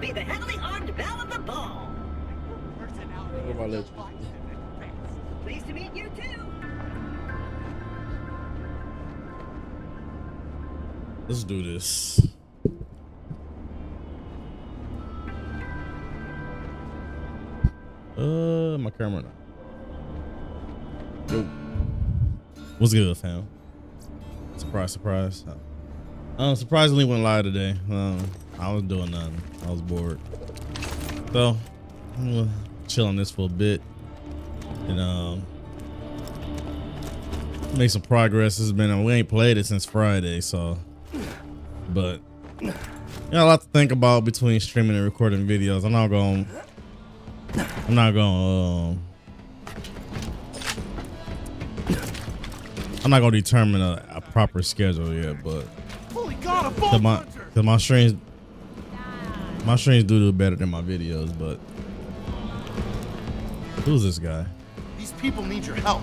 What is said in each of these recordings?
be the heavily armed belle of the ball. Pleased to meet you too. Let's do this. My camera not. Yo. What's good, fam? Surprise, surprise. Surprisingly went live today. I was doing nothing. I was bored. So I'm gonna chill on this for a bit and make some progress. This has been, we ain't played it since Friday, so, but got a lot to think about between streaming and recording videos. I'm not gonna determine a proper schedule yet, but cause my streams do better than my videos. But who's this guy? These people need your help.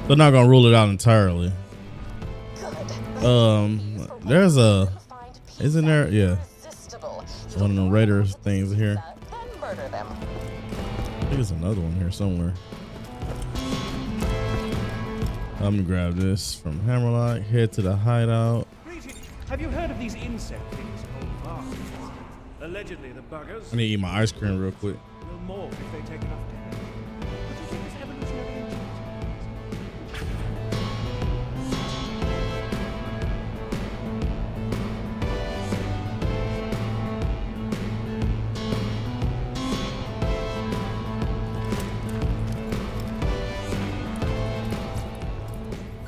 They're not gonna rule it out entirely. There's a, isn't there? Yeah, one of the Raiders things here. I think there's another one here somewhere. Let me grab this from Hammerlock. Head to the hideout. Have you heard of these insect things called varmints? Allegedly, the buggers. I need to eat my ice cream real quick. Will morph if they take enough time. What do you think this evolutionary intent?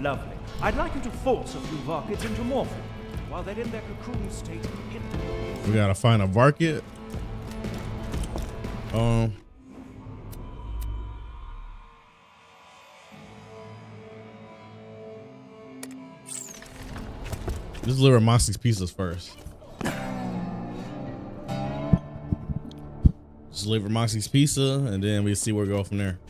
Lovely. I'd like you to force a few varkets into morphing while they're in their cocoon state. We gotta find a varket. Just deliver Moxie's pizzas first. Just deliver Moxie's pizza, and then we see where we go from there.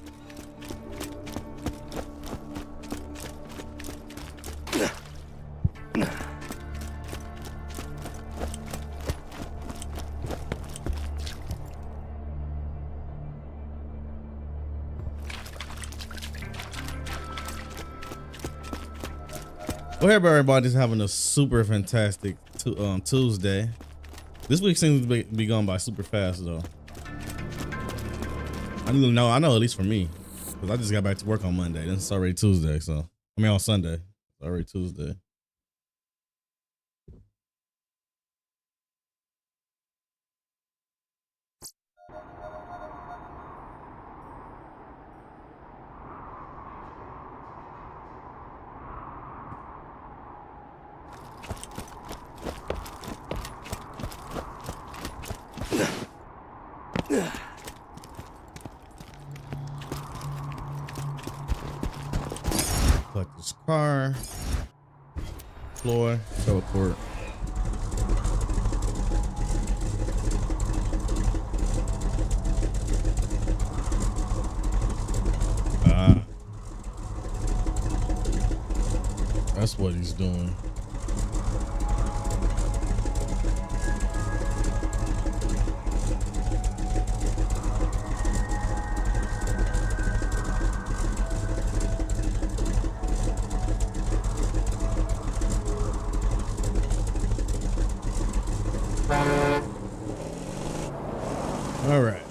Well, hey everybody's having a super fantastic Tuesday. This week seems to be going by super fast though. I know at least for me, because I just got back to work on Monday. Then it's already Tuesday, so I mean on Sunday. It's already Tuesday. Collect this car. Floor. Teleport. That's what he's doing. All right.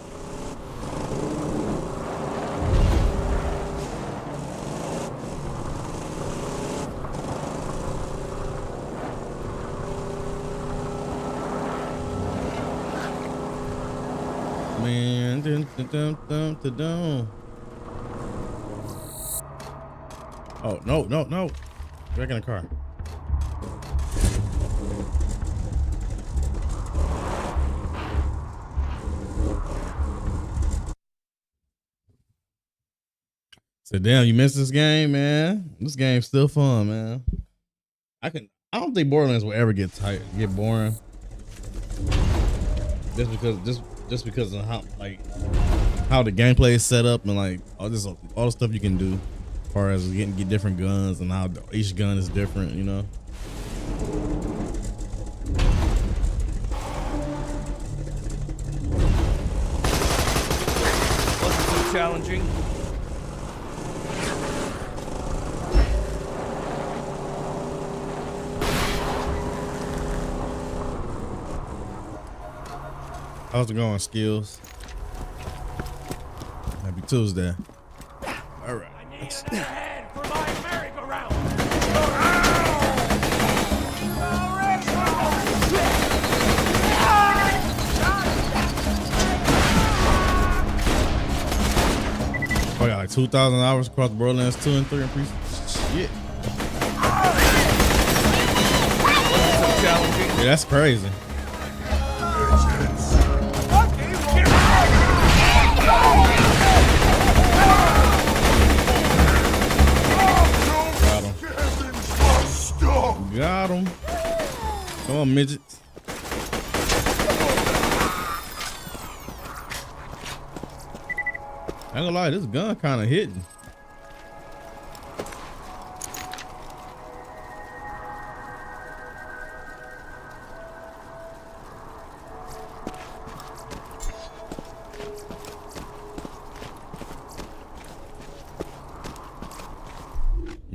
Man, oh, no. Back in the car. So damn, you missed this game, man. This game's still fun, man. I don't think Borderlands will ever get boring. Just because of how the gameplay is set up and like all the stuff you can do, as far as get different guns and how each gun is different, you know. Wasn't too challenging. How's it going, Skills? Happy Tuesday. All right. I need another head for my merry-go-round. Oh, yeah, like 2,000 hours across Borderlands 2 and 3 and 3. Shit. So challenging. Yeah, that's crazy. Got him. Come on, midgets. I ain't gonna lie, this gun kind of hitting.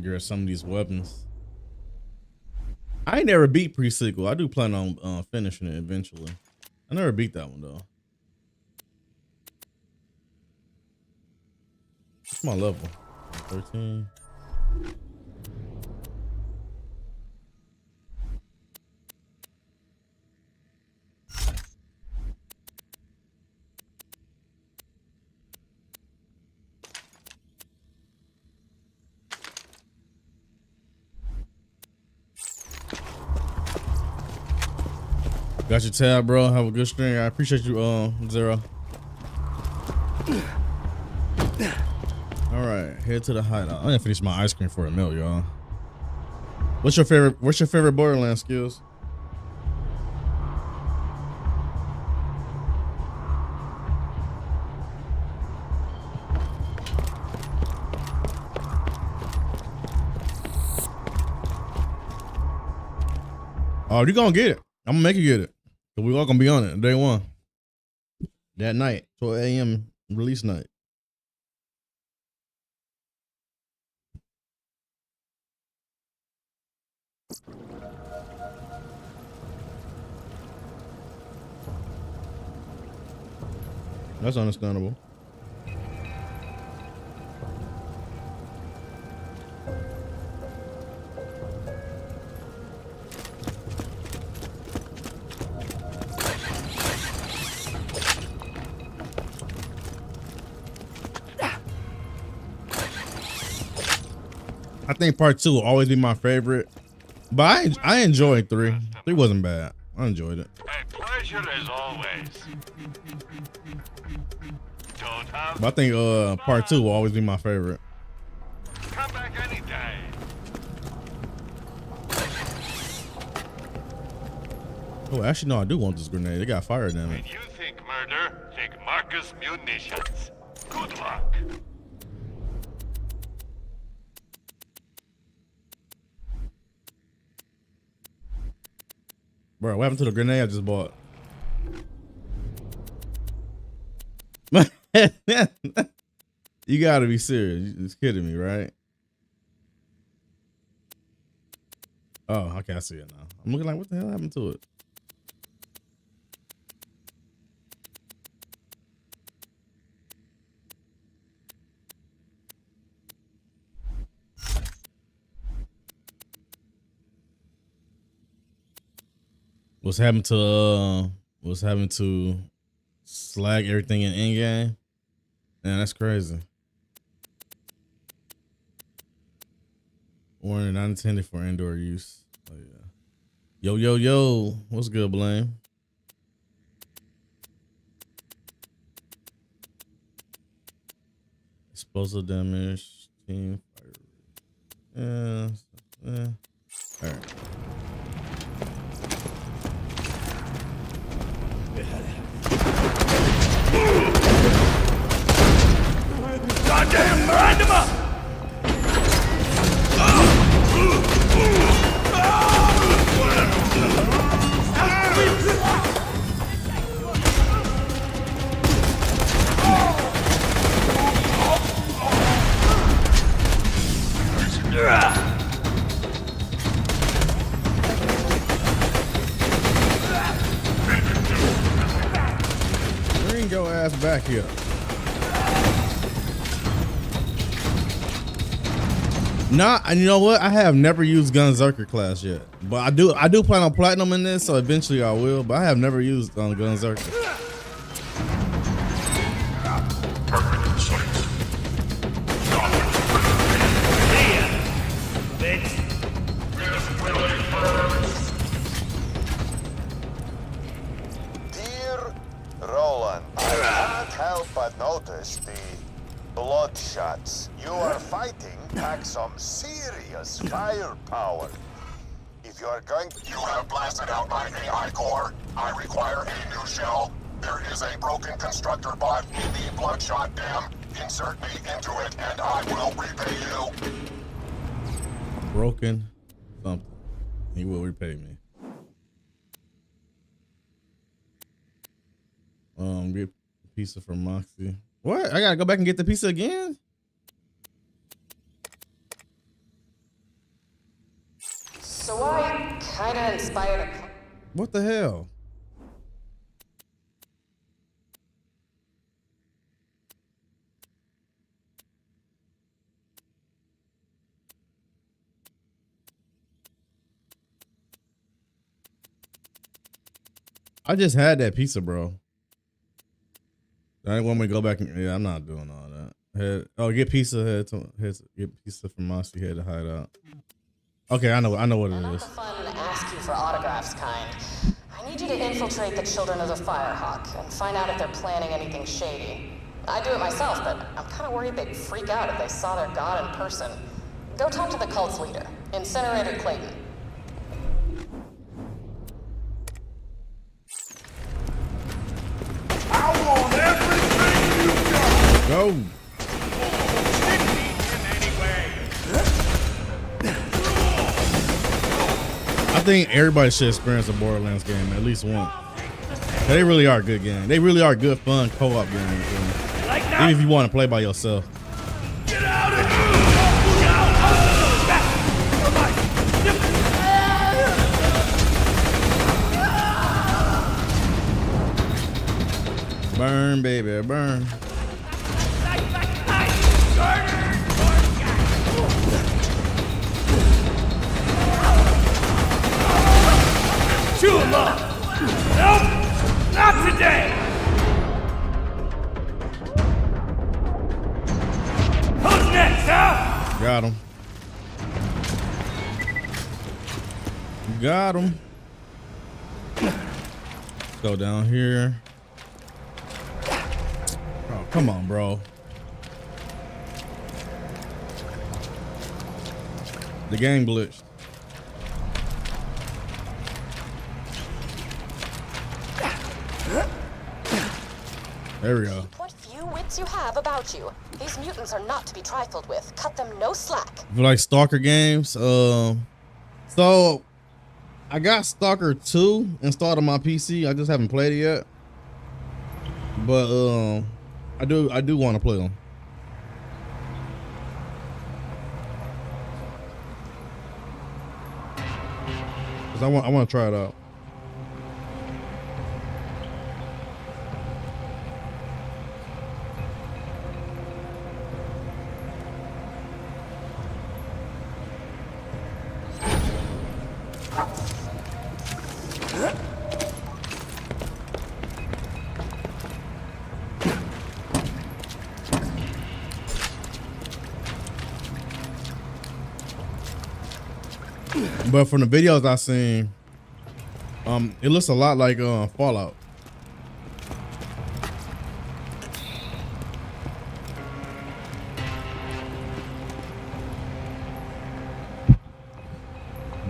Get some of these weapons. I ain't never beat pre-sequel. I do plan on finishing it eventually. I never beat that one though. What's my level? 13. Got your tab, bro. Have a good stream. I appreciate you, Zero. All right, head to the hideout. I'm gonna finish my ice cream for a meal, y'all. What's your favorite Borderlands, Skills? Oh, you gonna get it. I'm gonna make you get it. So we all gonna be on it day one. That night, 12 a.m. release night. That's understandable. I think part 2 will always be my favorite, but I enjoyed 3. 3 wasn't bad. I enjoyed it. A pleasure as always. Don't have But I think part 2 will always be my favorite. come back anytime. Oh, actually, no, I do want this grenade. It got fire in it. When you think murder, think Marcus Munitions. Good luck. Bro, what happened to the grenade I just bought? You gotta be serious. You're just kidding me, right? Oh, okay, I see it now. I'm looking like, what the hell happened to it? What's happened to slag everything in in-game? Man, that's crazy. Warning, not intended for indoor use. Oh yeah. Yo. What's good, Blame? Explosive damage. Team fire. Yeah. All right. Goddamn, grind him up! Bring your ass back here. Nah, and you know what? I have never used Gunzerker class yet, but I do plan on platinum in this, so eventually I will. But I have never used Gunzerker. Dear Roland, I can't help but notice the bloodshots. You are fighting packs some serious firepower. If you are going to... You have blasted out my AI core. I require a new shell. There is a broken constructor bot in the bloodshot dam. Insert me into it and I will repay you. Broken something. He will repay me. Get pizza from Moxie. What? I gotta go back and get the pizza again? So I kinda inspired a... What the hell? I just had that pizza, bro. I didn't want me to go back and yeah, I'm not doing all that. Get pizza. Get pizza from Mossy. Head to hide out. Okay, I know what it Not is. the fun ask you for autographs kind. I need you to infiltrate the Children of the Firehawk and find out if they're planning anything shady. I do it myself, but I'm kind of worried they'd freak out if they saw their god in person. Go talk to the cult's leader, Incinerator Clayton. I want everything you got! Go. I think everybody should experience a Borderlands game at least once. They really are good games. They really are good, fun co-op games. Even if you want to play by yourself. Get out of here! Burn, baby, burn. Chew him up! Nope! Not today! Who's next, huh? Got him. Got him. Go down here. Oh, come on, bro. The game glitched. There we go. What few wits you have about you. These mutants are not to be trifled with. Cut them no slack. You like Stalker games? So I got Stalker 2 installed on my PC. I just haven't played it yet. But I do want to play them. Cause I want to try it out. But from the videos I seen, it looks a lot like Fallout.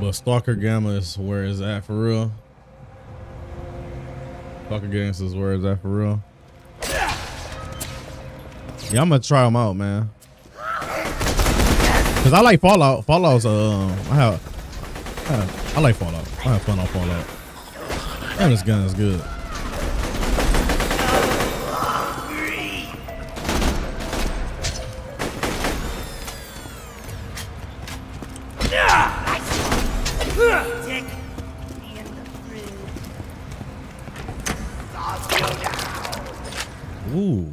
But Stalker Gamma is where it's at for real. Stalker Games is where it's at for real. Yeah, I'm gonna try them out, man. Cause I like Fallout. Fallout's I like Fallout. I have fun on Fallout. And this gun is good. Ooh.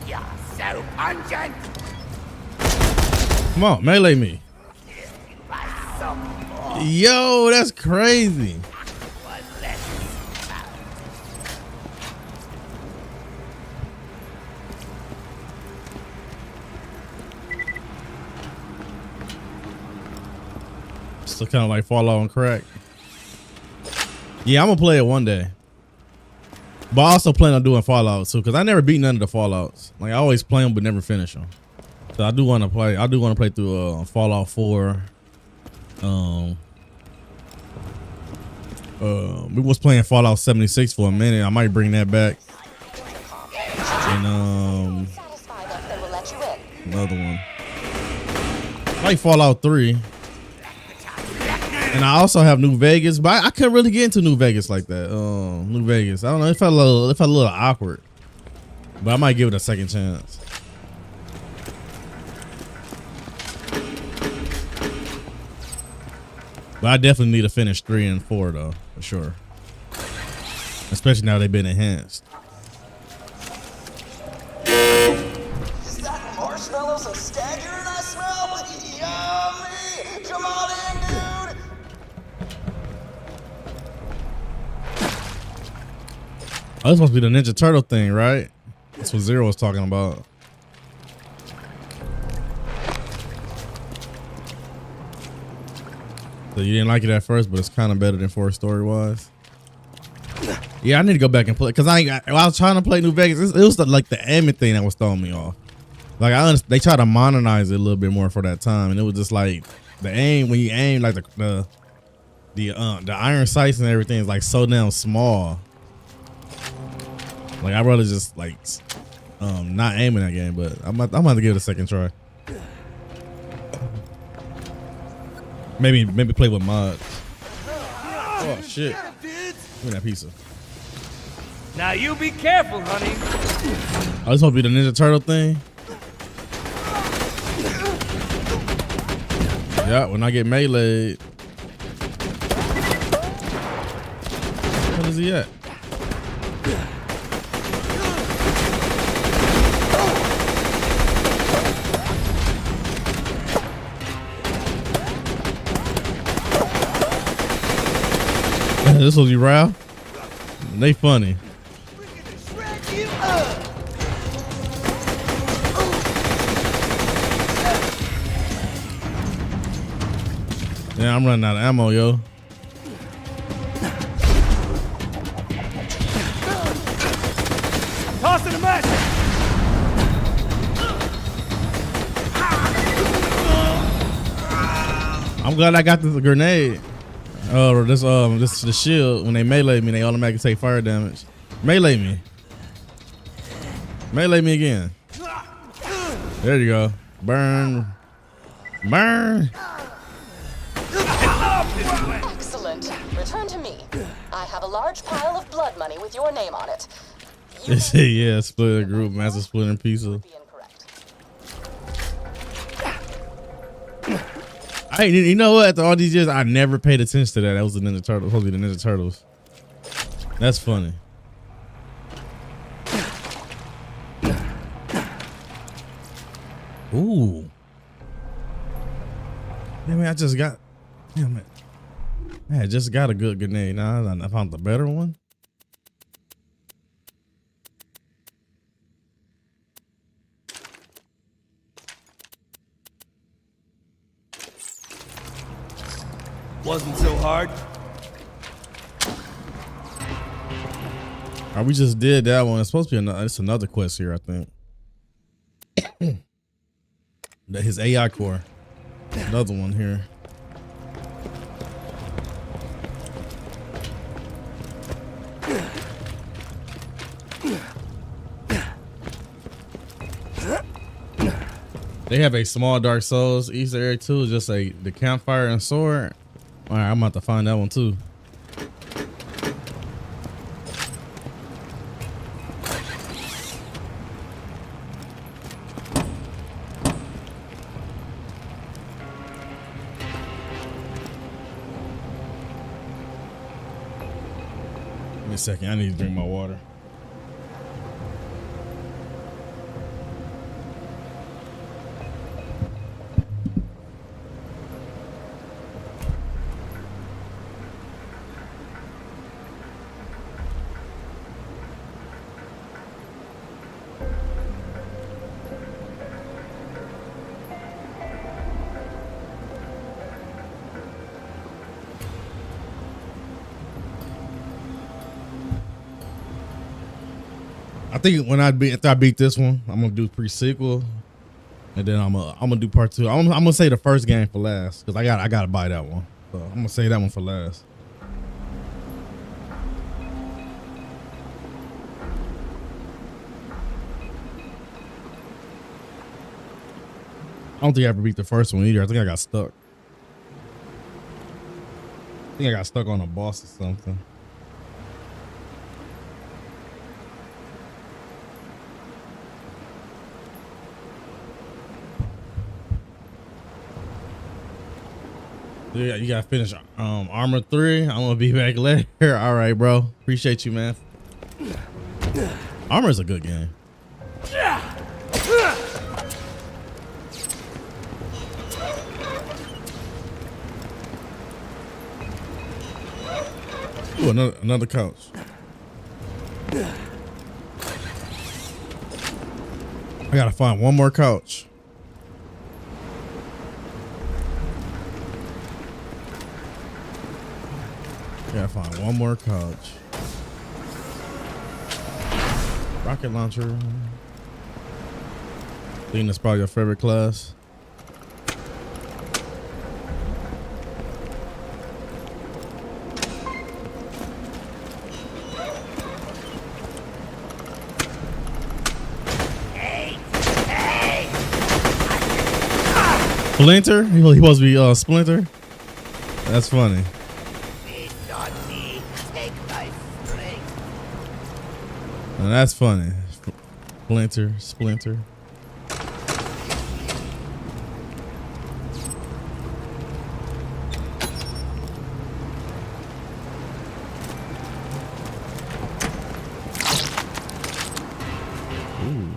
You're so pungent. Come on, melee me. Like some more Yo, that's crazy. was less. Still kind of like Fallout and crack. Yeah, I'm gonna play it one day. But I also plan on doing Fallout too, because I never beat none of the Fallouts. Like I always play them but never finish them. So I do want to play. I do want to play through Fallout 4. We was playing Fallout 76 for a minute. I might bring that back. And Satisfied us, then we'll let you in. another one. Like Fallout 3. And I also have New Vegas, but I couldn't really get into New Vegas like that. New Vegas. I don't know. It felt a little awkward. But I might give it a second chance. But I definitely need to finish 3 and 4 though, for sure. Especially now they've been enhanced. Is that marshmallows and stag urine I smell? Yummy! Come on in, dude! Oh, this must be the Ninja Turtle thing, right? That's what Zero was talking about. So you didn't like it at first, but it's kind of better than 4 story-wise. Yeah, I need to go back and play because I was trying to play New Vegas. It was like the aiming thing that was throwing me off. Like they tried to modernize it a little bit more for that time, and it was just like the aim when you aim, like the iron sights and everything is like so damn small. Like I'd rather just like not aiming that game, but I'm about to give it a second try. Maybe play with mods. Oh shit! Give me that pizza. Now you be careful, honey. Oh, this supposed to be the Ninja Turtle thing. Yeah, when I get meleeed. What is he at? This was you, Ralph. They funny. Yeah, I'm running out of ammo, yo. Tossing a match. I'm glad I got this grenade. This the shield. When they melee me, they automatically take fire damage. Melee me. Melee me again. There you go. Burn. Burn. Excellent. Return to me. I have a large pile of blood money with your name on it. They say, yeah, split a group, master splitting pizza. Be incorrect. You know what? After all these years, I never paid attention to that. That was the Ninja Turtles. Supposed to be the Ninja Turtles. That's funny. Ooh. Damn it, I just got. Damn it. Man, I just got a good grenade. Now I found the better one. Wasn't so hard. We just did that one. It's supposed to be it's another quest here, I think. His AI core. Another one here. They have a small Dark Souls Easter egg too, just the campfire and sword. All right, I'm about to find that one too. Give me a second, I need to drink my water. I think when after I beat this one, I'm gonna do pre-sequel, and then I'm gonna do part 2. I'm gonna say the first game for last because I gotta buy that one. So I'm gonna say that one for last. I don't think I ever beat the first one either. I think I got stuck. I think I got stuck on a boss or something. Yeah, you gotta finish Armor 3. I'm gonna be back later. All right, bro. Appreciate you, man. Armor's a good game. Ooh, another couch. I gotta find one more couch. Gotta find one more couch. Rocket launcher. I think that's probably your favorite class. Splinter? He supposed to be Splinter? That's funny. And that's funny. Splinter. Ooh.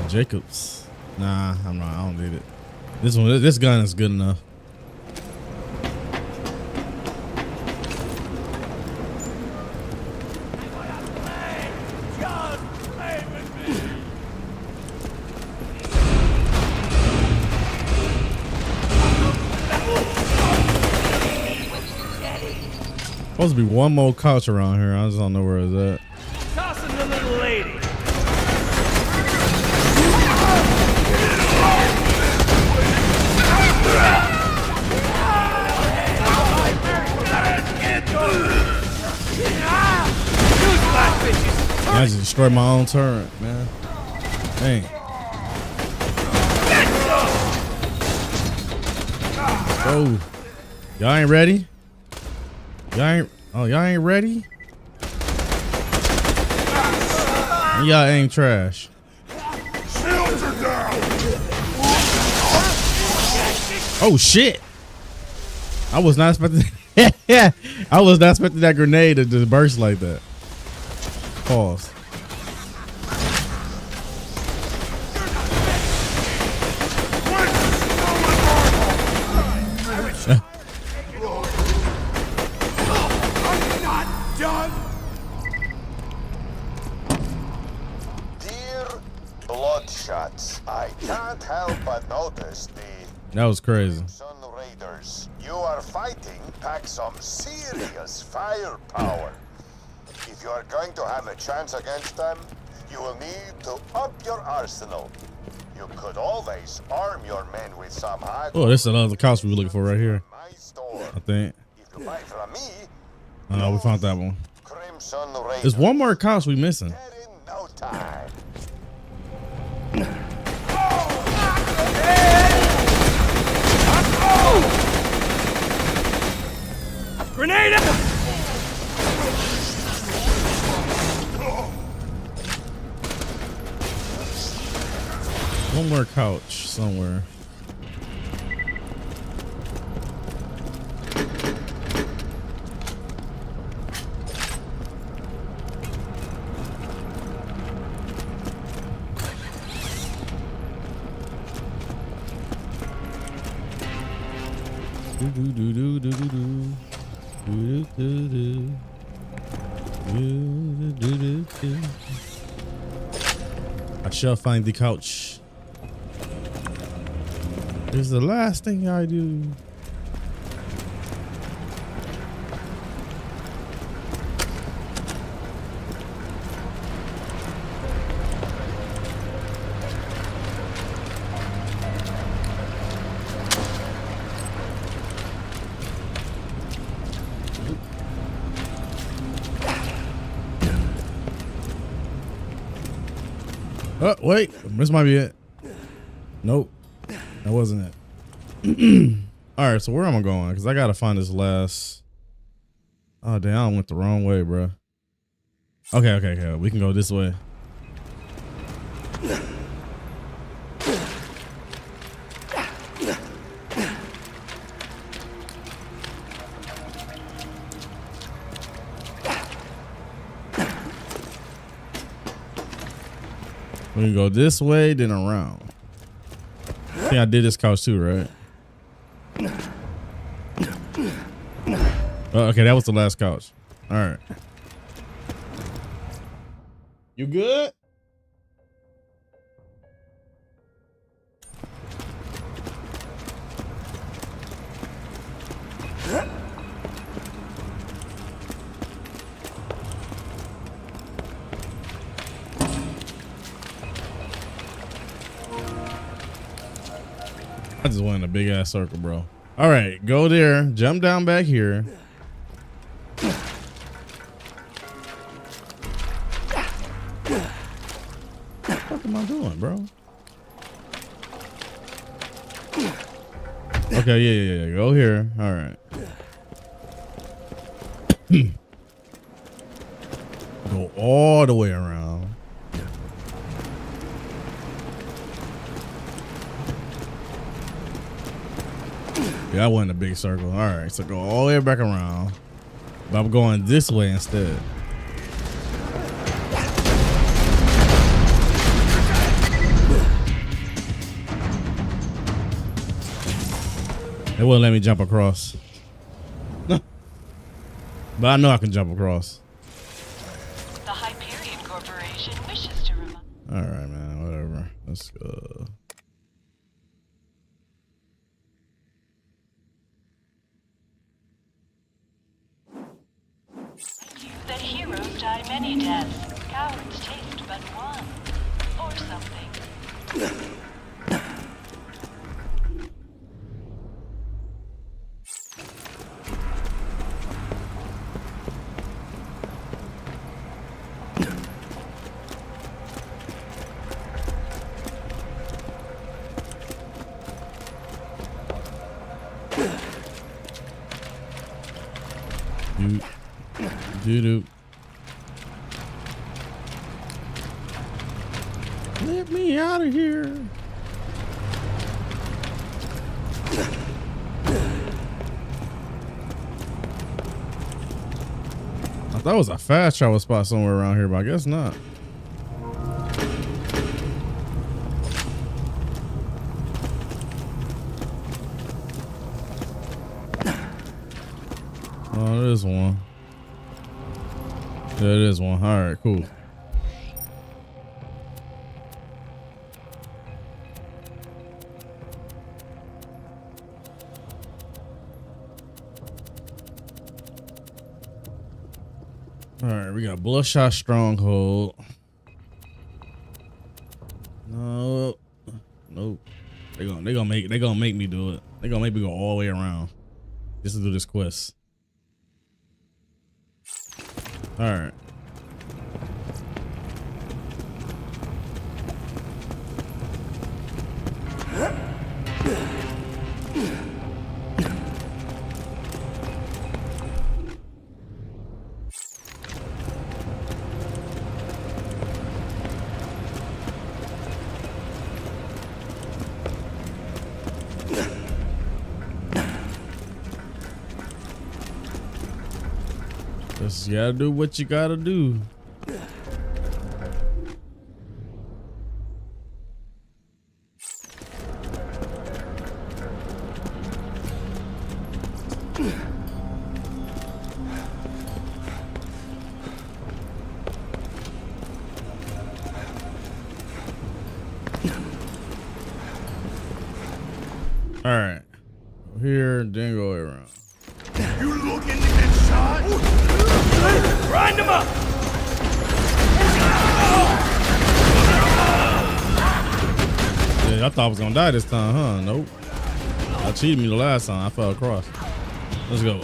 Jacobs. Nah, I'm not. I don't need it. This gun is good enough. Supposed to be one more couch around here. I just don't know where it's at. Tossing the little lady. I just destroyed my own turret, man. Dang. Oh, y'all ain't ready? Y'all ain't ready? Y'all ain't trash. Oh shit! I was not expecting. I was not expecting that grenade to just burst like that. Pause. I can't help but notice that was crazy. Raiders. You are fighting pack some serious firepower. If you are going to have a chance against them, you will need to up your arsenal. You could always arm your men with some high. Oh, this is another couch we were looking for right here. I think. If you buy from me, oh, we found that one. Crimson Raiders. There's one more couch we missing. In no time. Grenade! One more couch somewhere. I shall find the couch. It's the last thing I do. Oh, wait, this might be it. Nope, that wasn't it. All right, so where am I going? Because I gotta find this last. Oh damn, I went the wrong way, bro. Okay. We can go this way. We can go this way, then around. I think I did this couch too, right? Oh, okay, that was the last couch. All right. You good? I just went in a big ass circle, bro. All right, go there, jump down back here. What am I doing, bro? Okay, yeah. Go here. All right. Go all the way around. Yeah, I went in a big circle. All right, so go all the way back around. But I'm going this way instead. It wouldn't let me jump across. But I know I can jump across. The Hyperion Corporation wishes to remind. All right, man. Whatever. Let's go. That heroes die many deaths. Cowards taste but one. Or something. Doo-doo. Let me out of here. I thought it was a fast travel spot somewhere around here, but I guess not. Oh, there's one. Yeah, it is one. All right, cool. All right, we got Bloodshot Stronghold. No, nope. They gonna make me do it. They gonna make me go all the way around just to do this quest. All right. Just gotta do what you gotta do. All right, here, then go around. You looking to get shot? Grind him up! Yeah, I thought I was gonna die this time, huh? Nope. I cheated me the last time. I fell across. Let's go.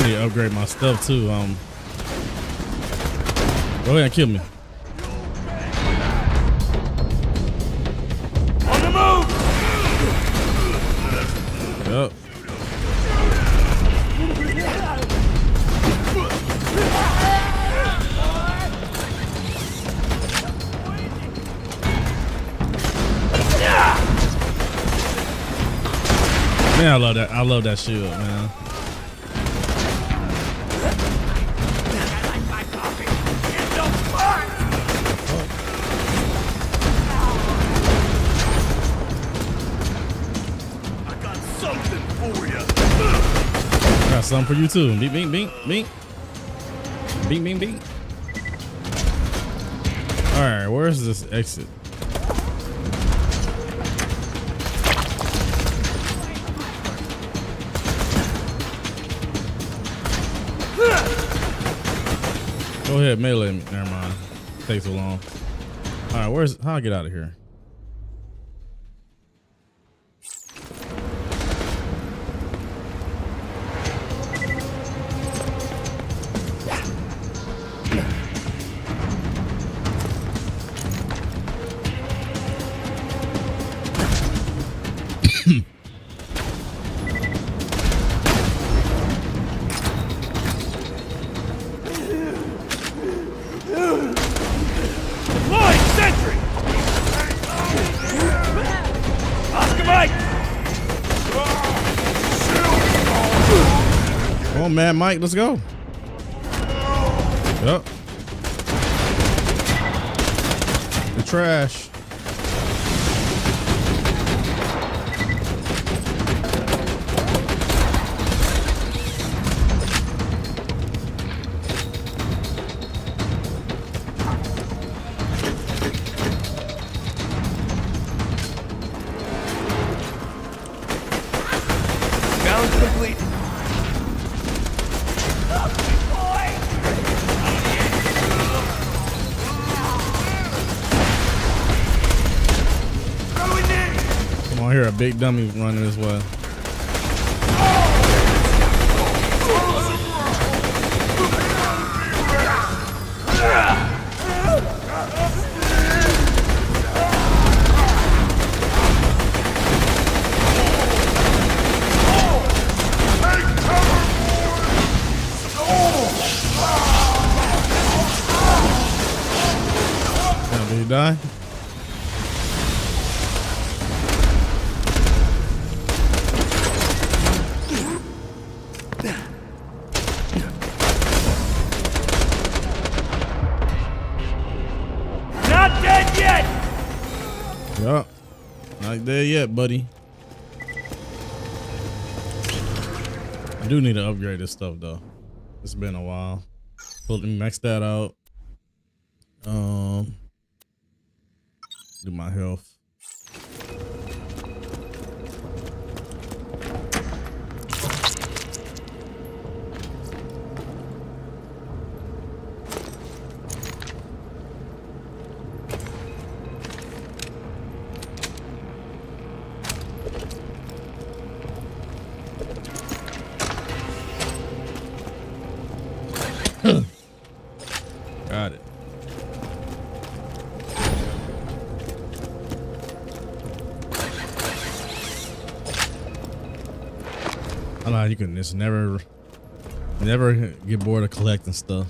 need to upgrade my stuff too. Go ahead and kill me. On the move! Yup. Man, I love that. I love that shield, man. Got something for you too. Beep, beep, beep, beep. Beep, beep, beep. All right, where's this exit? Go ahead, melee me. Never mind. Takes so long. All right, where's how I get out of here? Come on, Mad Mike, let's go. Yup. The trash. Balance complete. Come on, here a big dummy running this way. Did he die? Not dead yet! Yup. Not there yet, buddy. I do need to upgrade this stuff though. It's been a while. So let me max that out. Do my health. Got it. I know you can just never get bored of collecting stuff.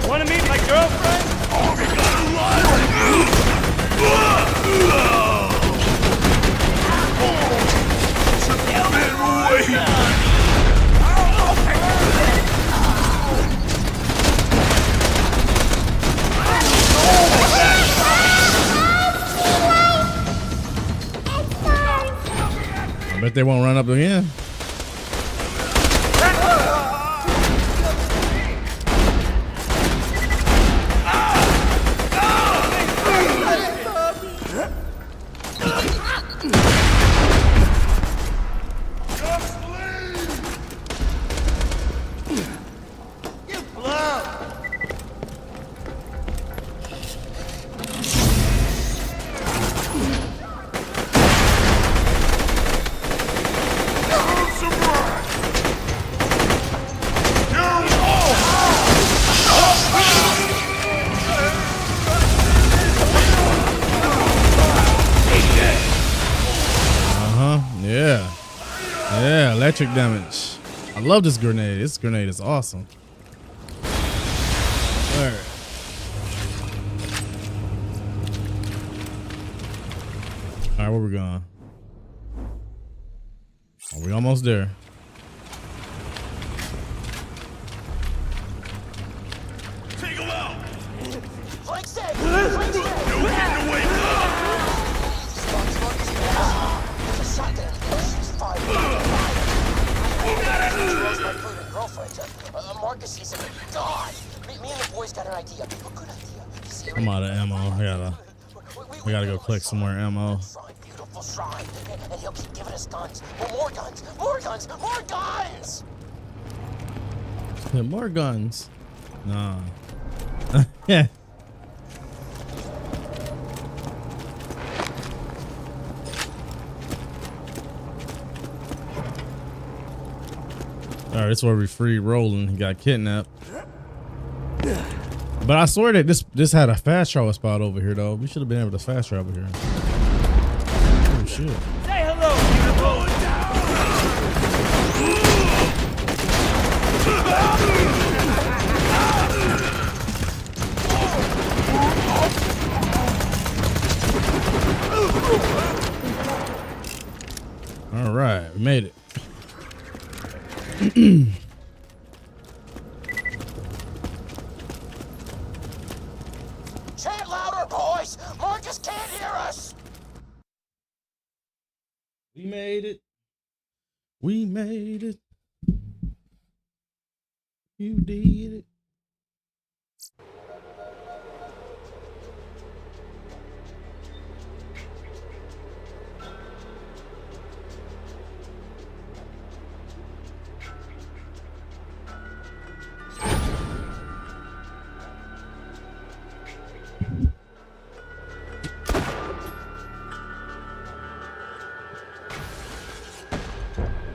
Wanna meet my girlfriend? I bet they won't run up again. electric damage. I love this grenade. This grenade is awesome. All right. All right, where we going? Oh, we almost there. Take him out! Flank stay! Flank stay! No getting away from There's a shotgun. She's fired. My prudent girlfriend. Marcus is a god. Me and the boys got an idea. A good idea. I'm out of ammo. We gotta go collect some more ammo. Beautiful shrine. And he'll keep giving us guns. More guns. More guns. More guns. Yeah, more guns. Nah. Yeah. All right, this is where we free Roland. He got kidnapped. But I swear that this had a fast travel spot over here, though. We should have been able to fast travel here. Oh shit! Say hello, beautiful. All right, we made it. Chant louder, boys! Marcus can't hear us! We made it. We made it. You did it.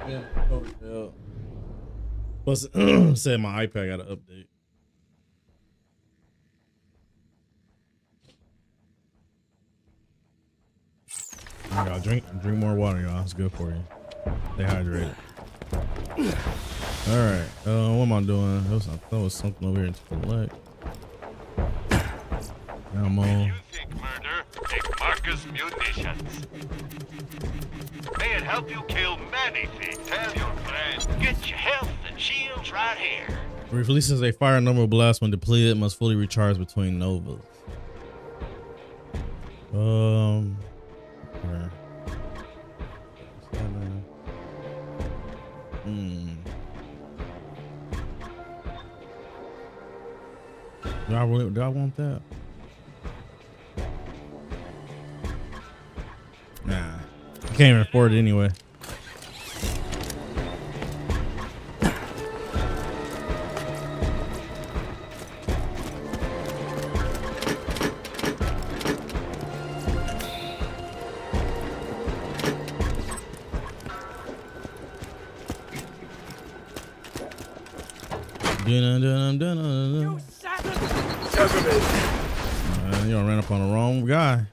Yeah. Oh, yeah. Plus, said my iPad got an update. I gotta drink more water, y'all. It's good for you. Stay hydrated. All right. What am I doing? I thought it was something over here to the left. Ammo. You think murder? Take Marcus munitions. May it help you kill many things. Tell your friend. Get your health and shields right here. Releases a fire number blast when depleted. Must fully recharge between novas. Where? 7. Do I want that? Nah, I can't even afford it anyway. You don't ran up on the wrong guy.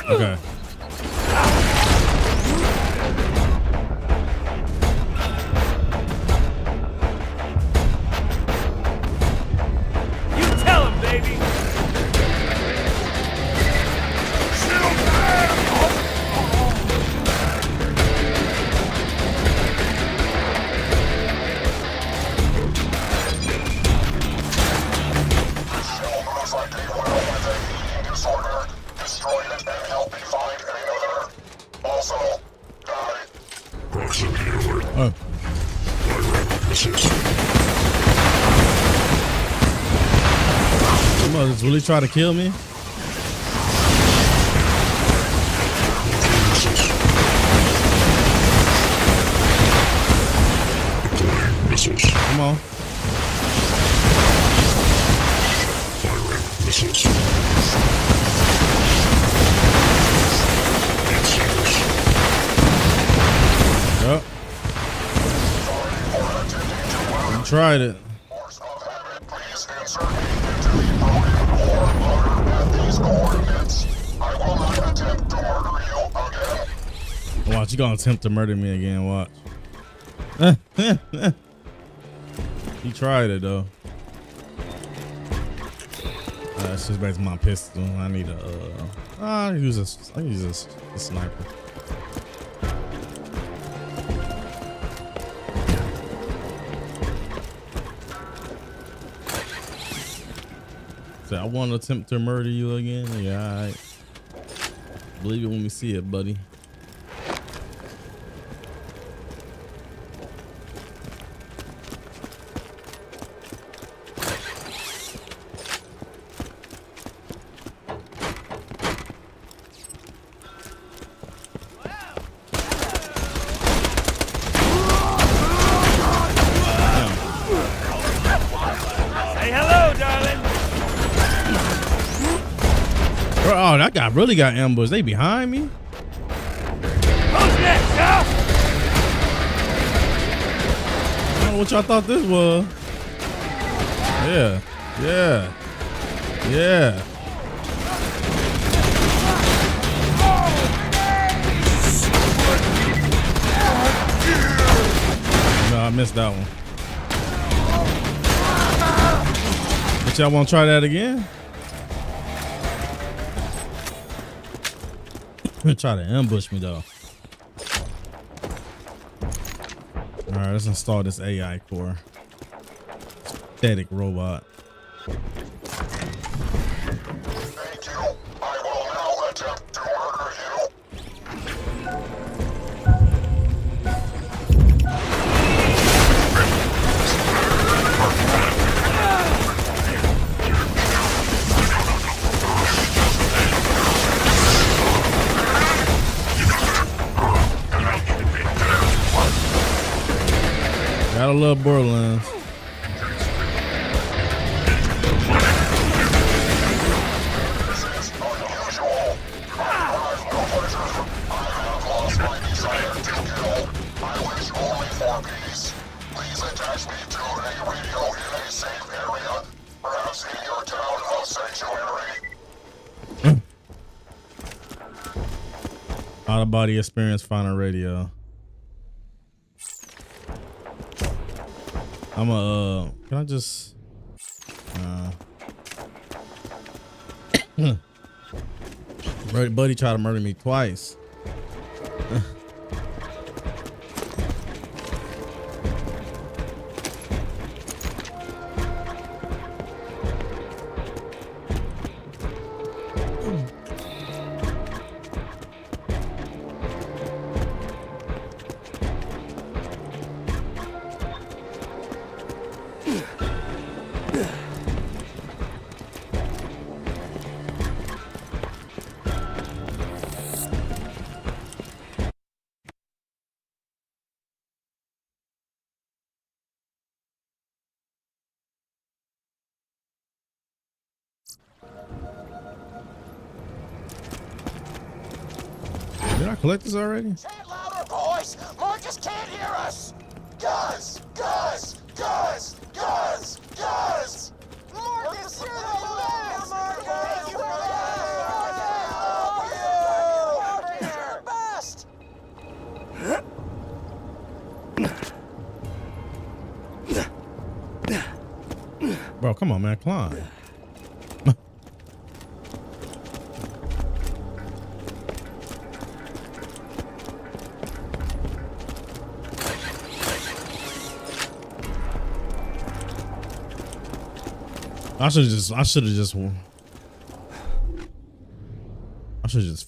Okay. You tell him, baby. Oh. Come on, just really try to kill me? Come on. Yep. You tried it. Please insert me into the broken or loader at these coordinates. I will not attempt attempt to murder you again. Watch, you gonna attempt to murder me again, watch. He tried it though. It's just back to my pistol. I need a I use a sniper. So I want to attempt to murder you again. Yeah, all right. Believe it when we see it, buddy. Oh, that guy really got ambushed. They behind me. Who's next, huh? I don't know what y'all thought this was. Yeah, yeah, yeah. No, I missed that one. But y'all want to try that again? Try to ambush me though. All right, let's install this AI core. Static robot. Thank you. I will now attempt to murder you. Gotta love Borderlands. This is unusual. I have no pleasure. I have lost my desire to kill. I wish only for peace. Please attach me to a radio in a safe area, perhaps in your town of sanctuary. Out of body experience, find a radio. I'm a can I just buddy tried to murder me twice. Did I collect this already? Say it louder, boys! Marcus can't hear us! Guys! Guys! Guys! Guys! Guys! Marcus, you're the best! Marcus, you're the best! Bro, come on, man, climb. I should have just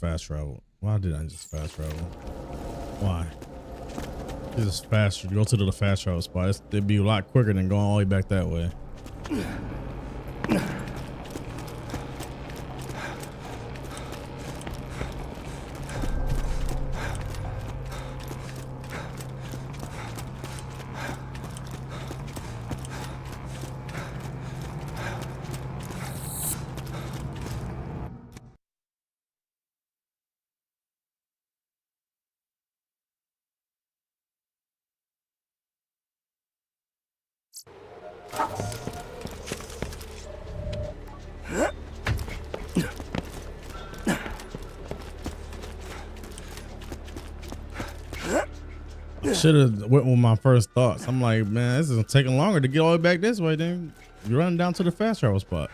fast traveled. Why did I just fast travel? Why? Just faster. Go to the fast travel spot. It'd be a lot quicker than going all the way back that way. should have went with my first thoughts. I'm like, man, this is taking longer to get all the way back this way. Then you're running down to the fast travel spot.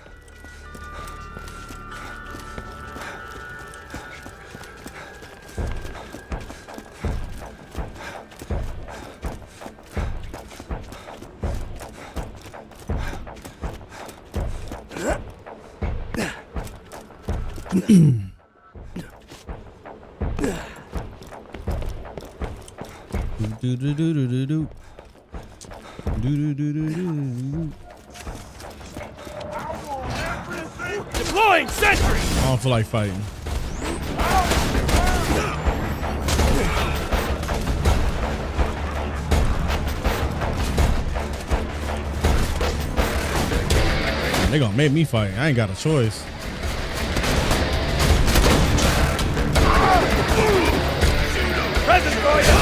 Deploying sentry! I don't feel like fighting. They gonna make me fight. I ain't got a choice. Present for you!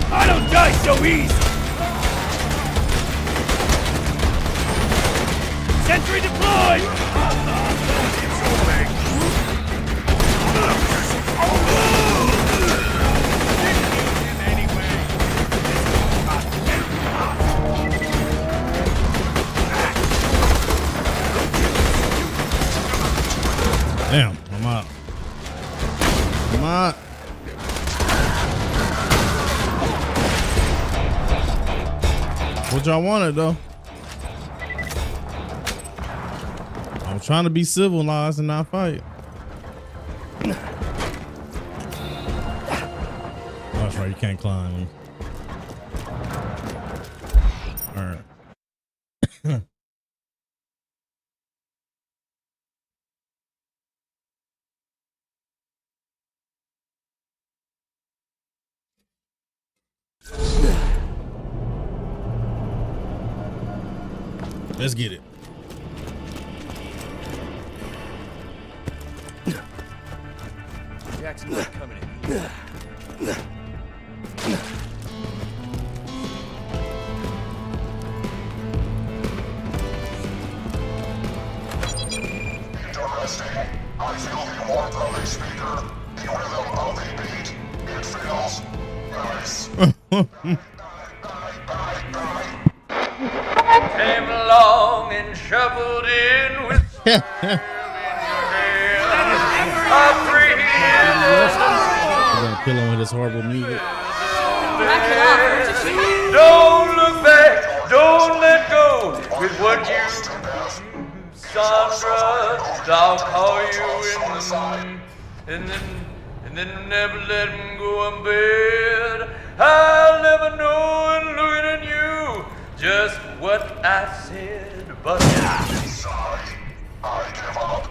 I don't die so easy! Sentry deployed! Damn, I'm out. I'm out. What y'all wanted though? I'm trying to be civilized and not fight. Oh, that's right, you can't climb. All right. Let's get it. Jackson coming in. Interesting. I feel the warmth of a speaker, the rhythm of a beat. It feels nice. Came along and shuffled in with I'm gonna kill him with this horrible music. Don't look back, don't let go with what you Sandra, I'll call you and then never let him go in bed. I'll never know in looking at you just what I said, but Sorry, I give up.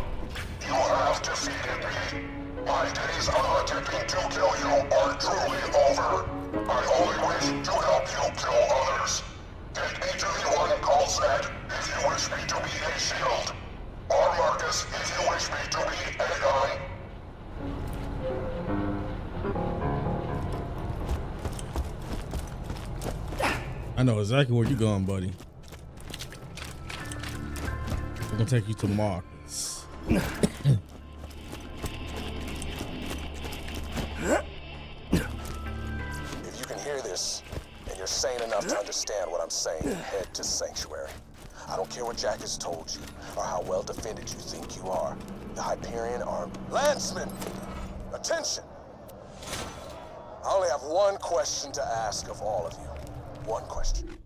You have defeated me. My days of attempting to kill you are truly over. I only wish to help you kill others. Take me to the one called Zed if you wish me to be a shield. Or Marcus if you wish me to be a gun. I know exactly where you're going, buddy. We're gonna take you to Marcus. If you can hear this, and you're sane enough to understand what I'm saying, head to Sanctuary. I don't care what Jack has told you, or how well defended you think you are. The Hyperion are landsmen. Attention! I only have one question to ask of all of you. One question.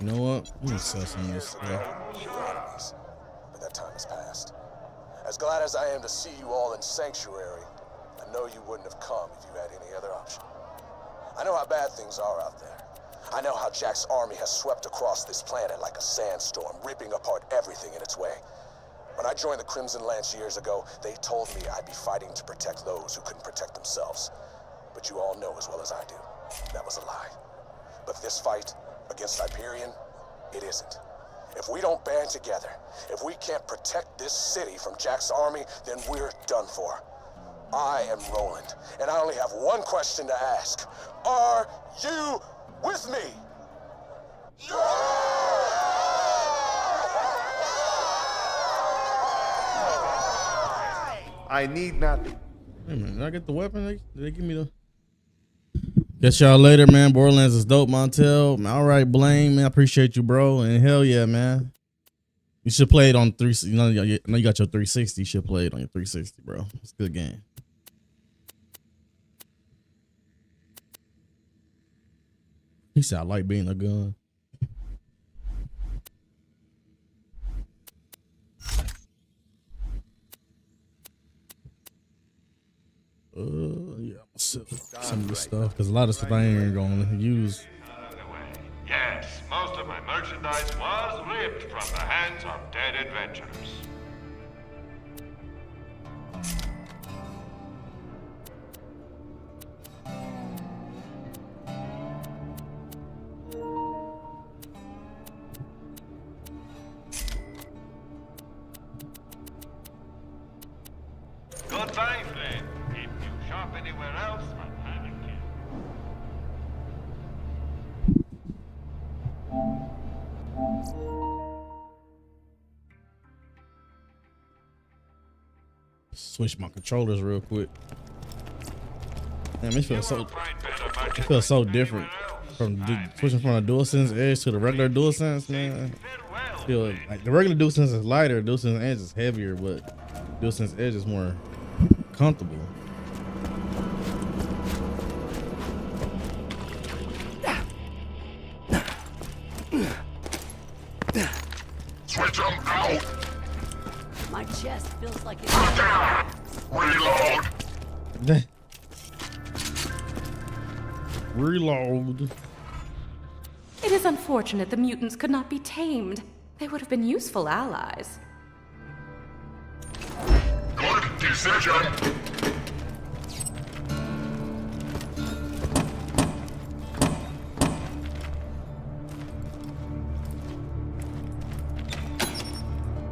You know what? Let me sell some of this. You were enemies, but that time has passed. As glad as I am to see you all in Sanctuary, I know you wouldn't have come if you had any other option. I know how bad things are out there. I know how Jack's army has swept across this planet like a sandstorm, ripping apart everything in its way. When I joined the Crimson Lance years ago, they told me I'd be fighting to protect those who couldn't protect themselves. But you all know as well as I do, that was a lie. But this fight against Hyperion, it isn't. If we don't band together, if we can't protect this city from Jack's army, then we're done for. I am Roland, and I only have one question to ask. Are you with me? I need not be. Wait a minute, did I get the weapon? Did they give me the... Catch y'all later, man. Borderlands is dope, Montel. All right, Blaine, man. I appreciate you, bro. And hell yeah, man. You should play it on 360. You know, I know you got your 360. You should play it on your 360, bro. It's a good game. He said, I like being a gun. Yeah, I'm sell some of this stuff because a lot of stuff I ain't gonna use. Yes, most of my merchandise was ripped from the hands of dead adventurers. Goodbye, friend. If you shop anywhere else, I'm having you. Switch my controllers real quick. Man, it feels so different from switching from a DualSense Edge to the regular DualSense, man. I feel like the regular DualSense is lighter, DualSense Edge is heavier, but DualSense Edge is more comfortable. Switch them out! My chest feels like it's... Reload! Reload. It is unfortunate the mutants could not be tamed. They would have been useful allies. Good decision!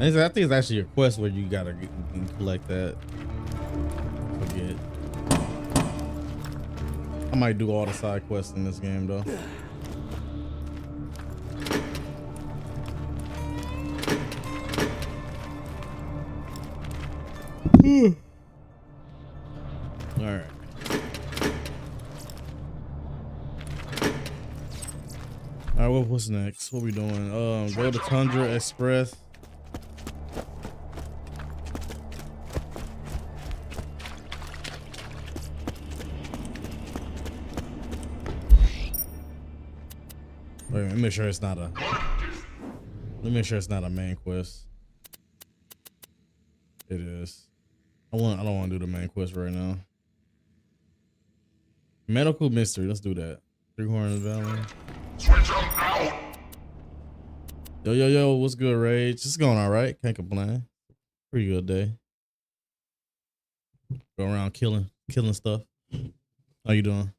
I think it's actually a quest where you gotta collect that. Forget. I might do all the side quests in this game though. All right. All right, what's next? What we doing? Go to Tundra Express. Wait, let me make sure it's not a. Let me make sure it's not a main quest. It is. I don't want to do the main quest right now. Medical mystery. Let's do that. Three Horns Valley. Switch them out! Yo, what's good, Rage? It's going all right. Can't complain. Pretty good day. Go around killing stuff. How you doing?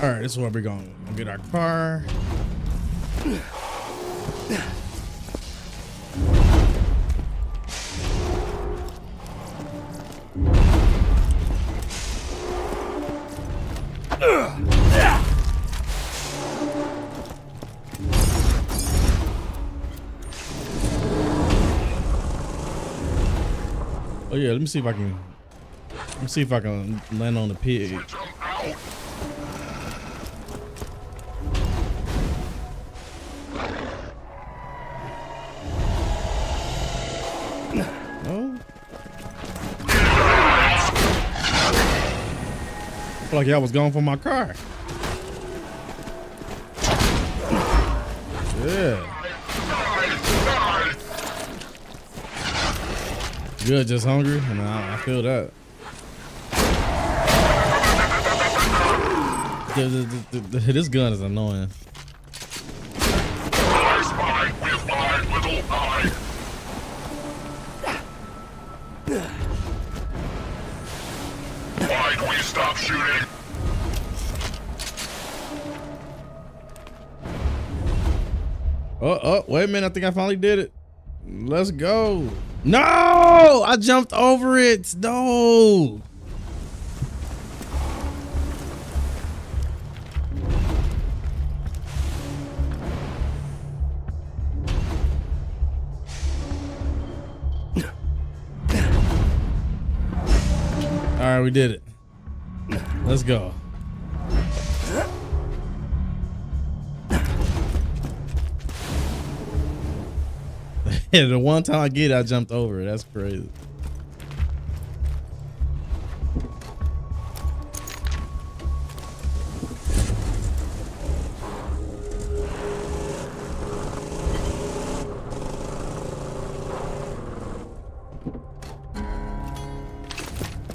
All right, this is where we're going. We'll get our car. Oh yeah, let me see if I can land on the pig. Oh. I feel like y'all was going for my car. Yeah. Good, just hungry? I feel that. This gun is annoying. I spy with my little eye. Why'd we stop shooting? Oh, wait a minute. I think I finally did it. Let's go. No, I jumped over it. No. All right, we did it. Let's go. Yeah, the one time I get it, I jumped over it. That's crazy.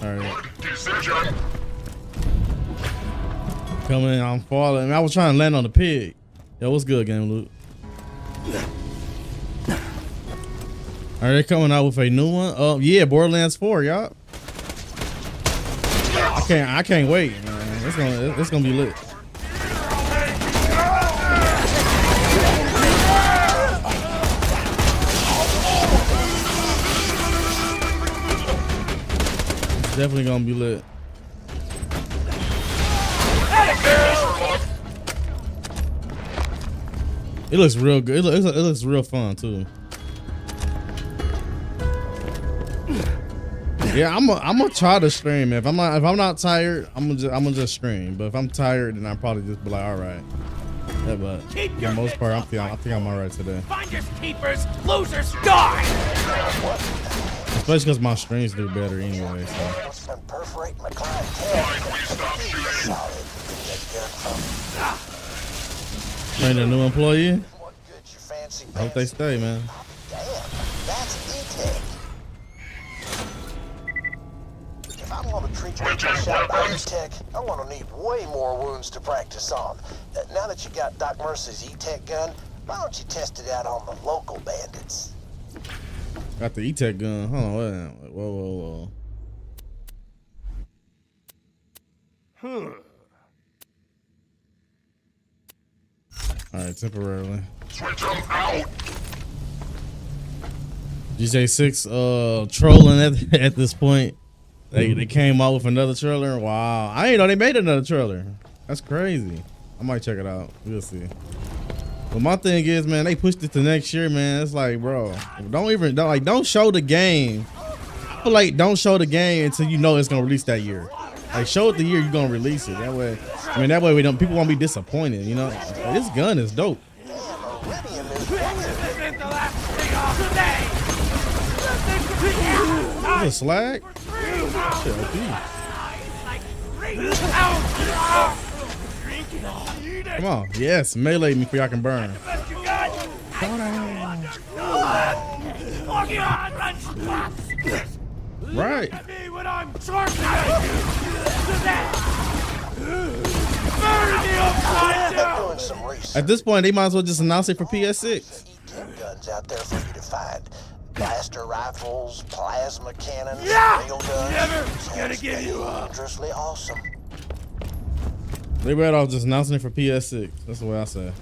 All right. Decision. Coming in, I'm falling. I was trying to land on the pig. Yo, what's good, Game Loot? Are they coming out with a new one? Yeah, Borderlands 4, y'all. I can't wait, man. It's gonna be lit. It's definitely gonna be lit. It looks real good. It looks real fun too. Yeah, I'm gonna try to stream. If I'm not tired, I'm gonna just stream. But if I'm tired, then I'll probably just be like, all right. Yeah, but for the most part, I think I'm all right today. Finders keepers, losers die. Especially because my streams do better anyway. So. Perforate my clientele. Train a new employee. I hope they stay, man. If I'm going to treat you like a shot by E-Tech, I'm going to need way more wounds to practice on. Now that you got Doc Mercer's E-Tech gun, why don't you test it out on the local bandits? Got the E-Tech gun. Hold on, wait. Whoa. All right, temporarily. Switch them out. GJ6 trolling at this point. They came out with another trailer. Wow, I ain't know they made another trailer. That's crazy. I might check it out. We'll see. But my thing is, man, they pushed it to next year, man. It's like, bro, don't show the game. I feel like don't show the game until you know it's gonna release that year. Like, show it the year you're gonna release it. That way, people won't be disappointed. You know, this gun is dope. Is it slag? Shit, come on, yes, melee me before y'all can burn. Right. At this point, they might as well just announce it for PS6. Guns out there for you to find. Blaster rifles, plasma cannons, rail guns. Never gonna give you up. Dangerously awesome. They better off just announcing it for PS6. That's the way I say.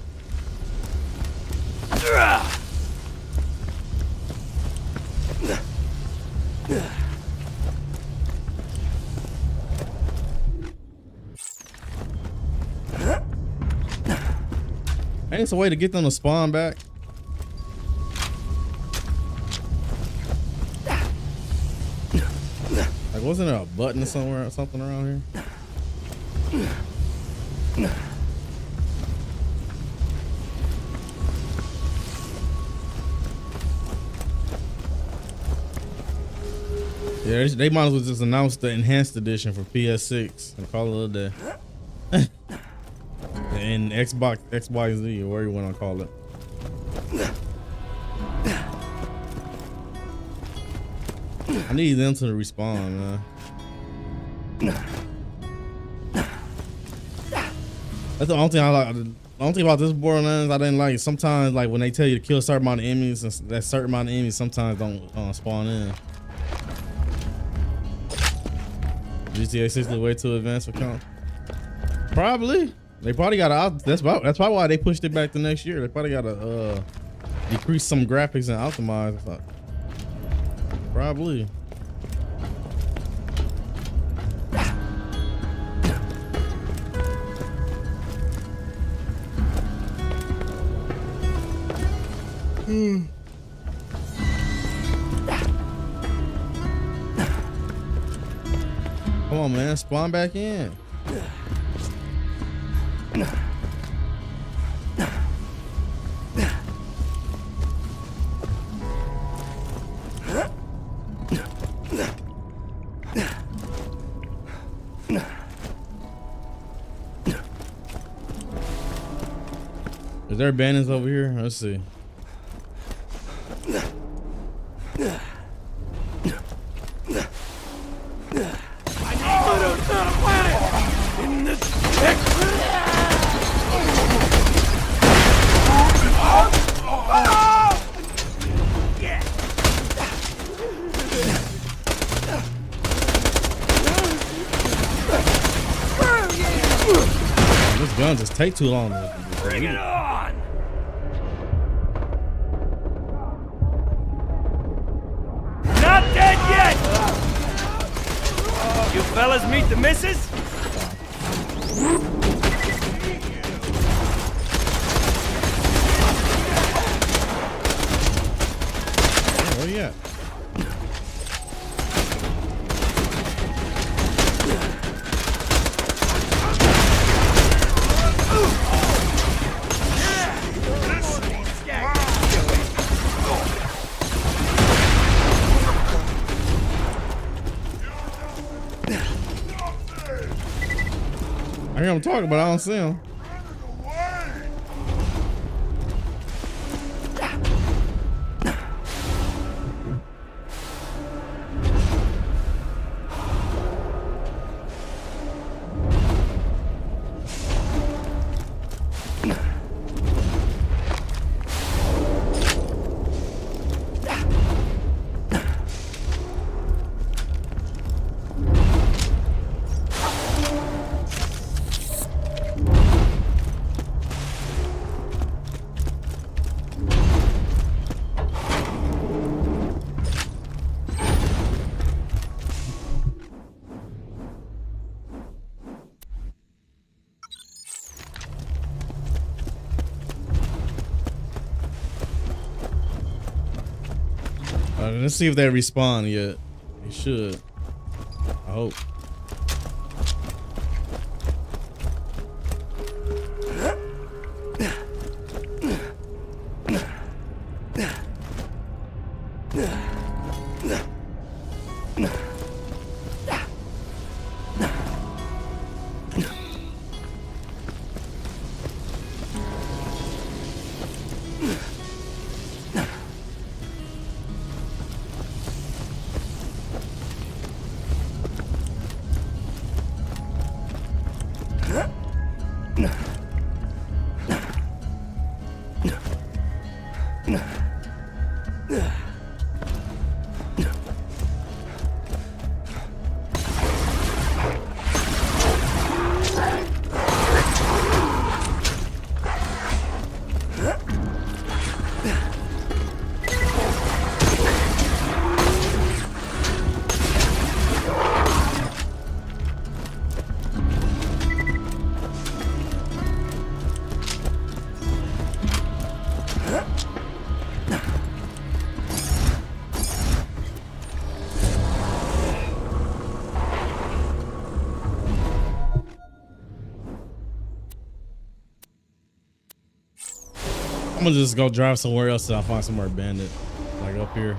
Ain't a way to get them to spawn back. Like, wasn't there a button somewhere or something around here? Yeah, they might as well just announce the enhanced edition for PS6 and call it a day. And Xbox XYZ or whatever you want to call it. I need them to respawn, man. That's the only thing I like. The only thing about this Borderlands I didn't like. Sometimes, like when they tell you to kill a certain amount of enemies, and that certain amount of enemies sometimes don't spawn in. GTA 6 is way too advanced for count. Probably. They probably got to. That's probably why they pushed it back to next year. They probably got to decrease some graphics and optimize. Probably. Come on, man, spawn back in. Is there bandits over here? Let's see. This gun just take too long. Bring it on! Not dead yet! You fellas meet the missus? Where you at? I hear him talking, but I don't see him. Let's see if they respawn yet. They should. I hope. I'm gonna just go drive somewhere else till I find somewhere abandoned, like up here.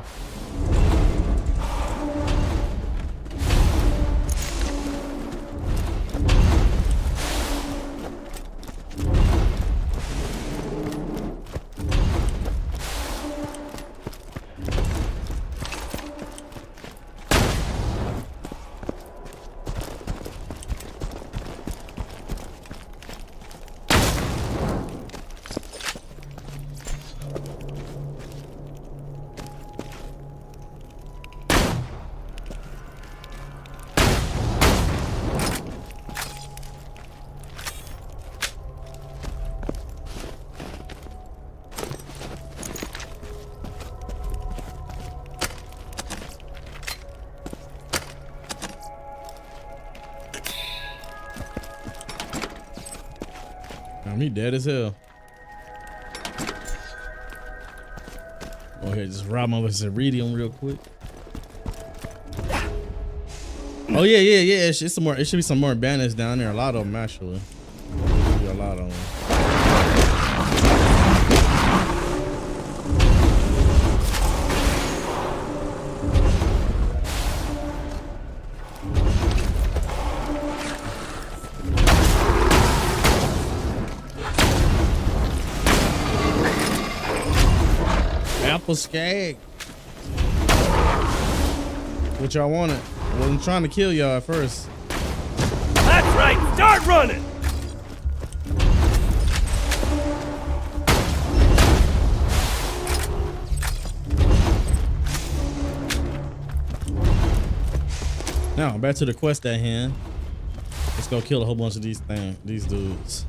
He dead as hell. Go ahead, just rob him of his iridium real quick. Oh yeah. It's some more. It should be some more bandits down there. A lot of them actually. A lot of them. Apple skag. What y'all wanted? I wasn't trying to kill y'all at first. That's right, start running! Now back to the quest at hand. Let's go kill a whole bunch of these dudes.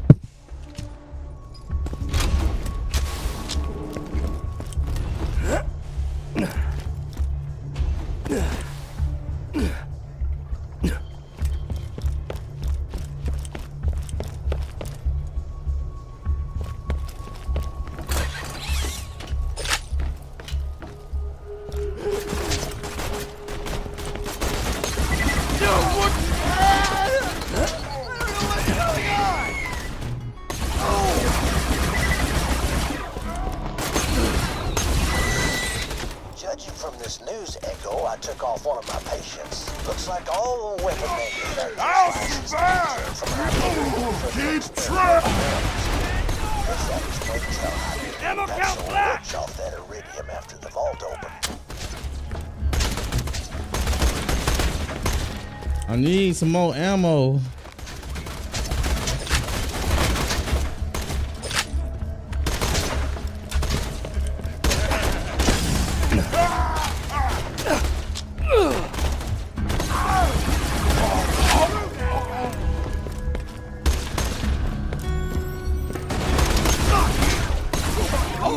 Judging from this news echo, I took off one of my patients. Looks like all the weapon manufacturers Keep track! Ammo count black! Off that iridium after the vault opened. I need some more ammo.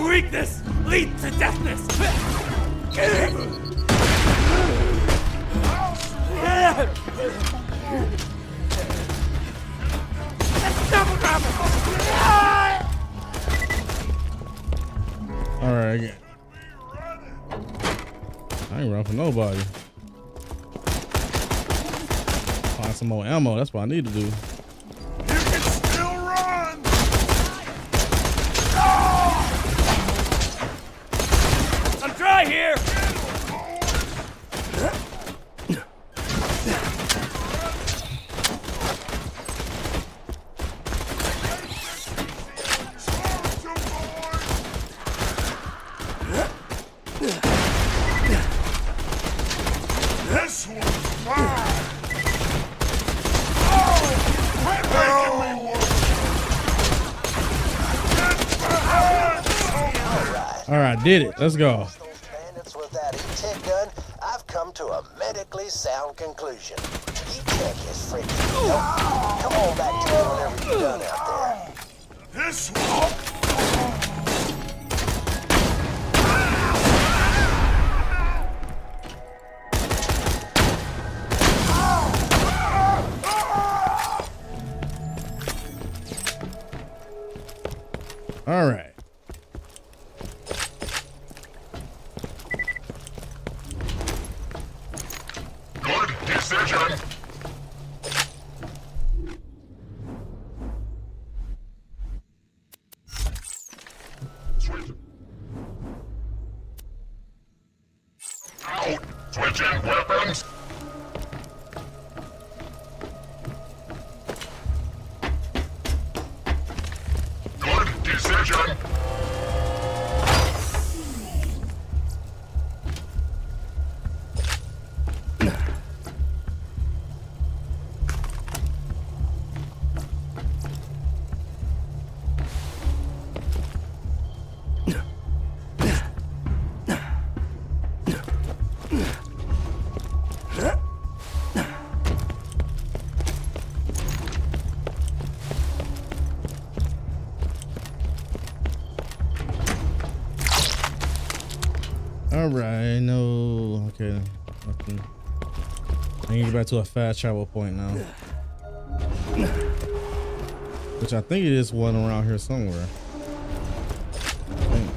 Weakness leads to deafness. All right, I ain't running for nobody. Find some more ammo. That's what I need to do. You can still run. I'm dry here. This one's mine! All right, did it. Let's go. Bandits with that E-Tech gun, I've come to a medically sound conclusion. E-Tech is freaking dope. Come on back to me whenever you're done out there. This one! All right. Good decision! Sweet. Out! Switching weapons! Good decision! All right. No. Okay. Nothing. I need to get back to a fast travel point now. Which I think it is one around here somewhere. I think.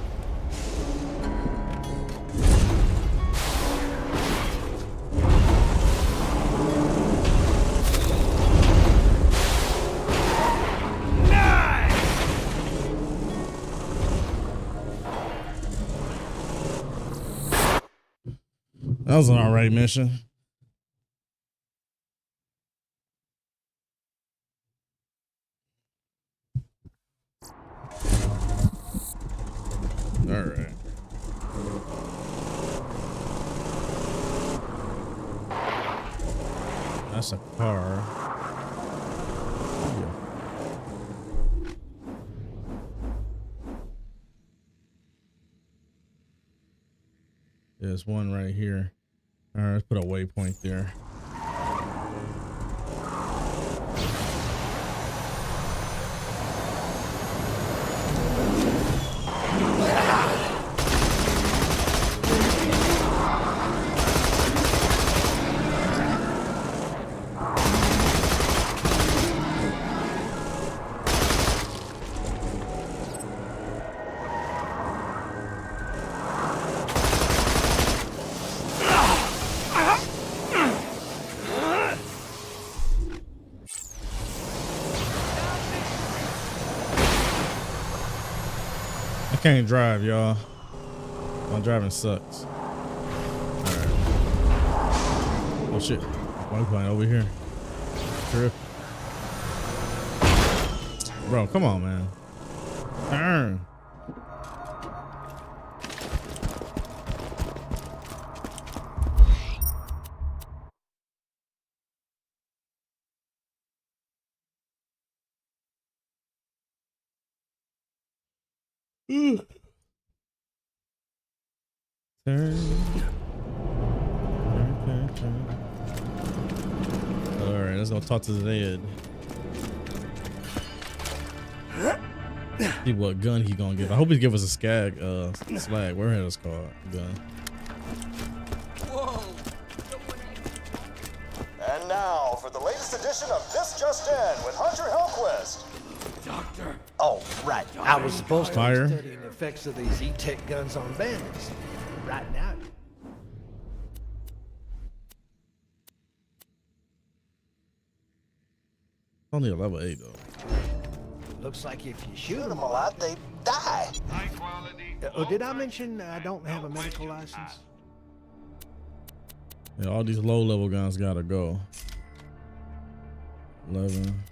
That was an alright mission. Alright. That's a car. There's one right here. All right, let's put a waypoint there. I can't drive, y'all. My driving sucks. Alright. Oh shit. One point over here. Trip. Bro, come on, man. Turn. Alright, let's go talk to Zed. See what gun he gonna give. I hope he give us a slag, where is called gun. Whoa. And now for the latest edition of This Just In with Hunter Hellquist. Doctor. Oh, right. I was supposed to Fire. be studying the effects of these E-Tech guns on bandits. Right now. Only a level 8 though. Looks like if you shoot them a lot, they die. High quality. Did I mention I don't have a medical license? Yeah, all these low level guns gotta go. 11.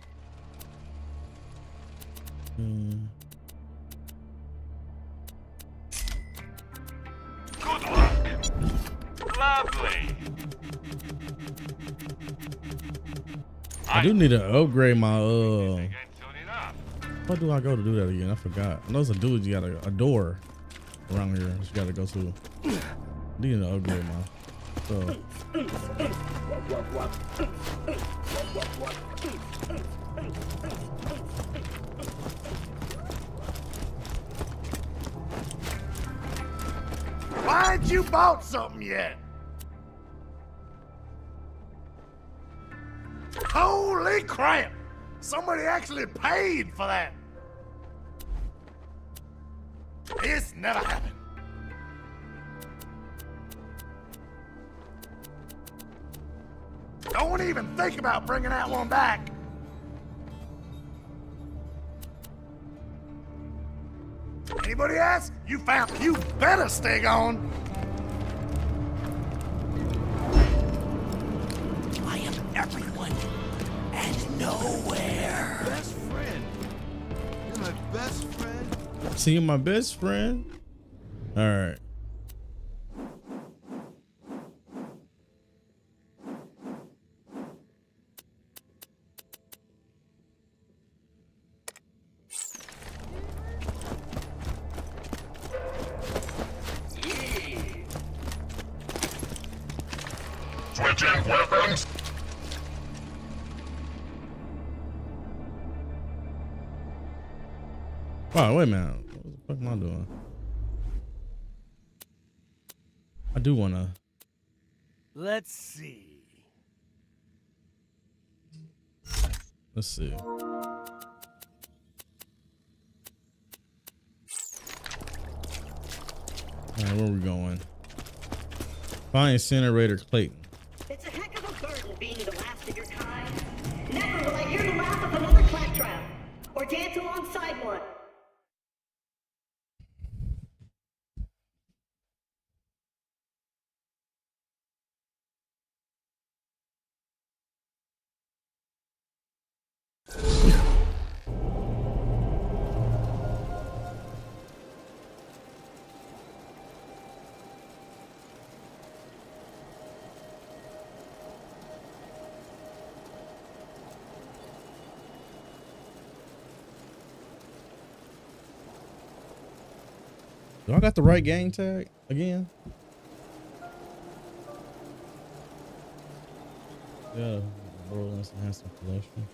Good luck. Lovely. I do need to upgrade my what do I go to do that again? I forgot. I know it's a dude, you got a door around here that you gotta go through. I need to upgrade my stuff. Why ain't you bought something yet? Holy crap! Somebody actually paid for that. This never happened. Don't even think about bringing that one back. Anybody ask? You found. You better stay gone. I am everyone and nowhere. Best friend. You're my best friend. See, you're my best friend. All right. Switching weapons. Wow, wait a minute. What the fuck am I doing? I do wanna. Let's see. Let's see. where we going? Find incinerator Clayton. It's a heck of a burden being the last of your kind. Never will I hear the laugh of another claptrap or dance alongside one. Do I got the right gang tag again? Yeah, Borderlands Enhancement Collection.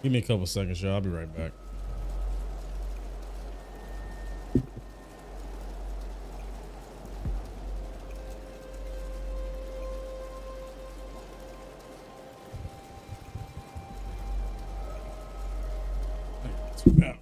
Give me a couple seconds, y'all. I'll be right back. Too bad.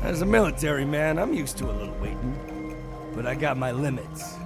As a military man, I'm used to a little waiting, but I got my limits.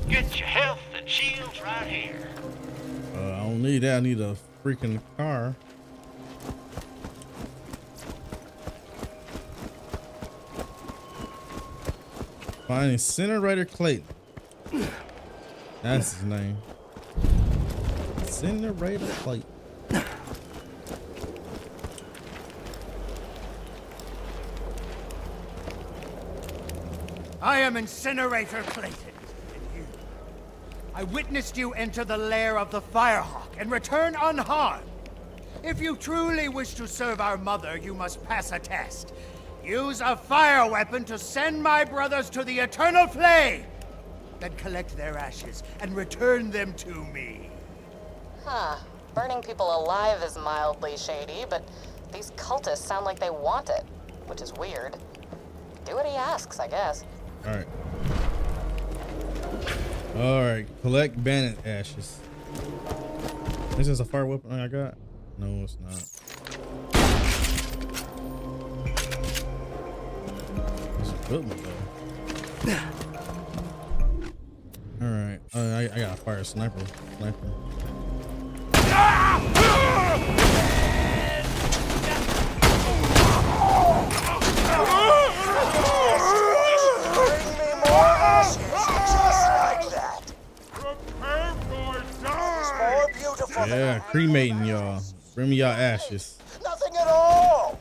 Get your health and shields right here. I don't need that. I need a freaking car. Find Incinerator Clayton. That's his name. Incinerator Clayton. I am Incinerator Clayton, and you. I witnessed you enter the lair of the Firehawk and return unharmed. If you truly wish to serve our mother, you must pass a test. Use a fire weapon to send my brothers to the eternal flame. Then collect their ashes and return them to me. Huh. Burning people alive is mildly shady, but these cultists sound like they want it, which is weird. Do what he asks, I guess. All right. All right. Collect bandit ashes. This is a fire weapon I got? No, it's not. It's equipment though. All right. I got a fire sniper. Yeah, cremating y'all. Bring me y'all ashes. Nothing at all.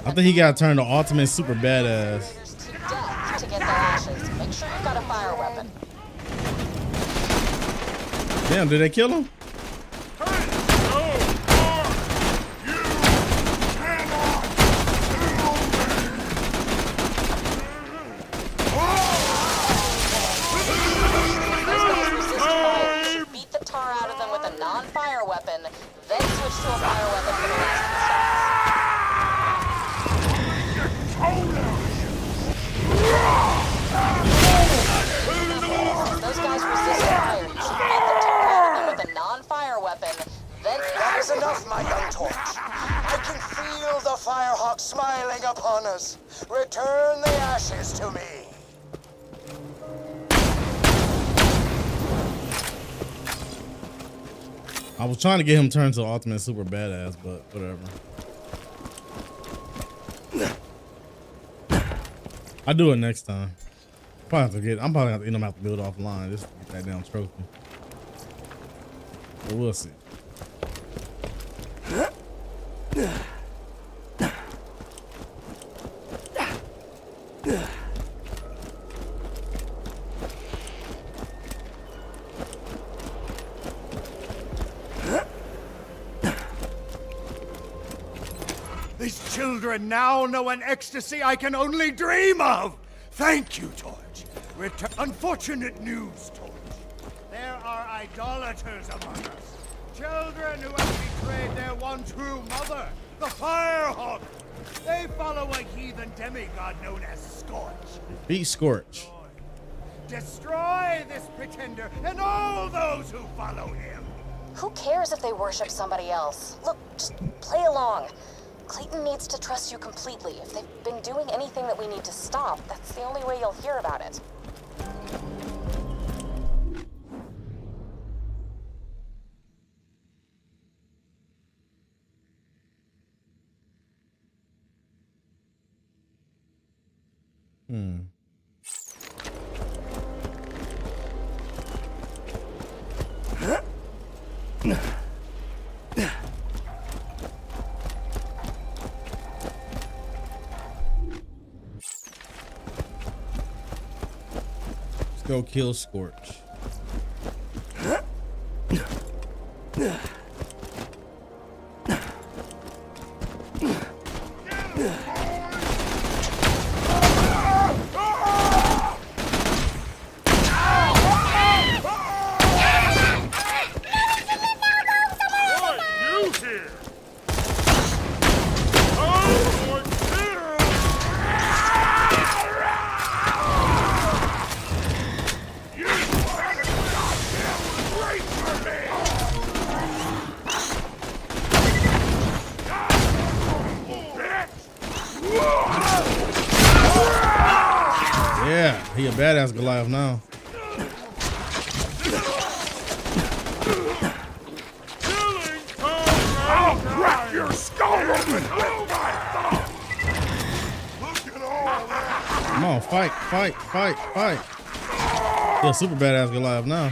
I think he got turned to ultimate super badass. To get their ashes. Make sure you've got a fire weapon. Damn, did they kill him? Beat the tar out of them with a non-fire weapon, then switch to a fire weapon for the last few shots. Those guys resist fire. You should beat the tar out of them with a non-fire weapon, then... That is enough, my young torch. I can feel the Firehawk smiling upon us. Return the ashes to me. I was trying to get him turned to ultimate super badass, but whatever. I'll do it next time. I'm probably have to end up have to build offline just to get that damn trophy. But we'll see. These children now know an ecstasy I can only dream of. Thank you, Torch. Unfortunate news, Torch. There are idolaters among us. Children who have betrayed their one true mother, the Firehawk. They follow a heathen demigod known as Scorch. Beat Scorch. Destroy this pretender and all those who follow him. Who cares if they worship somebody else? Look, just play along. Clayton needs to trust you completely. If they've been doing anything that we need to stop, that's the only way you'll hear about it. Let's go kill Scorch. Yeah, he a badass Goliath now. your skull open with my thumb! Look at all that! Come on, fight, fight, fight, fight. Yeah, super badass Goliath now.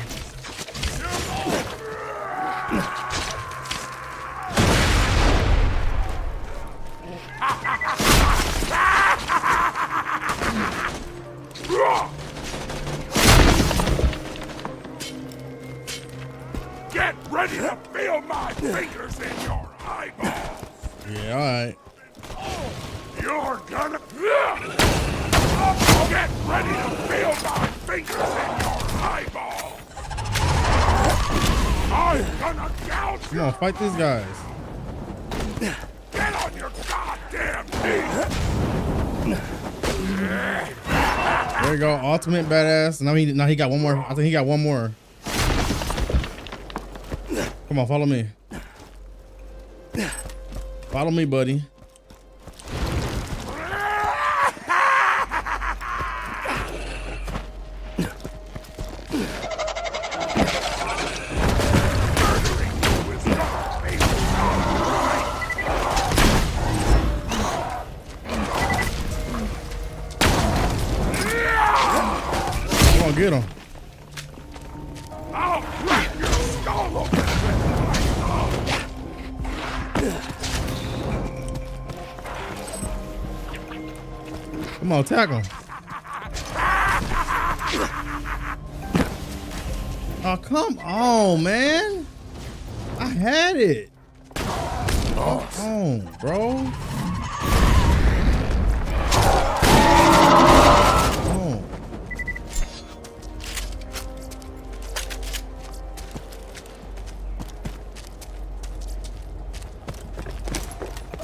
Get ready to feel my fingers in your eyeballs! Yeah, alright. You're gonna... Get ready to feel my fingers in your eyeballs! I'm gonna gouge Come on, fight these guys. Get on your goddamn knees! There you go, ultimate badass. Now he got one more. I think he got one more. Come on, follow me. Follow me, buddy. Come on, get him. I'll crack your skull open with my thumb! Come on, tackle him. Oh, come on, man. I had it. Come on, bro.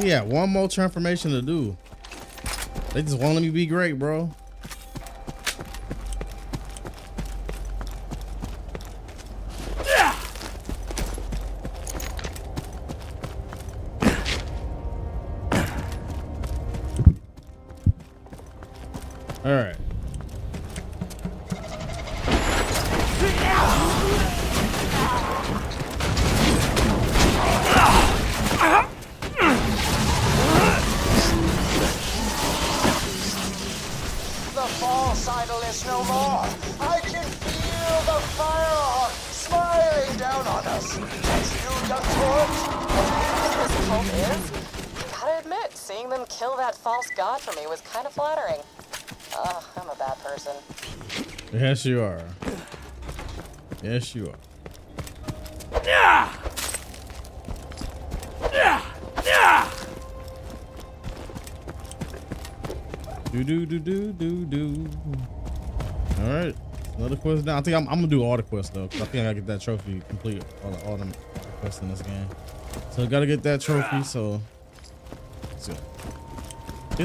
Yeah, one more transformation to do. They just won't let me be great, bro. All right. The false idol is no more. I can feel the firehawk smiling down on us. That's you, young Torch. This cult is? Gotta admit, seeing them kill that false god for me was kind of flattering. I'm a bad person. Yes, you are. Yes, you are. Yeah! Yeah! Yeah! Do. All right, another quest down. I think I'm gonna do all the quests though, cause I think I gotta get that trophy complete all the quests in this game. So I gotta get that trophy. So it's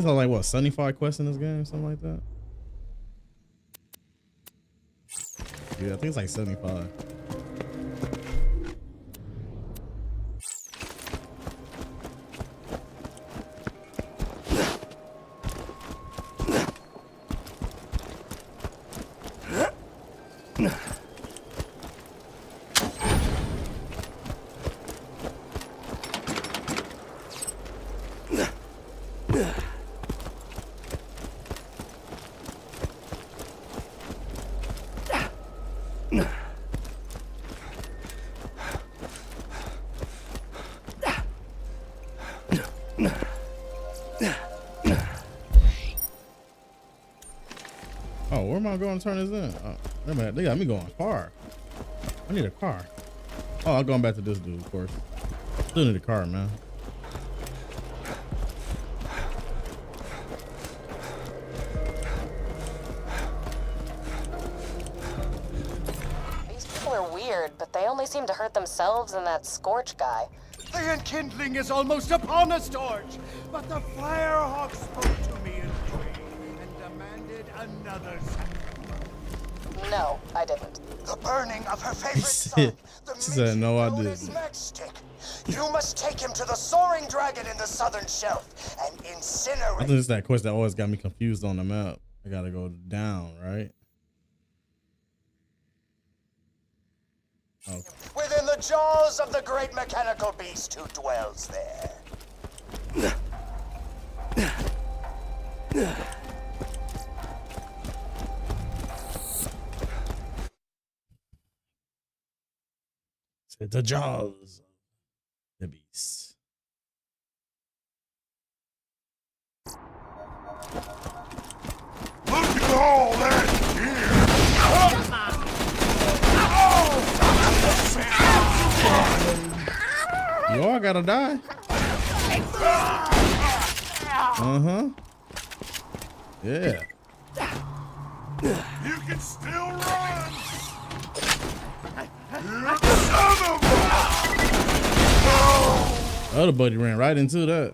like what 75 quests in this game, something like that. Yeah, I think it's like 75. Oh, where am I going to turn this in? Oh, wait a minute, they got me going far. I need a car. Oh, I'm going back to this dude, of course. Still need a car, man. These people are weird, but they only seem to hurt themselves and that Scorch guy. The enkindling is almost upon us, Torch. But the Firehawk spoke to me in dream and demanded another sacrifice. No, I didn't. The burning of her favorite son, the She said, no, I didn't. matchstick. You must take him to the soaring dragon in the southern shelf and I incinerate. think it's that quest that always got me confused on the map. I gotta go down, right? Okay. Within the jaws of the great mechanical beast who dwells there. It's the jaws of the beast. Look at all that gear! You all gotta die. Uh-huh. Yeah. You can still run! Son of a... Other buddy ran right into that.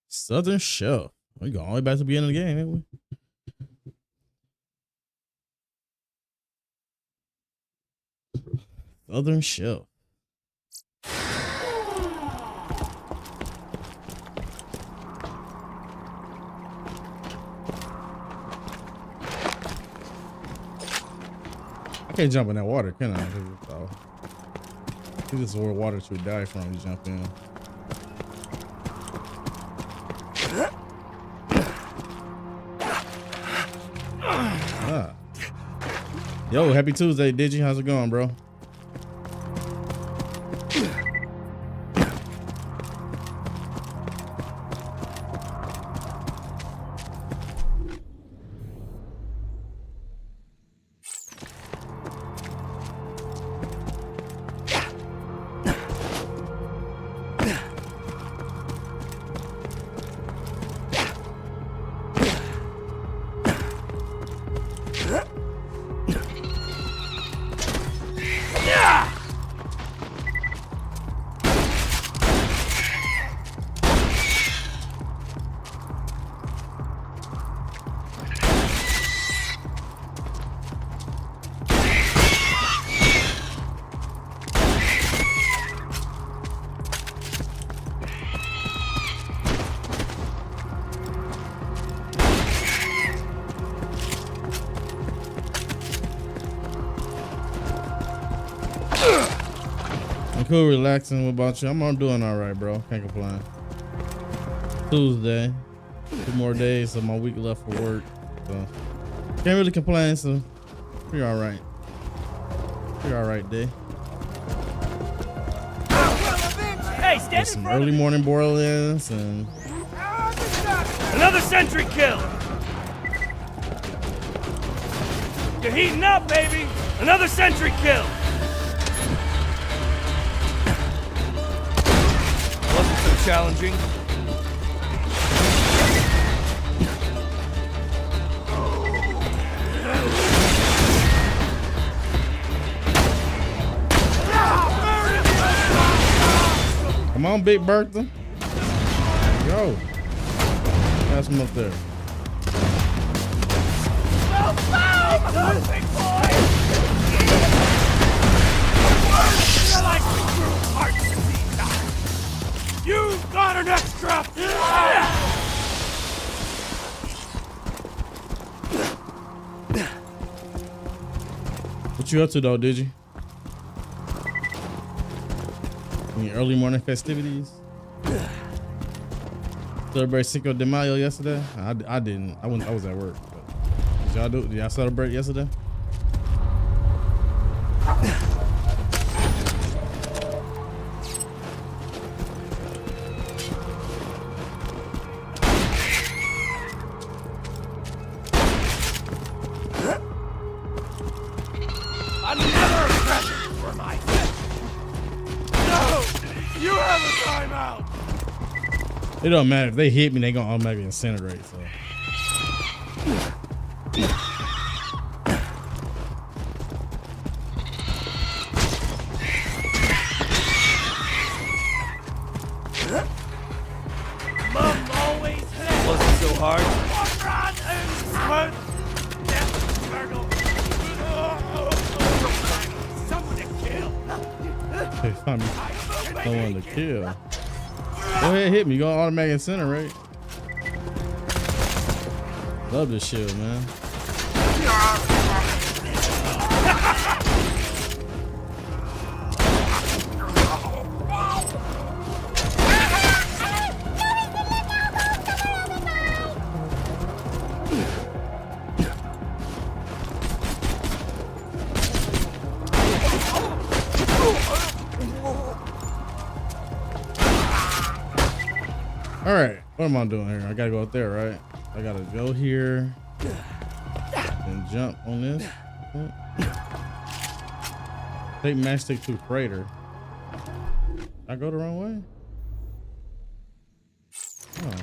Southern Shelf. We go all the way back to the beginning of the game, ain't we? Southern Shelf. I can't jump in that water, can I? I think this is where water should die from. You jump in. Yo, happy Tuesday, Digi. How's it going, bro? Cool, relaxing. What about you? I'm doing all right, bro. Can't complain. Tuesday, 2 more days of my week left for work, so can't really complain. So we're all right. We're all right day. Hey, stand some early morning Borderlands and another sentry kill. You're heating up, baby. Another sentry kill. Wasn't so challenging. Come on, Big Bertha. Go. Pass him up there. You got an extra. What you up to though, did you? Any early morning festivities? Celebrate Cinco de Mayo yesterday? I didn't. I was at work. But did y'all do? Did y'all celebrate yesterday? Another present for my fist. No, you have a timeout. It don't matter if they hit me; they gonna automatically incinerate. So hard. Someone to kill. Hey, find me someone to kill. Go ahead, hit me. Go automatic incinerate. Love this shield, man. All right, what am I doing here? I gotta go up there, right? I gotta go here and jump on this. Take matchstick to freighter. I go the wrong way? Oh.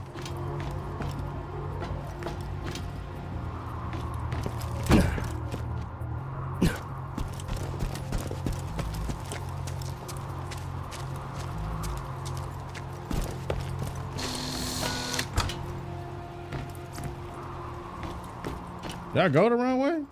Did I go the wrong way?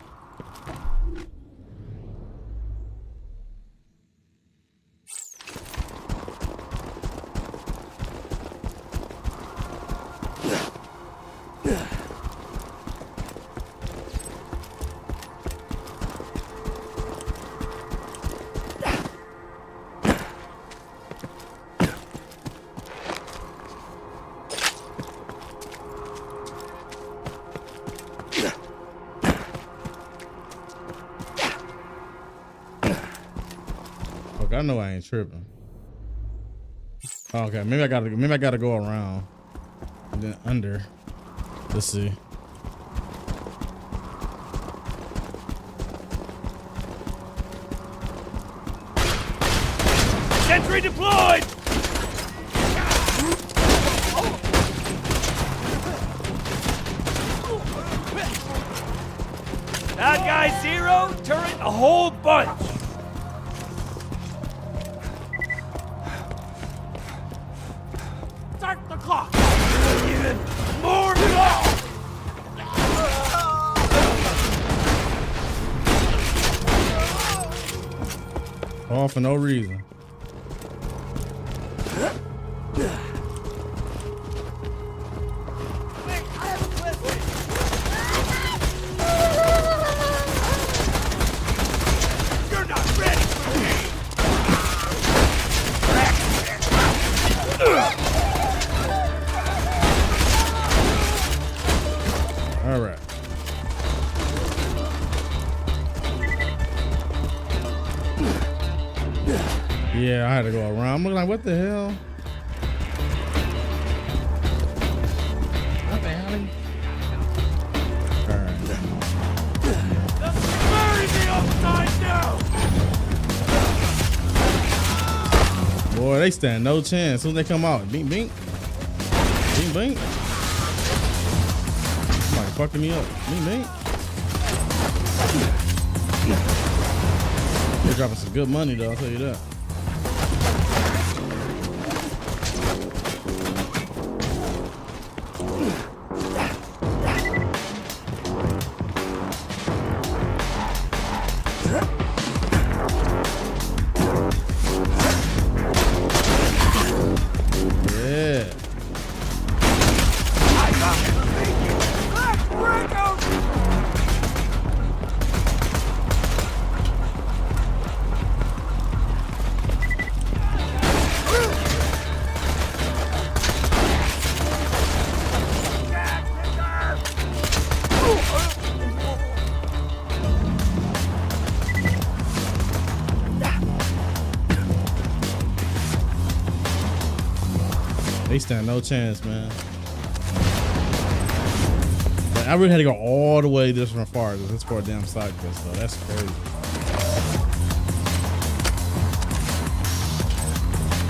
I know I ain't tripping. Okay, maybe I gotta go around and then under. Let's see. Sentry deployed! Bad guy 0, turret a whole bunch. Start the clock. Even more long. All for no reason. All right. Yeah, I had to go around. I'm looking like, what the hell? What the hell? All right. Bury me upside down. Boy, they stand no chance. As soon as they come out, bink, bink. Bink, bink. Somebody fucking me up. Bink, bink. They're dropping some good money, though, I'll tell you that. They stand no chance, man. Like, I really had to go all the way this far. This for a damn side quest, though. That's crazy.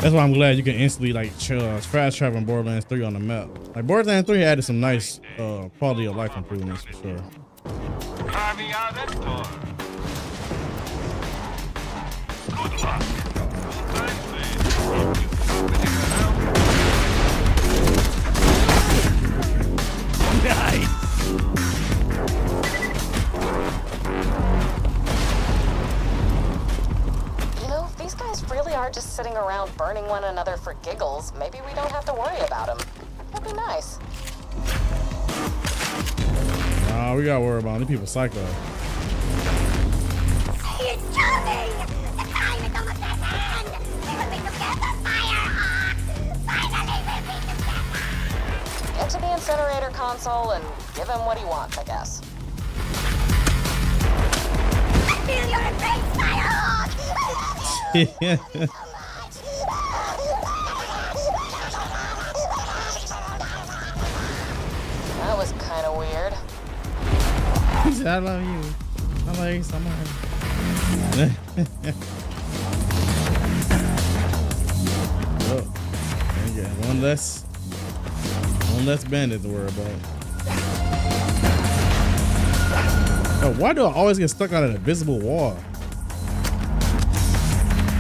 That's why I'm glad you can instantly like fast travel in Borderlands 3 on the map. Like Borderlands 3 added some nice quality of life improvements for sure. Good luck. one another for giggles, maybe we don't have to worry about him. That'd be nice. Nah, we gotta worry about these people psycho. It's coming! The time is almost at hand! We will be together, Firehawk! Finally, we'll be together! Get to the incinerator console and give him what he wants, I guess. I feel your embrace, Firehawk! That was kind of weird. He said, I love you. I love you so much. Oh, yeah, one less bandit to worry about. Oh, why do I always get stuck on an invisible wall?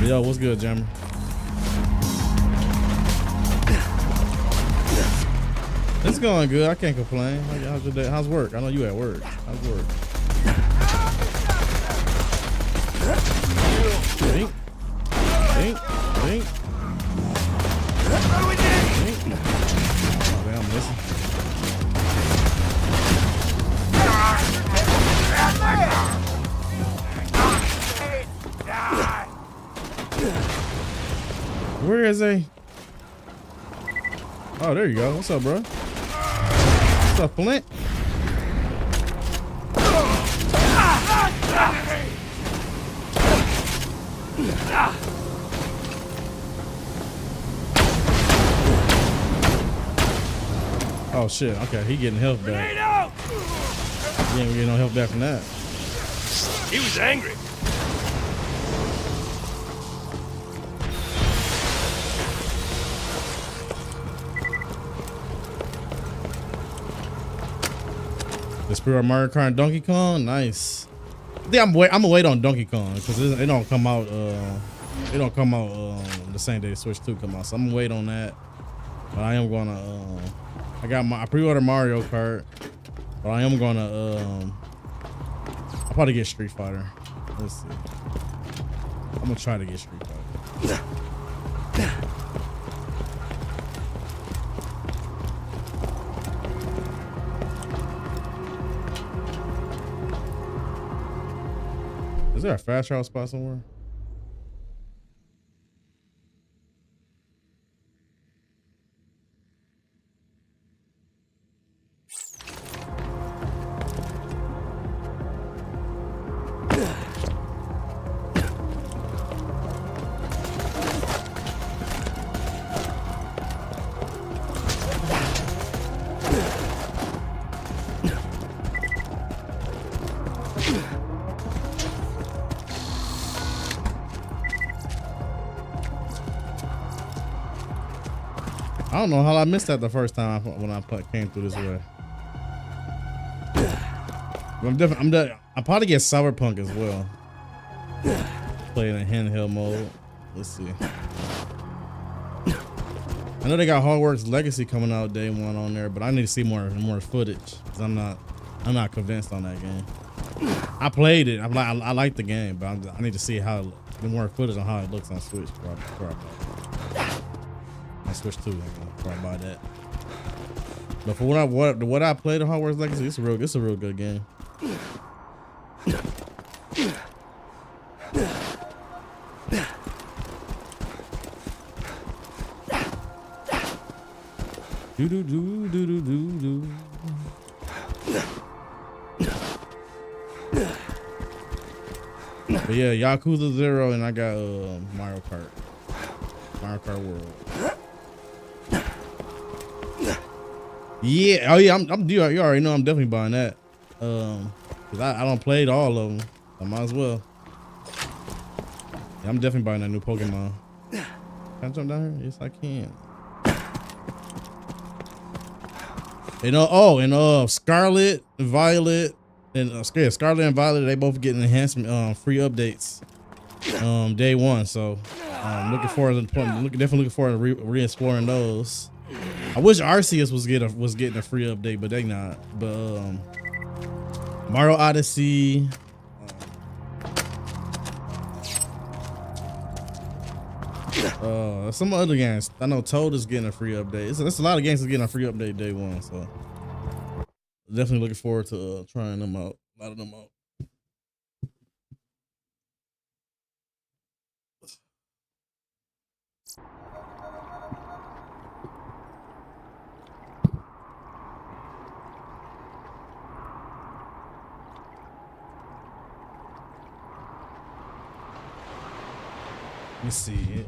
Yo, what's good, Jammer? It's going good. I can't complain. How's your day? How's work? I know you at work. How's work? Dink. Dink. Dink. Dink. Oh, man, I'm missing. Where is he? Oh, there you go. What's up, bro? What's up, Flint? Oh shit, okay, he getting health back. He ain't getting no health back from that. He was angry. The Spirit of Mario Kart and Donkey Kong, nice. I think I'm gonna wait on Donkey Kong because it don't come out. It don't come out the same day Switch 2 come out. So I'm gonna wait on that. But I am gonna. I pre-ordered Mario Kart, but I am gonna. I'll probably get Street Fighter. Let's see. I'm gonna try to get Street Fighter. Is there a fast travel spot somewhere? I don't know how I missed that the first time when I came through this way. I'll probably get Cyberpunk as well. Play in a handheld mode. Let's see. I know they got Hogwarts Legacy coming out day one on there, but I need to see more footage because I'm not convinced on that game. I played it. I like the game, but I need to see more footage on how it looks on Switch. On Switch 2, before I buy that. But for what I played on Hogwarts Legacy, it's a real good game. Do do do do do do do. But yeah, Yakuza 0 and I got Mario Kart World. Yeah, oh yeah, you already know I'm definitely buying that. Cause I don't played all of them. I might as well. Yeah, I'm definitely buying that new Pokemon. Can I jump down here? Yes, I can. And Scarlet, Violet, and Scarlet and Violet, they both getting enhancement free updates day one. So looking forward to definitely looking forward to re-exploring those. I wish Arceus was getting a free update, but they not. But Mario Odyssey. Some other games. I know Toad is getting a free update. It's a lot of games that's getting a free update day one. So definitely looking forward to trying them out. A lot of them out. Let me see it.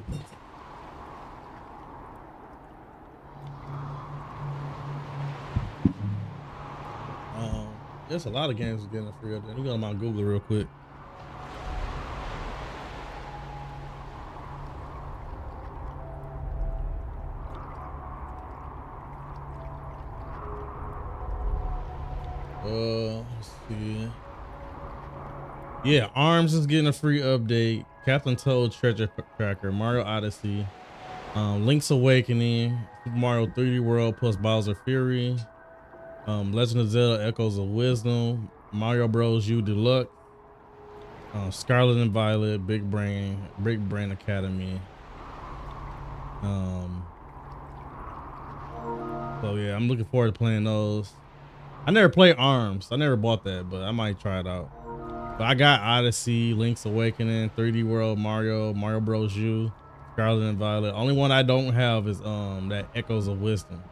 There's a lot of games getting a free update. Let me go to my Google real quick. Let's see. Yeah, ARMS is getting a free update. Captain Toad Treasure Tracker, Mario Odyssey, Link's Awakening, Super Mario 3D World plus Bowser Fury, Legend of Zelda Echoes of Wisdom, Mario Bros. U Deluxe, Scarlet and Violet, Big Brain Academy. So yeah, I'm looking forward to playing those. I never played ARMS. I never bought that, but I might try it out. But I got Odyssey, Link's Awakening, 3D World, Mario Bros. U, Scarlet and Violet. Only one I don't have is that Echoes of Wisdom.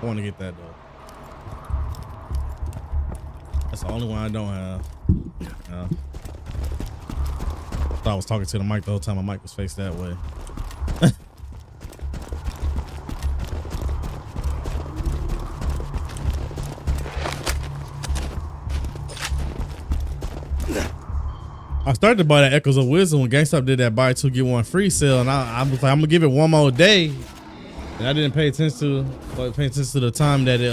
I want to get that though. That's the only one I don't have. I thought I was talking to the mic the whole time. My mic was faced that way. I started to buy that Echoes of Wisdom when GameStop did that buy two get one free sale, and I was like, I'm gonna give it one more day, and I didn't pay attention to the time that it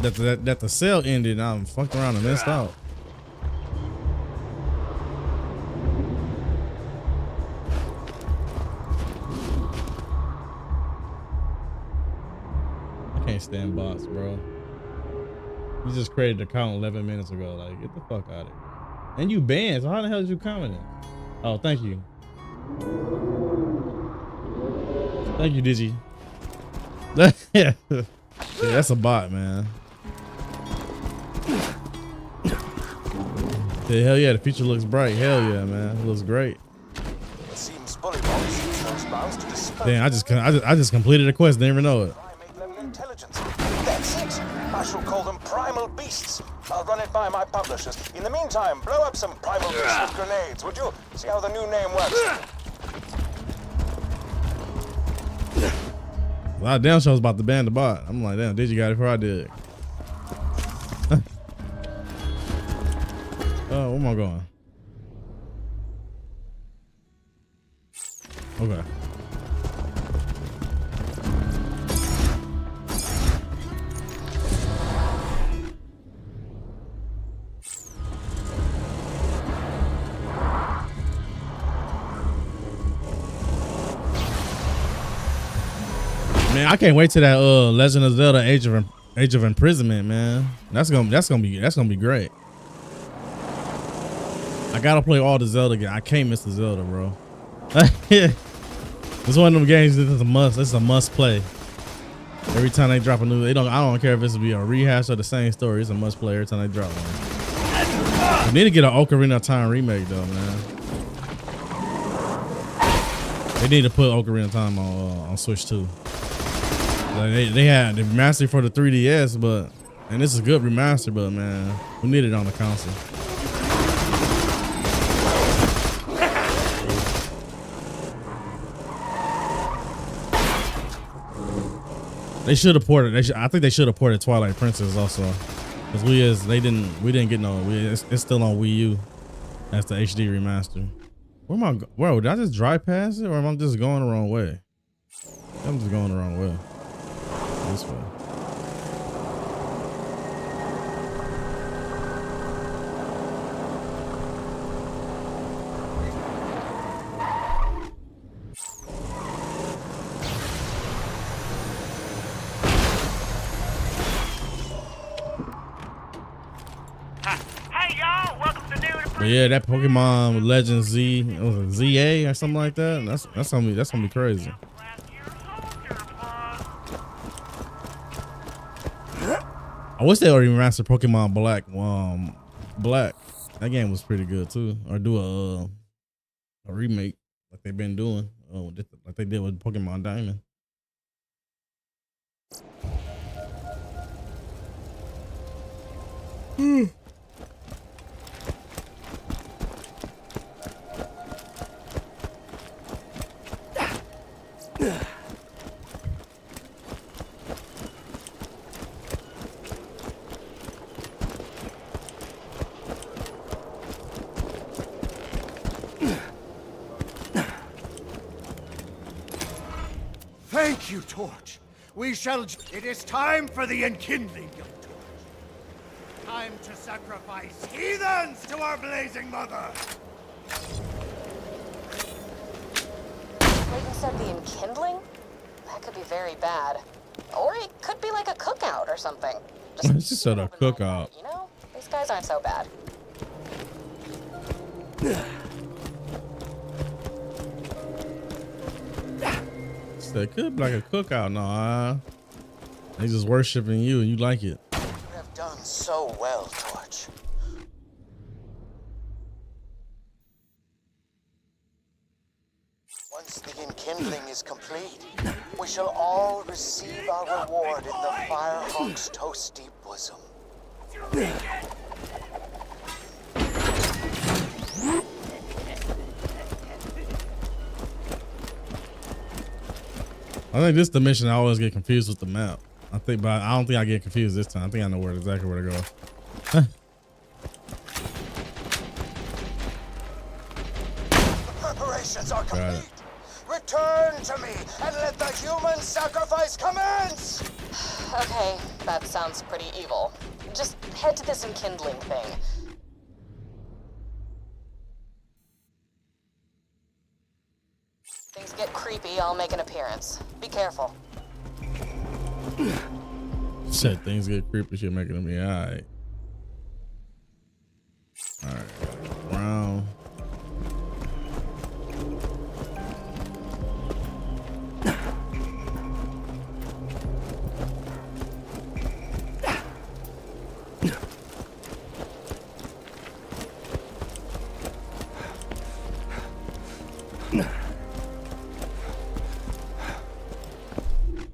that the sale ended. And I fucked around and missed out. I can't stand bots, bro. You just created an account 11 minutes ago. Like, get the fuck out of here. And you banned, so how the hell did you comment? Oh, thank you. Thank you, Digi. Yeah, that's a bot, man. Yeah, hell yeah, the future looks bright. Hell yeah, man. It looks great. It seems Bullyball shoots those bounds to dispel. Damn, I just completed a quest, didn't even know it. Intelligence. That's it. I shall call them primal beasts. I'll run it by my publishers. In the meantime, blow up some primal beasts with grenades, would you? See how the new name works. A lot of damn shows about to ban the bot. I'm like, damn, Digi got it before I did. Oh, where am I going? Okay. Man, I can't wait till that Legend of Zelda Age of Imprisonment, man. That's gonna be great. I gotta play all the Zelda games. I can't miss the Zelda, bro. It's one of them games that is a must. It's a must play. Every time they drop a new, I don't care if it's be a rehash or the same story. It's a must play every time they drop one. They need to get an Ocarina of Time remake though, man. They need to put Ocarina of Time on Switch too. Like they had the remaster for the 3DS, and this is a good remaster, but man, we need it on the console. They should have ported. I think they should have ported Twilight Princess also, because we didn't get no. It's still on Wii U. That's the HD remaster. Where am I? Whoa, did I just drive past it, or am I just going the wrong way? I'm just going the wrong way. This way. But yeah, that Pokemon Legend Z, it was a ZA or something like that. That's gonna be crazy. I wish they already remastered Pokemon Black. Black. That game was pretty good too. Or do a remake like they've been doing, like they did with Pokemon Diamond. Thank you, Torch. We shall. It is time for the enkindling, young Torch. Time to sacrifice heathens to our blazing mother. Clayton said the enkindling? That could be very bad. Or it could be like a cookout or something. Just said a cookout. You know, these guys aren't so bad. It could be like a cookout. Nah, they just worshiping you and you like it. You have done so well, Torch. Once the enkindling is complete, we shall all receive our reward in the Firehawk's toasty bosom. I think this dimension I always get confused with the map. But I don't think I get confused this time. I think I know exactly where to go. The preparations are complete. Return to me and let the human sacrifice commence. Okay, that sounds pretty evil. Just head to this enkindling thing. Things get creepy, I'll make an appearance. Be careful. Said things get creepy, shit making them be alright. Alright, round.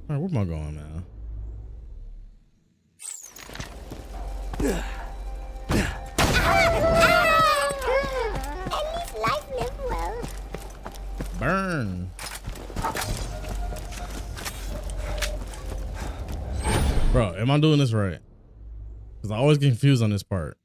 Where am I going now? At least life live well. Burn. Bro, am I doing this right? Because I always get confused on this part.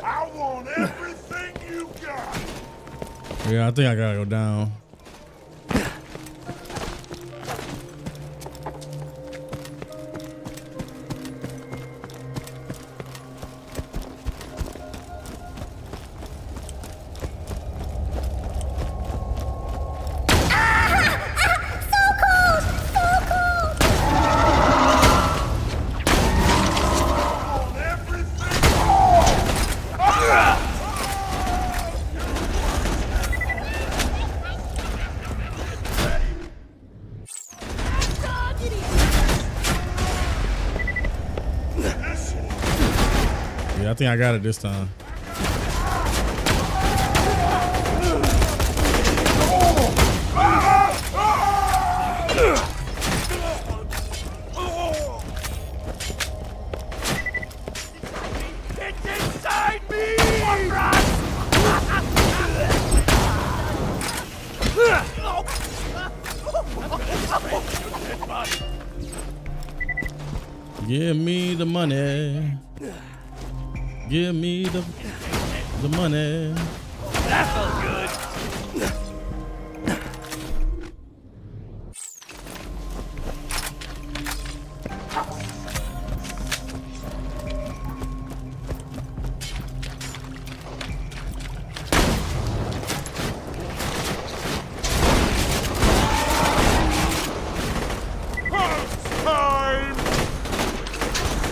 I want everything you got. Yeah, I think I gotta go down. Yeah, I think I got it this time. Give me the money. Give me the money. That felt good.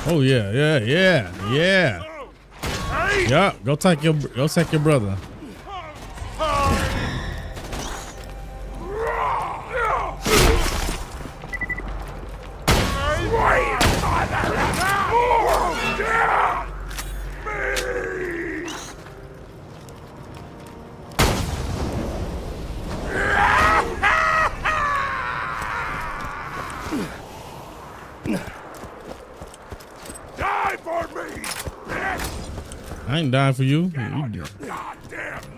Oh yeah, yeah. Yeah, go take your brother. Die for me, bitch! I ain't dying for you. Goddamn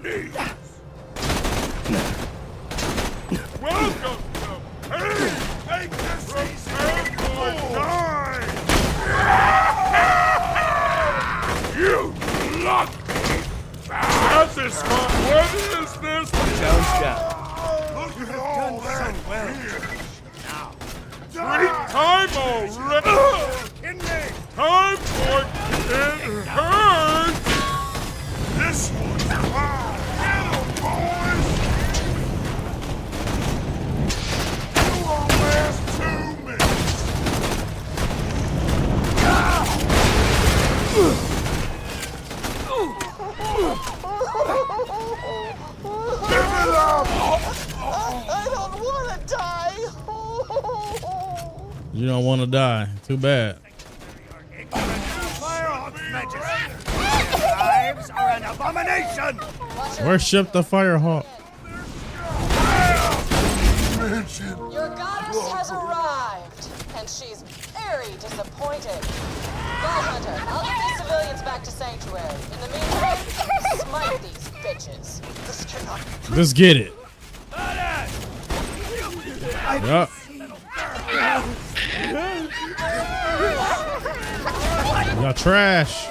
knees! Welcome to pain! Take this easy! Die! You lucky bastard! What is this? Sounds down. Look at all that here! Now, time already! Time for it hurts! This one's mine! Get 'em, boys! You won't last 2 minutes! Give it up! I don't want to die. You don't want to die. Too bad. Firehawk's majesty. Lives are an abomination. Worship the Firehawk. Your goddess has arrived, and she's very disappointed. Vault Hunter, I'll get these civilians back to Sanctuary. In the meantime, smite these bitches. This cannot be. Let's get it. Yup. Y'all trash.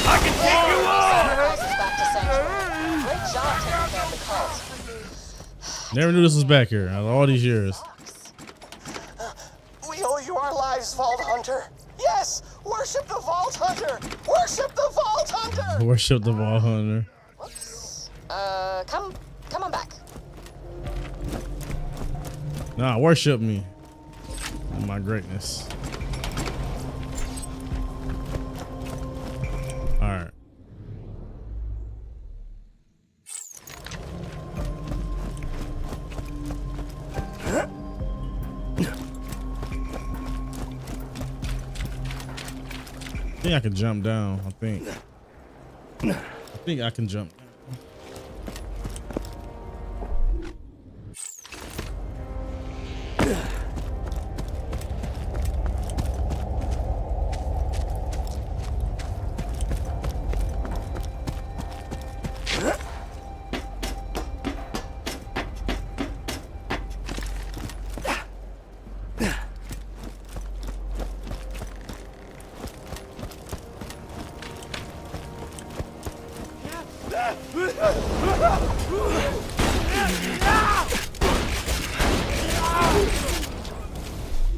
I can take you on! Great job taking care of the cult. Never knew this was back here after all these years. We owe you our lives, Vault Hunter. Yes, worship the Vault Hunter. Worship the Vault Hunter. Worship the Vault Hunter. Come on back. Nah, worship me. And my greatness. All right. I think I can jump down. I think I can jump.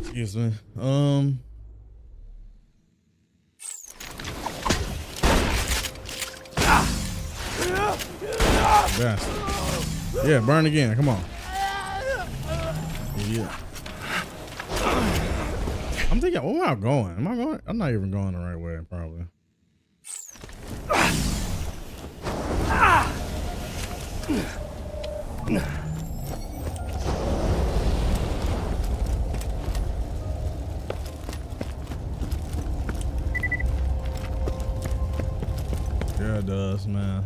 Excuse me. Bastard. Yeah, burn again. Come on. Yeah. I'm thinking, where am I going? Am I going? I'm not even going the right way, probably. Yeah, it does, man.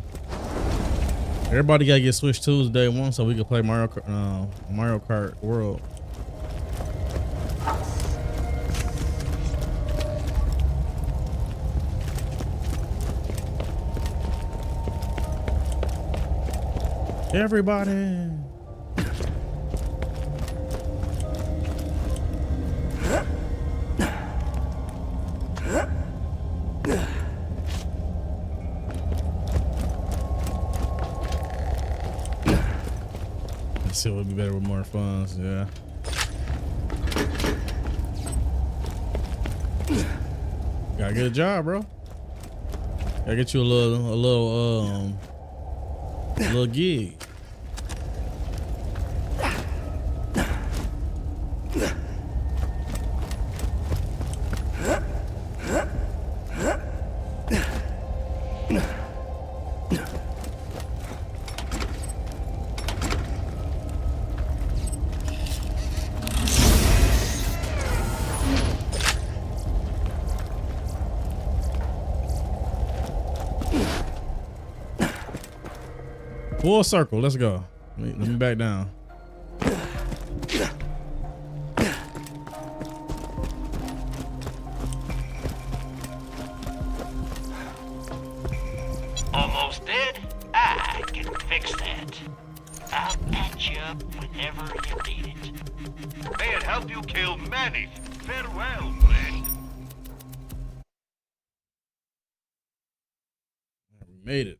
Everybody gotta get Switch 2's day one so we can play Mario Kart World. Everybody. still would be better with more funds. Yeah. Gotta get a job, bro. Gotta get you a little gig. Full circle, let's go. Let me back down. Almost dead? I can fix that. I'll patch you up whenever you need it. May it help you kill many. Farewell, friend. We made it.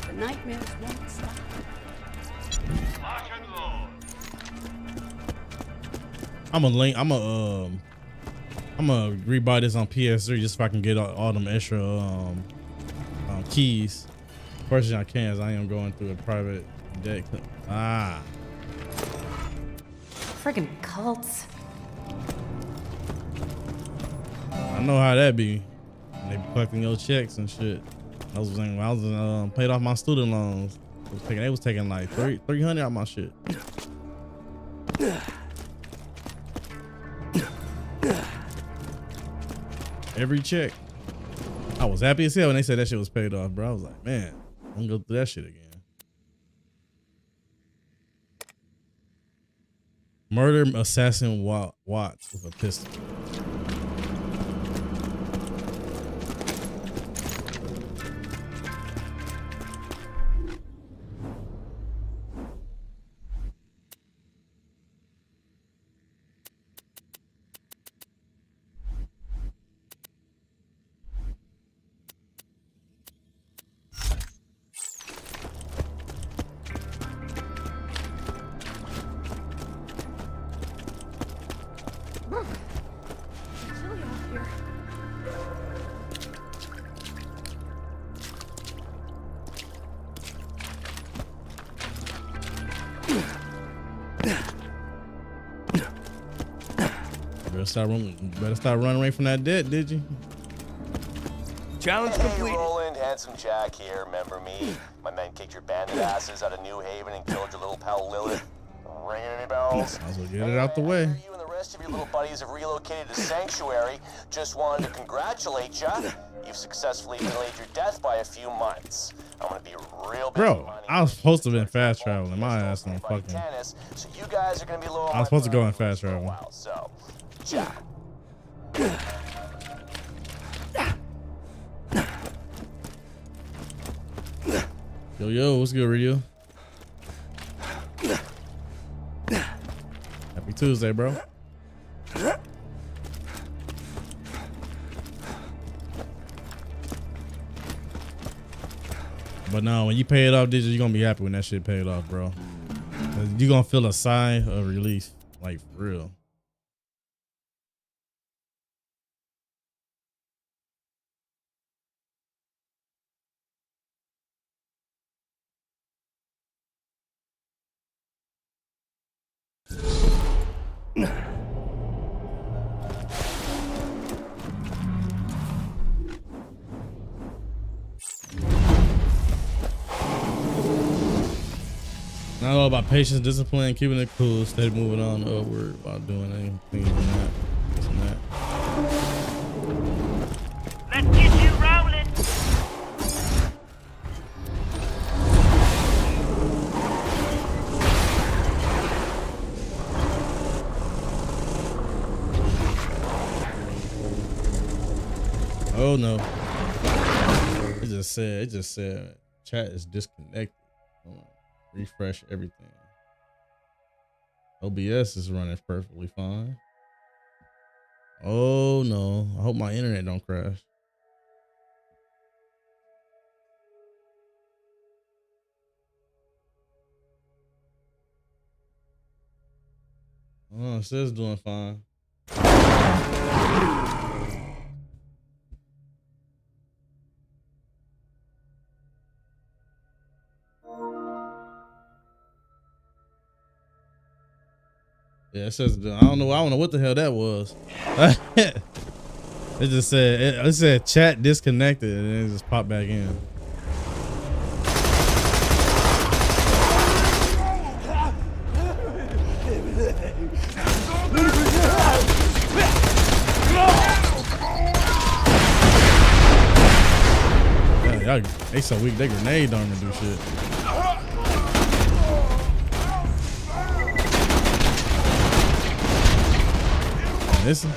The nightmares won't stop. I'm gonna rebuy this on PS3 just so I can get all them extra keys. First I can, as I am going through a private deck. Friggin' cults. I know how that be. They be collecting your checks and shit. I was paid off my student loans. They was taking like $300 out my shit. Every check. I was happy as hell when they said that shit was paid off, bro. I was like, man, I'm gonna go through that shit again. Murder assassin Watts with a pistol. Better start running away from that debt, did you? Challenge complete. Hey, Roland, Handsome Jack here. Remember me? My men kicked your bandit asses out of New Haven and killed your little pal Lilith. Ringing any bells? Might as well get it out the way. You and the rest of your little buddies have relocated to Sanctuary. Just wanted to congratulate ya. You've successfully delayed your death by a few months. I'm gonna be real busy. Bro, I was supposed to have been fast traveling. My ass on fucking. Tennis, so you guys are gonna be low on I was supposed to go in fast traveling. So, ciao. Yo, what's good, Rio? Happy Tuesday, bro. But no, when you pay it off, Digital, you're gonna be happy when that shit paid off, bro. You're gonna feel a sigh of relief, like for real. Not all about patience, discipline, keeping it cool, steady moving on upward while doing anything and that. This and that. Let's get you rolling. Oh no. He just It just said chat is disconnected. Refresh everything. OBS is running perfectly fine. Oh no, I hope my internet don't crash. Oh, it says doing fine. Yeah, it says I don't know what the hell that was. It just said it said chat disconnected and then it just popped back in. Yeah, they so weak they grenade don't even do shit. Listen.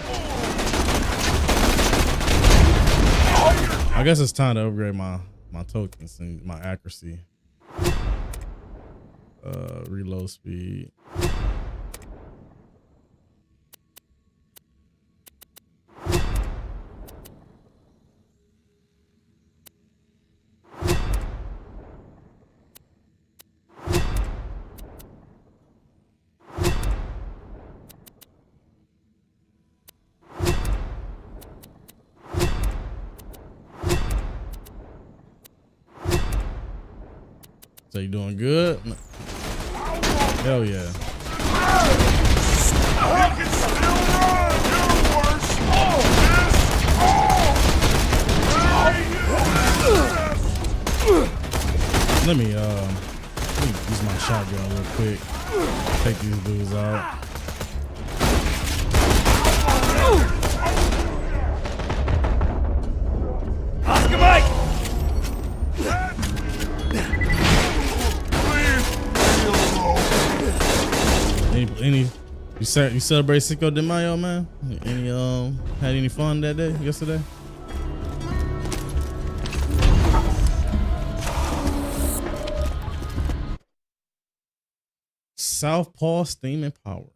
I guess it's time to upgrade my tokens and my accuracy. Reload speed. So you doing good? Hell yeah. We can still run, you worse. Let me use my shotgun real quick. Take these dudes out. Oscar Mike! Any you celebrate Cinco de Mayo, man? Any had any fun that day yesterday? Southpaw Steam and Power.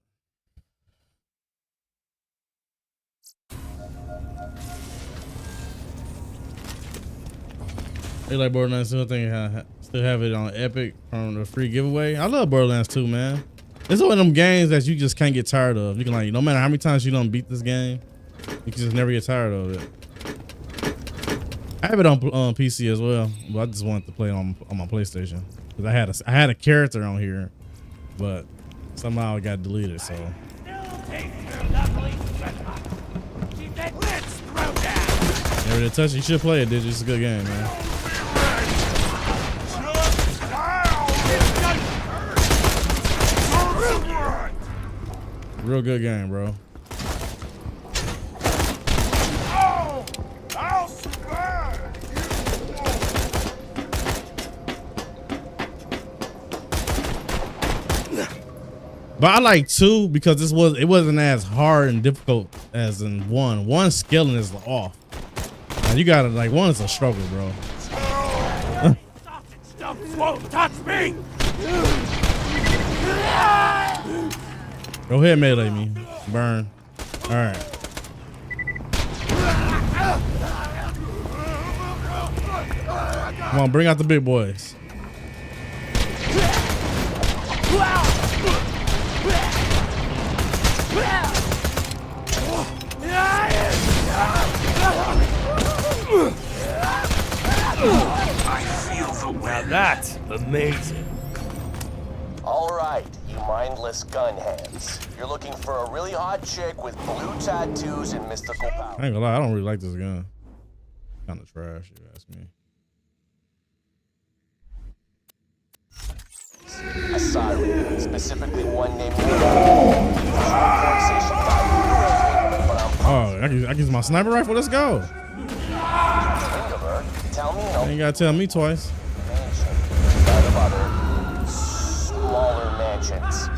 They like Borderlands 2. I think still have it on Epic from the free giveaway. I love Borderlands 2, man. It's one of them games that you just can't get tired of. You can like, no matter how many times you don't beat this game, you can just never get tired of it. I have it on PC as well, but I just wanted to play it on my PlayStation because I had a character on here, but somehow it got deleted. So never did touch it. You should play it, dude. It's a good game, man. Real good game, bro. Oh, I'll survive. But I like 2 because it wasn't as hard and difficult as in 1. 1 scaling is off. Now you gotta like 1 is a struggle, bro. Stuff won't touch me! Go ahead, melee me. Burn. All right. Come on, bring out the big boys. I feel the wind. Now that's amazing. All right, you mindless gun hands. You're looking for a really hot chick with blue tattoos and mystical power. I ain't gonna lie, I don't really like this gun. Kind of trash, if you ask me. Aside, specifically one named. Oh, I can use my sniper rifle. Let's go. Tell me You ain't gotta tell me twice. Smaller mansions.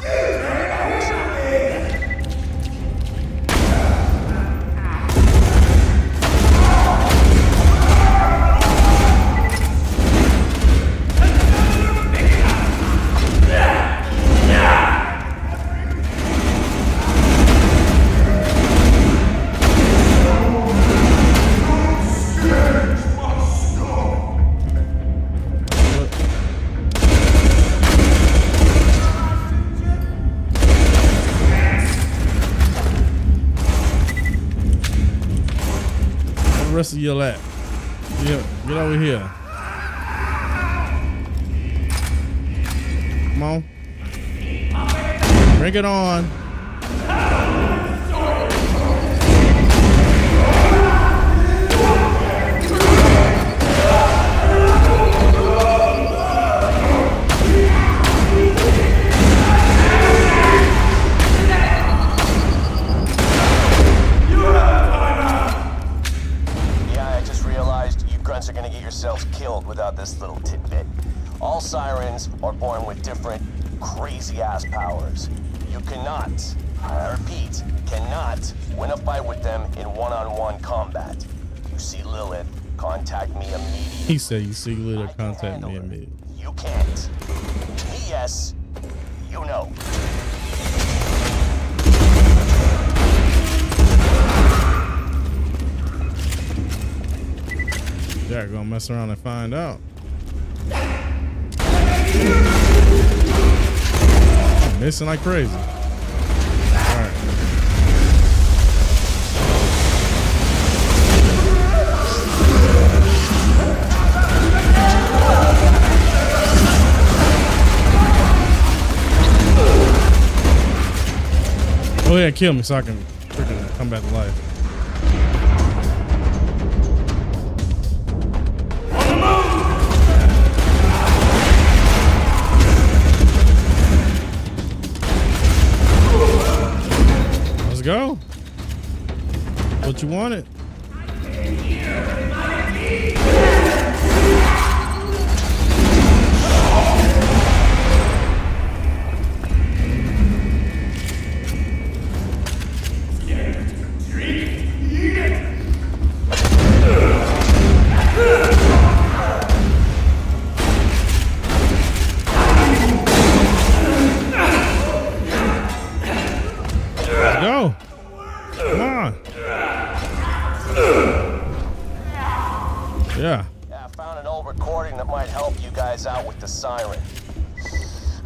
rest of you at? Yeah, get over here. Come on. Bring it on. Are gonna get yourselves killed without this little tidbit. All sirens are born with different crazy-ass powers. You cannot, I repeat, cannot win a fight with them in one-on-one combat. You see Lilith, contact me immediately. He said you see Lilith, contact me immediately. You can't. Me, yes. You know. Jack gonna mess around and find out. I'm missing like crazy. Alright. Go ahead and kill me so I can freaking come back to life. Let's go. What you wanted? Go. Come on. Yeah. I found an old recording that might help you guys out with the siren.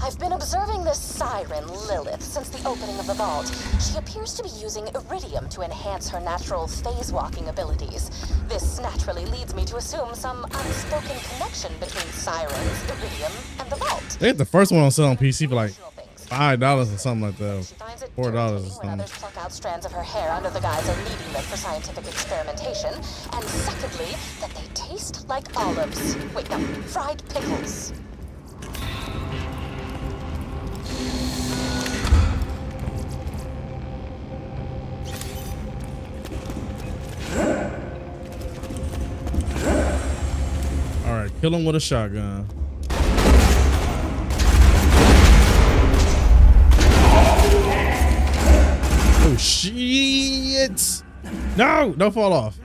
I've been observing this siren, Lilith, since the opening of the vault. She appears to be using iridium to enhance her natural phase-walking abilities. This naturally leads me to assume some unspoken connection between sirens, iridium, and the vault. They had the first one on sale on PC for like $5 or something like that. $4 or When something. others pluck out strands of her hair under the guise of needing them for scientific experimentation. And secondly, that they taste like olives. Wait, no, fried pickles. All right, kill him with a shotgun. Oh shit! No, don't fall off.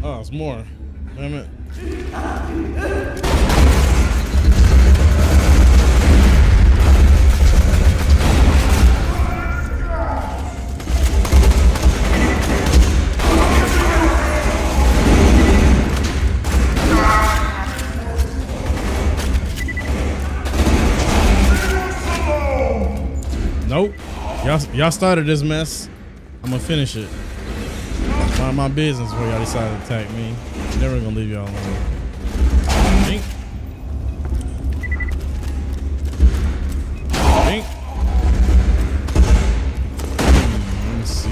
Oh, it's more. Damn it. Nope. Y'all started this mess. I'm gonna finish it. Mind my business before y'all decide to attack me. Never gonna leave y'all alone. Bink. Bink. Let me see.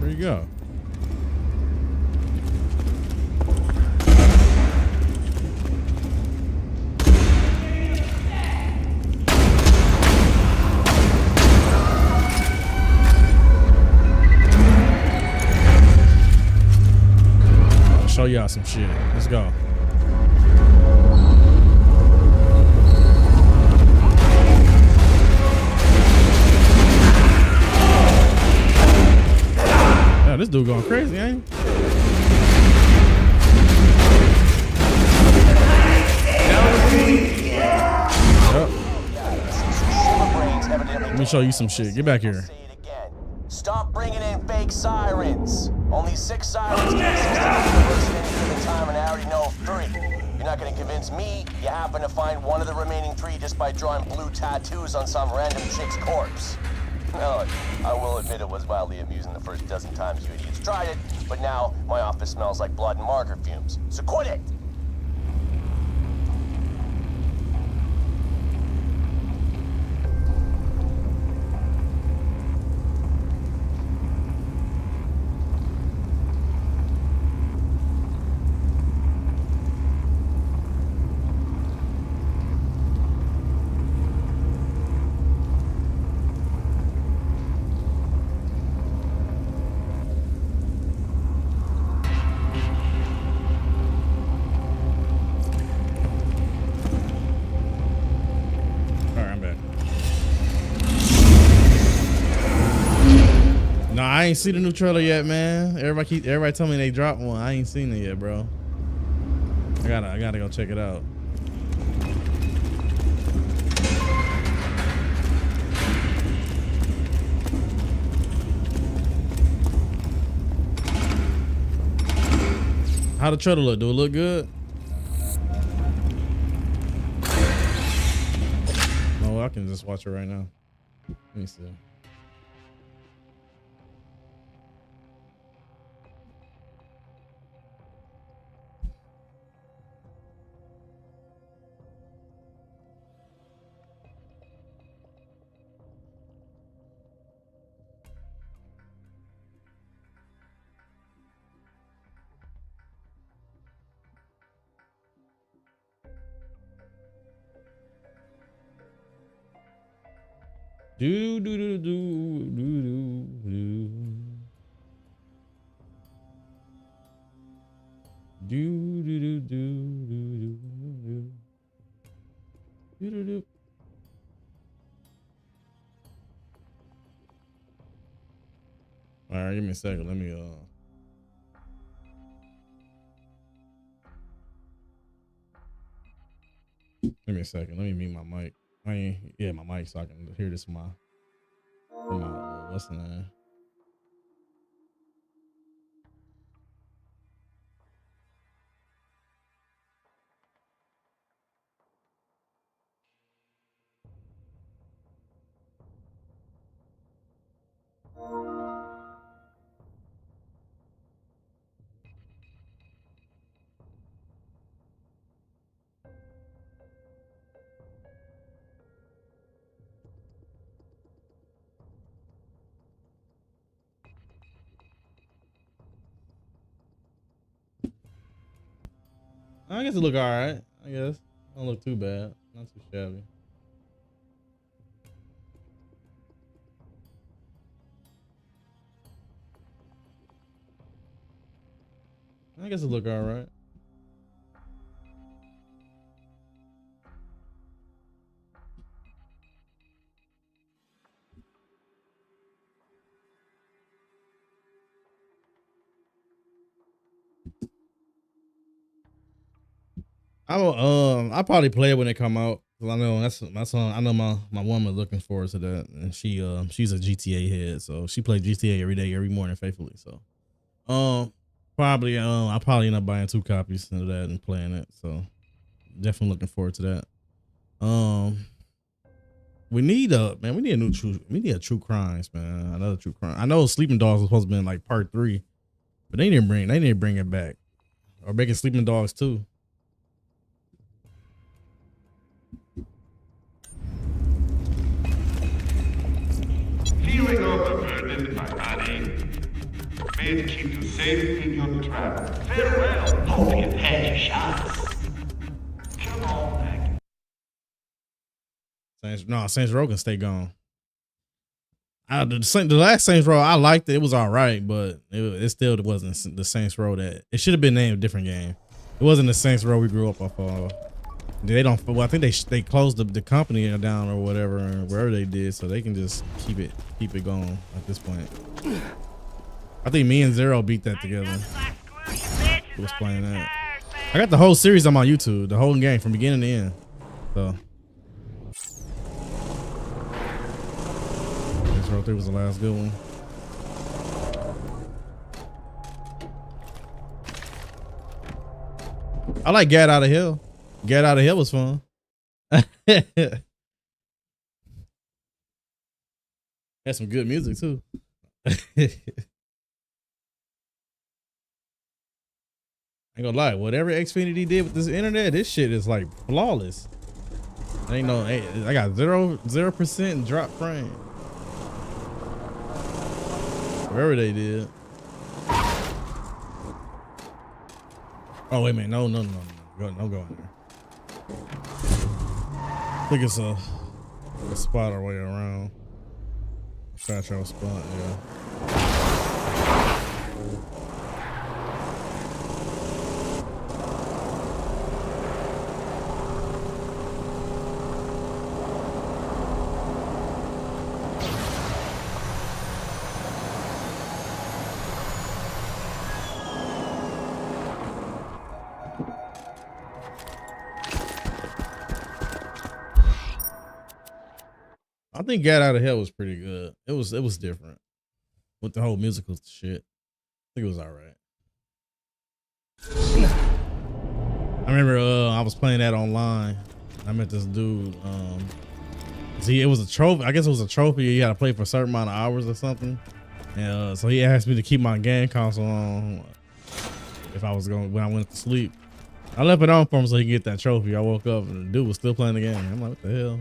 Where you go? Show y'all some shit. Let's go. this dude going crazy, ain't he? Yep. Let me show you some shit. Get back here. Stop bringing in fake sirens. Only 6 sirens can the time, and I already know 3. You're not going to convince me you happen to find one of the remaining 3 just by drawing blue tattoos on some random chick's corpse. No, I will admit it was wildly amusing the first dozen times you idiots tried it, but now my office smells like blood and marker fumes. So quit it! No, I ain't seen the new trailer yet, man. Everybody tell me they dropped one. I ain't seen it yet, bro. I gotta go check it out. How the trailer look? Do it look good? Oh, I can just watch it right now. Let me see. Do do do do do do do do do do do do do do. All right, give me a second. Let me give me a second. Let me mute my mic. Yeah, my mic, so I can hear this from my what's the name? I guess it look all right. I guess don't look too bad. Not too shabby. I guess it look all right. I'll probably play it when it come out. Cause I know that's my son. I know my woman looking forward to that, and she's a GTA head, so she plays GTA every day, every morning faithfully. So, I'll probably end up buying 2 copies of that and playing it. So, definitely looking forward to that. We need a true crimes, man. Another true crime. I know Sleeping Dogs was supposed to be in like part 3, but they didn't bring it back, or making Sleeping Dogs 2. Feeling overburdened by money? May it keep you safe in your travel. Farewell. Hope you can pad your shots. Come on back. Saints Row can stay gone. The last Saints Row, I liked it. It was all right, but it still wasn't the Saints Row that it should have been named a different game. It wasn't the Saints Row we grew up off of. They don't. Well, I think they closed the company down or whatever, wherever they did, so they can just keep it going at this point. I think me and Zero beat that together. He was playing that. I got the whole series on my YouTube, the whole game from beginning to end. So this right there was the last good one. I like Get Out of Hell. Get Out of Hell was fun. Had some good music too. I ain't gonna lie, whatever Xfinity did with this internet, this shit is like flawless. Ain't no, I got 0% drop frame. Whatever they did. Oh wait a minute, no, don't go in there. I think it's a spot our way around. Fast travel spot, yeah. I think Get Out of Hell was pretty good. It was different with the whole musical shit. I think it was all right. I remember I was playing that online. I met this dude. See, it was a trophy. I guess it was a trophy. You had to play for a certain amount of hours or something. And so he asked me to keep my game console on if I was going when I went to sleep. I left it on for him so he could get that trophy. I woke up and the dude was still playing the game. I'm like, what the hell?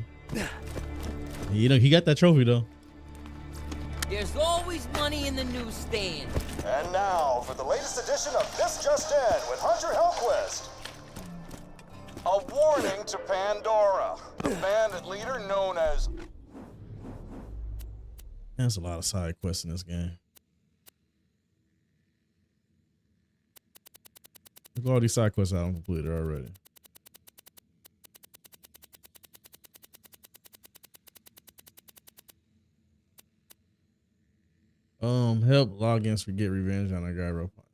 You know, he got that trophy though. There's always money in the newsstand. And now for the latest edition of This Just In with Hunter Hellquist. A warning to Pandora, the bandit leader known as... There's a lot of side quests in this game. Look at all these side quests I haven't completed already. Help logins for get revenge on a guy real quick.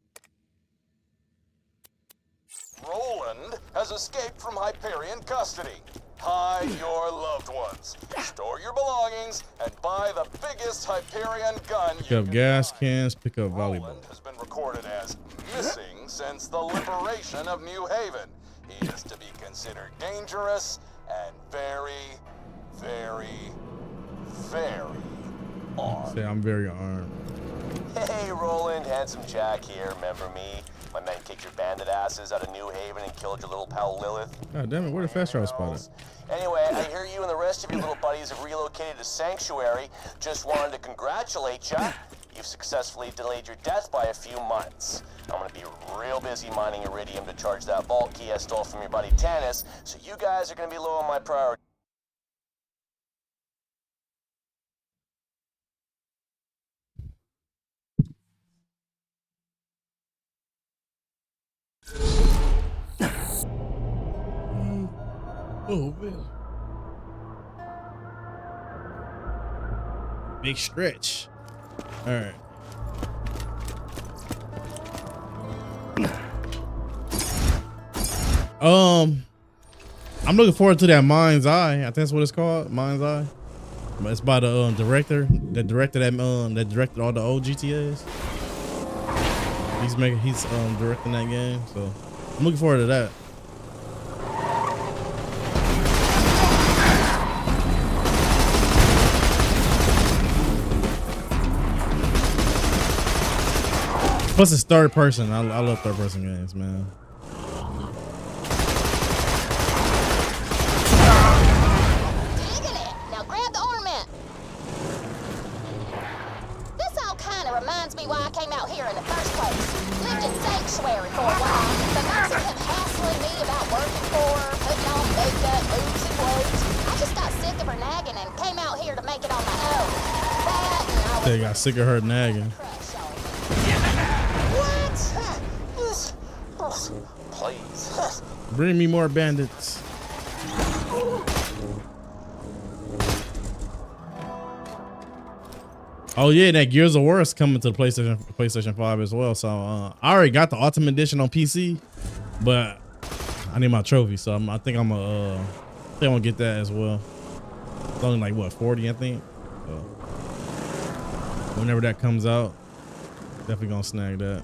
Roland has escaped from Hyperion custody. Hide your loved ones, store your belongings, and buy the biggest Hyperion gun you Pick up can gas find. cans, pick up volleyball. Roland has been recorded as missing since the liberation of New Haven. He is to be considered dangerous and very, very, very armed. Say I'm very armed. Hey, Roland, Handsome Jack here. Remember me? My men kicked your bandit asses out of New Haven and killed your little pal Lilith. God damn it, where the fast travel spot at? Anyway, I hear you and the rest of your little buddies have relocated to Sanctuary. Just wanted to congratulate ya. You've successfully delayed your death by a few months. I'm gonna be real busy mining iridium to charge that vault key I stole from your buddy Tanis, so you guys are gonna be low on my priority. Oh man. Big stretch. All right. I'm looking forward to that Mind's Eye. I think that's what it's called, Mind's Eye. It's by the director that directed all the old GTAs. He's directing that game, so I'm looking forward to that. Plus it's third person. I love third person games, man. Digging it. Now grab the ornament. This all kind of reminds me why I came out here in the first place. Lived in Sanctuary for a while. The months of him hassling me about working for her, putting on makeup, moves and clothes. I just got sick of her nagging and came out here to make it on my own. That and I was... They got sick of her nagging. Please. Bring me more bandits. Oh yeah, that Gears of War is coming to the PlayStation 5 as well. So I already got the Ultimate Edition on PC, but I need my trophy, so I think I'm gonna get that as well. It's only like what 40, I think. So whenever that comes out, definitely gonna snag that.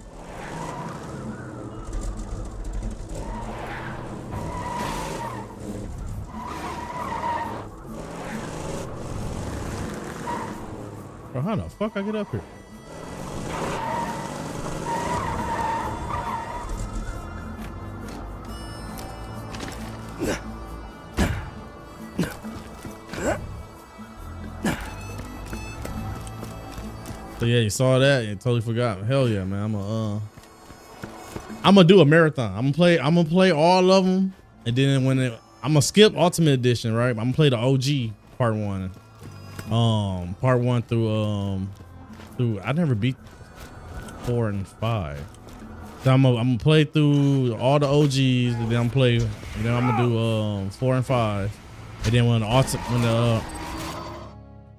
Bro, how the fuck I get up here? So yeah, you saw that. You totally forgot. Hell yeah, man. I'm gonna do a marathon. I'm gonna play all of them, and then I'm gonna skip Ultimate Edition, right? I'm gonna play the OG part 1. Part 1 through I never beat 4 and 5. So I'm gonna play through all the OGs, and then I'm gonna do 4 and 5, and then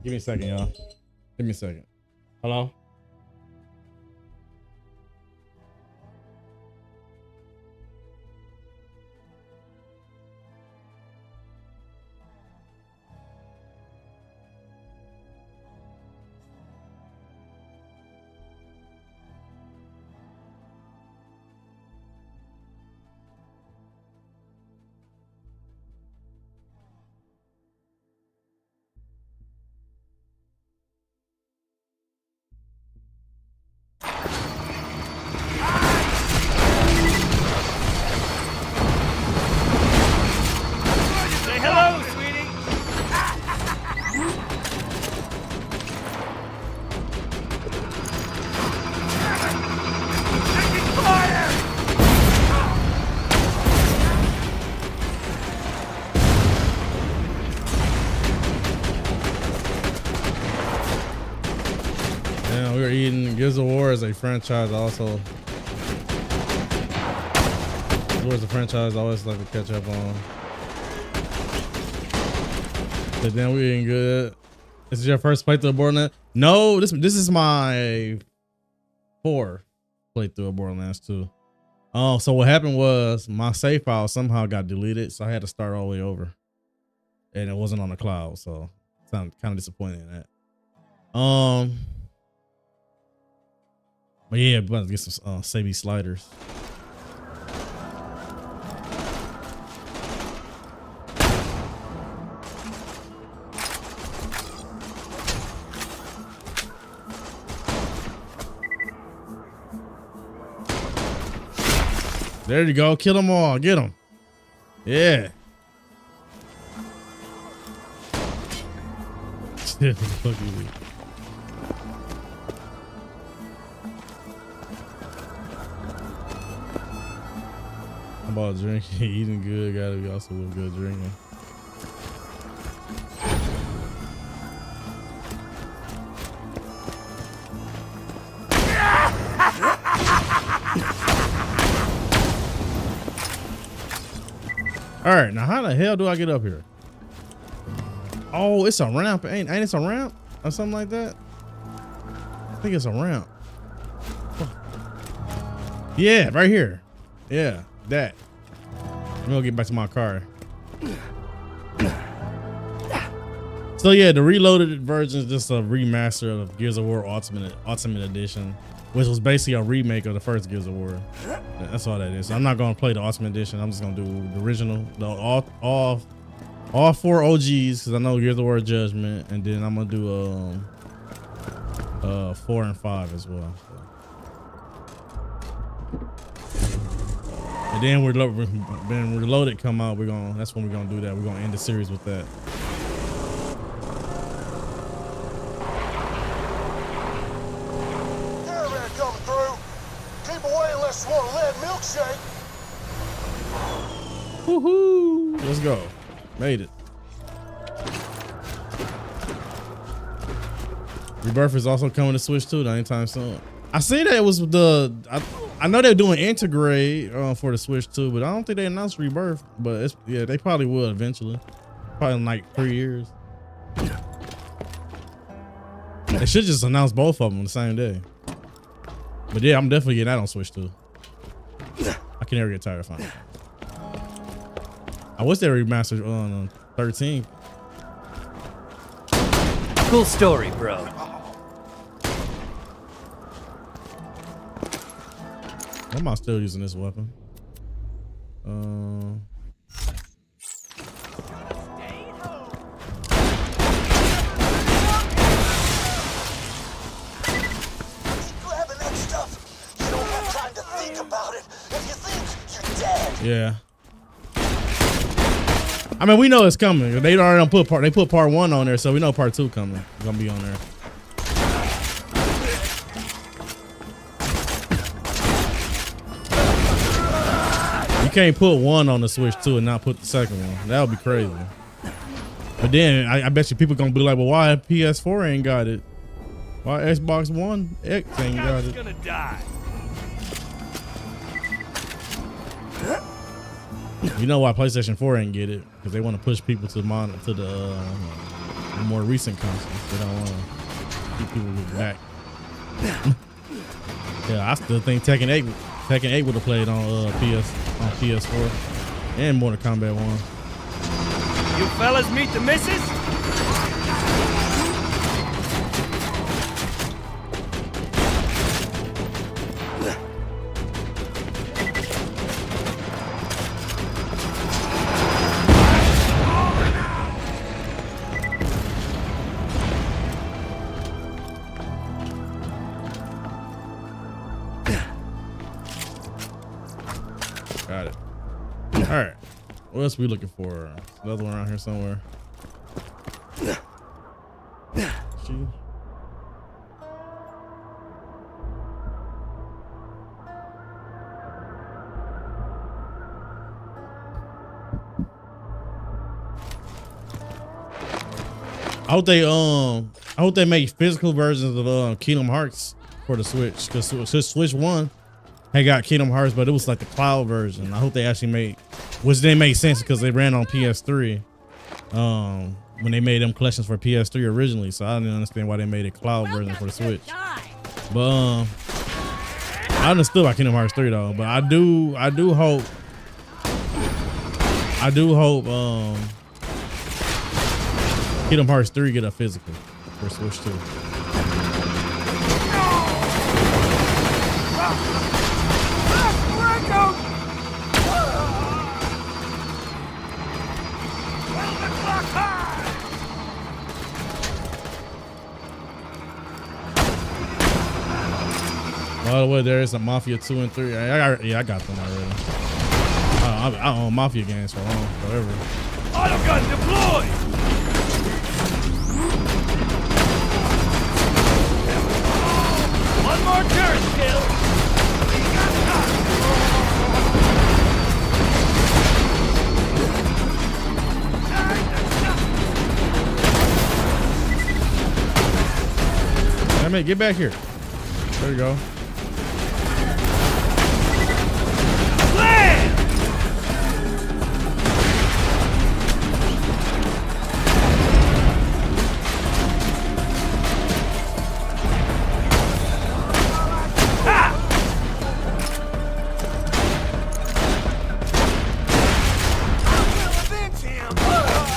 give me a second, y'all. Give me a second. Hello? Say hello, sweetie. Taking fire! Yeah, we were eating Gears of War as a franchise also. War's a franchise I always like to catch up on. But then we ain't good. This is your first playthrough of Borderlands? No, this is my 4th playthrough of Borderlands 2. So what happened was my save file somehow got deleted, so I had to start all the way over. And it wasn't on the cloud, so I'm kind of disappointed in that. But yeah, about to get some savey sliders. There you go. Kill them all. Get them. Yeah. Fuck you. How about drinking? Eating good. Gotta be also with good drinking. All right, now how the hell do I get up here? Oh, it's a ramp. Ain't it a ramp or something like that? I think it's a ramp. Yeah, right here. Yeah, that. I'm gonna get back to my car. So yeah, the reloaded version is just a remaster of Gears of War Ultimate Edition, which was basically a remake of the first Gears of War. That's all that is. So I'm not gonna play the Ultimate Edition. I'm just gonna do the original, all 4 OGs, because I know Gears of War Judgment, and then I'm gonna do 4 and 5 as well. And then when Reloaded come out, that's when we're gonna do that. We're gonna end the series with that. Caravan coming through. Keep away unless you want a lead milkshake. Woohoo! Let's go. Made it. Rebirth is also coming to Switch too, anytime soon. I see that it was I know they're doing Integrate for the Switch too, but I don't think they announced Rebirth. But yeah, they probably will eventually. Probably in like 3 years. They should just announce both of them on the same day. But yeah, I'm definitely getting that on Switch too. I can never get tired of Final Fantasy. I wish they remastered on 13. Cool story, bro. Why am I still using this weapon? Grabbing that stuff. You don't have time to think about it. If you think, you're dead. Yeah. I mean, we know it's coming. They already put part 1 on there, so we know part 2 coming. It's gonna be on there. You can't put 1 on the Switch 2 and not put the second one. That would be crazy. But then I bet you people gonna be like, well, why PS4 ain't got it? Why Xbox One X ain't got it? Gonna die. You know why PlayStation 4 ain't get it? Because they want to push people to the more recent consoles. They don't want to keep people back. Yeah, I still think Tekken 8 would have played on PS4 and Mortal Kombat 1. You fellas meet the missus? Got it. All right. What else we looking for? Another one around here somewhere. Shield. I hope they make physical versions of Kingdom Hearts for the Switch, because Switch 1 had got Kingdom Hearts, but it was like the cloud version. I hope they actually made, which didn't make sense because they ran on PS3 when they made them collections for PS3 originally. So I didn't understand why they made a cloud version for the Switch. But I understood about Kingdom Hearts 3 though. But I do hope Kingdom Hearts 3 get a physical for Switch 2. By the way, there is a Mafia 2 and 3. I got them already. I own Mafia games for long, forever. Autogun deployed! One more turret kill! Damn it, get back here. There you go.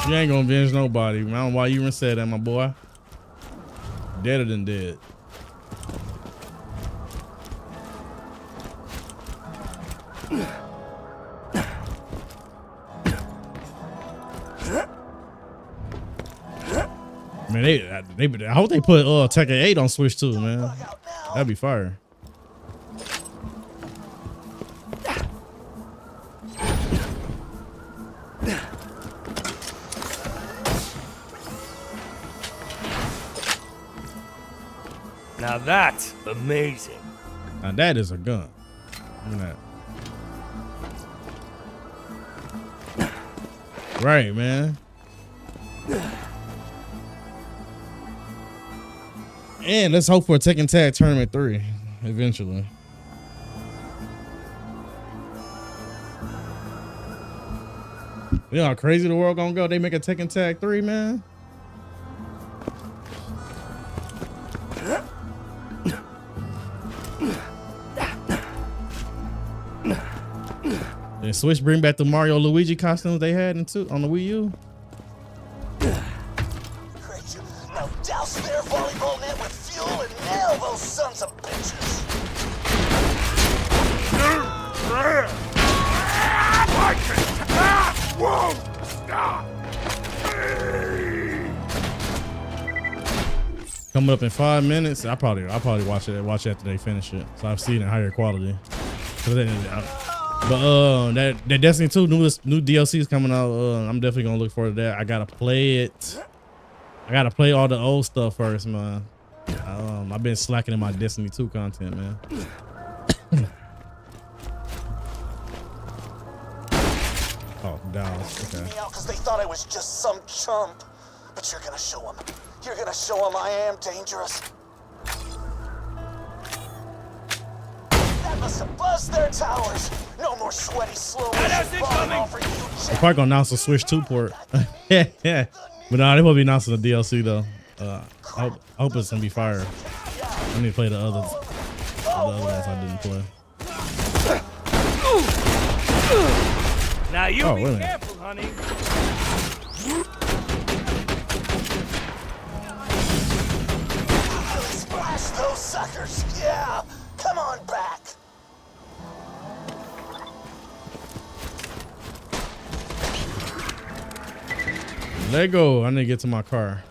You ain't gonna avenge nobody. I don't know why you even said that, my boy. Deader than dead. Man, I hope they put Tekken 8 on Switch too, man. That'd be fire. Now that's amazing. Now that is a gun. Look at that. Right, man. And let's hope for a Tekken Tag Tournament 3 eventually. You know how crazy the world gonna go? They make a Tekken Tag 3, man. Did Switch bring back the Mario Luigi costumes they had on the Wii U? Great. Now douse their volleyball net with fuel and nail those sons of bitches. Whoa! Stop! Coming up in 5 minutes. I'll probably watch it after they finish it. So I've seen it in higher quality. But that Destiny 2 new DLC is coming out. I'm definitely gonna look forward to that. I gotta play it. I gotta play all the old stuff first, man. I've been slacking in my Destiny 2 content, man. Oh, Dallas. Okay. Me out because they thought I was just some chump. But you're gonna show them. You're gonna show them I am dangerous. That must have buzzed their towers. No more sweaty slow motion falling off for you, They're probably gonna announce a Switch 2 port. Yeah. But no, they won't be announcing the DLC though. I hope it's gonna be fire. I need to play the other ones I didn't play. Now you be careful, honey. Splash those suckers. Yeah. Come on back. Let go. I need to get to my car.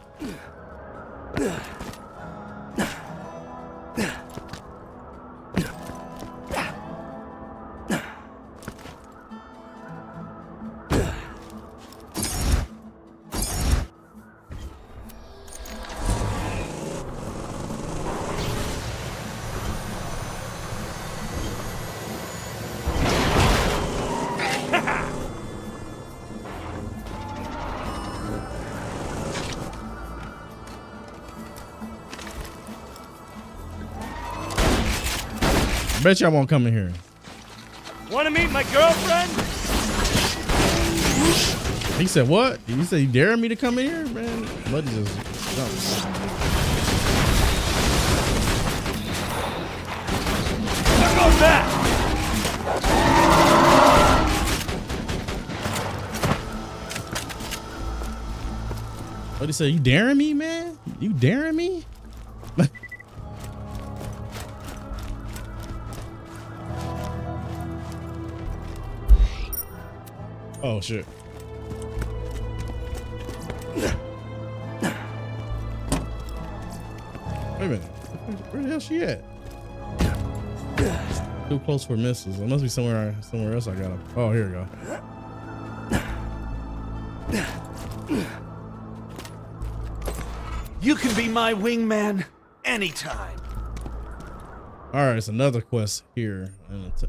I bet y'all won't come in here. Want to meet my girlfriend? He said, what? You said you daring me to come in here? Man, Buddy just jumped. Go back! What he said? You daring me, man? You daring me? Oh shit. Wait a minute. Where the hell she at? Too close for missiles. It must be somewhere else I got her. Oh, here we go. You can be my wingman anytime. All right, it's another quest here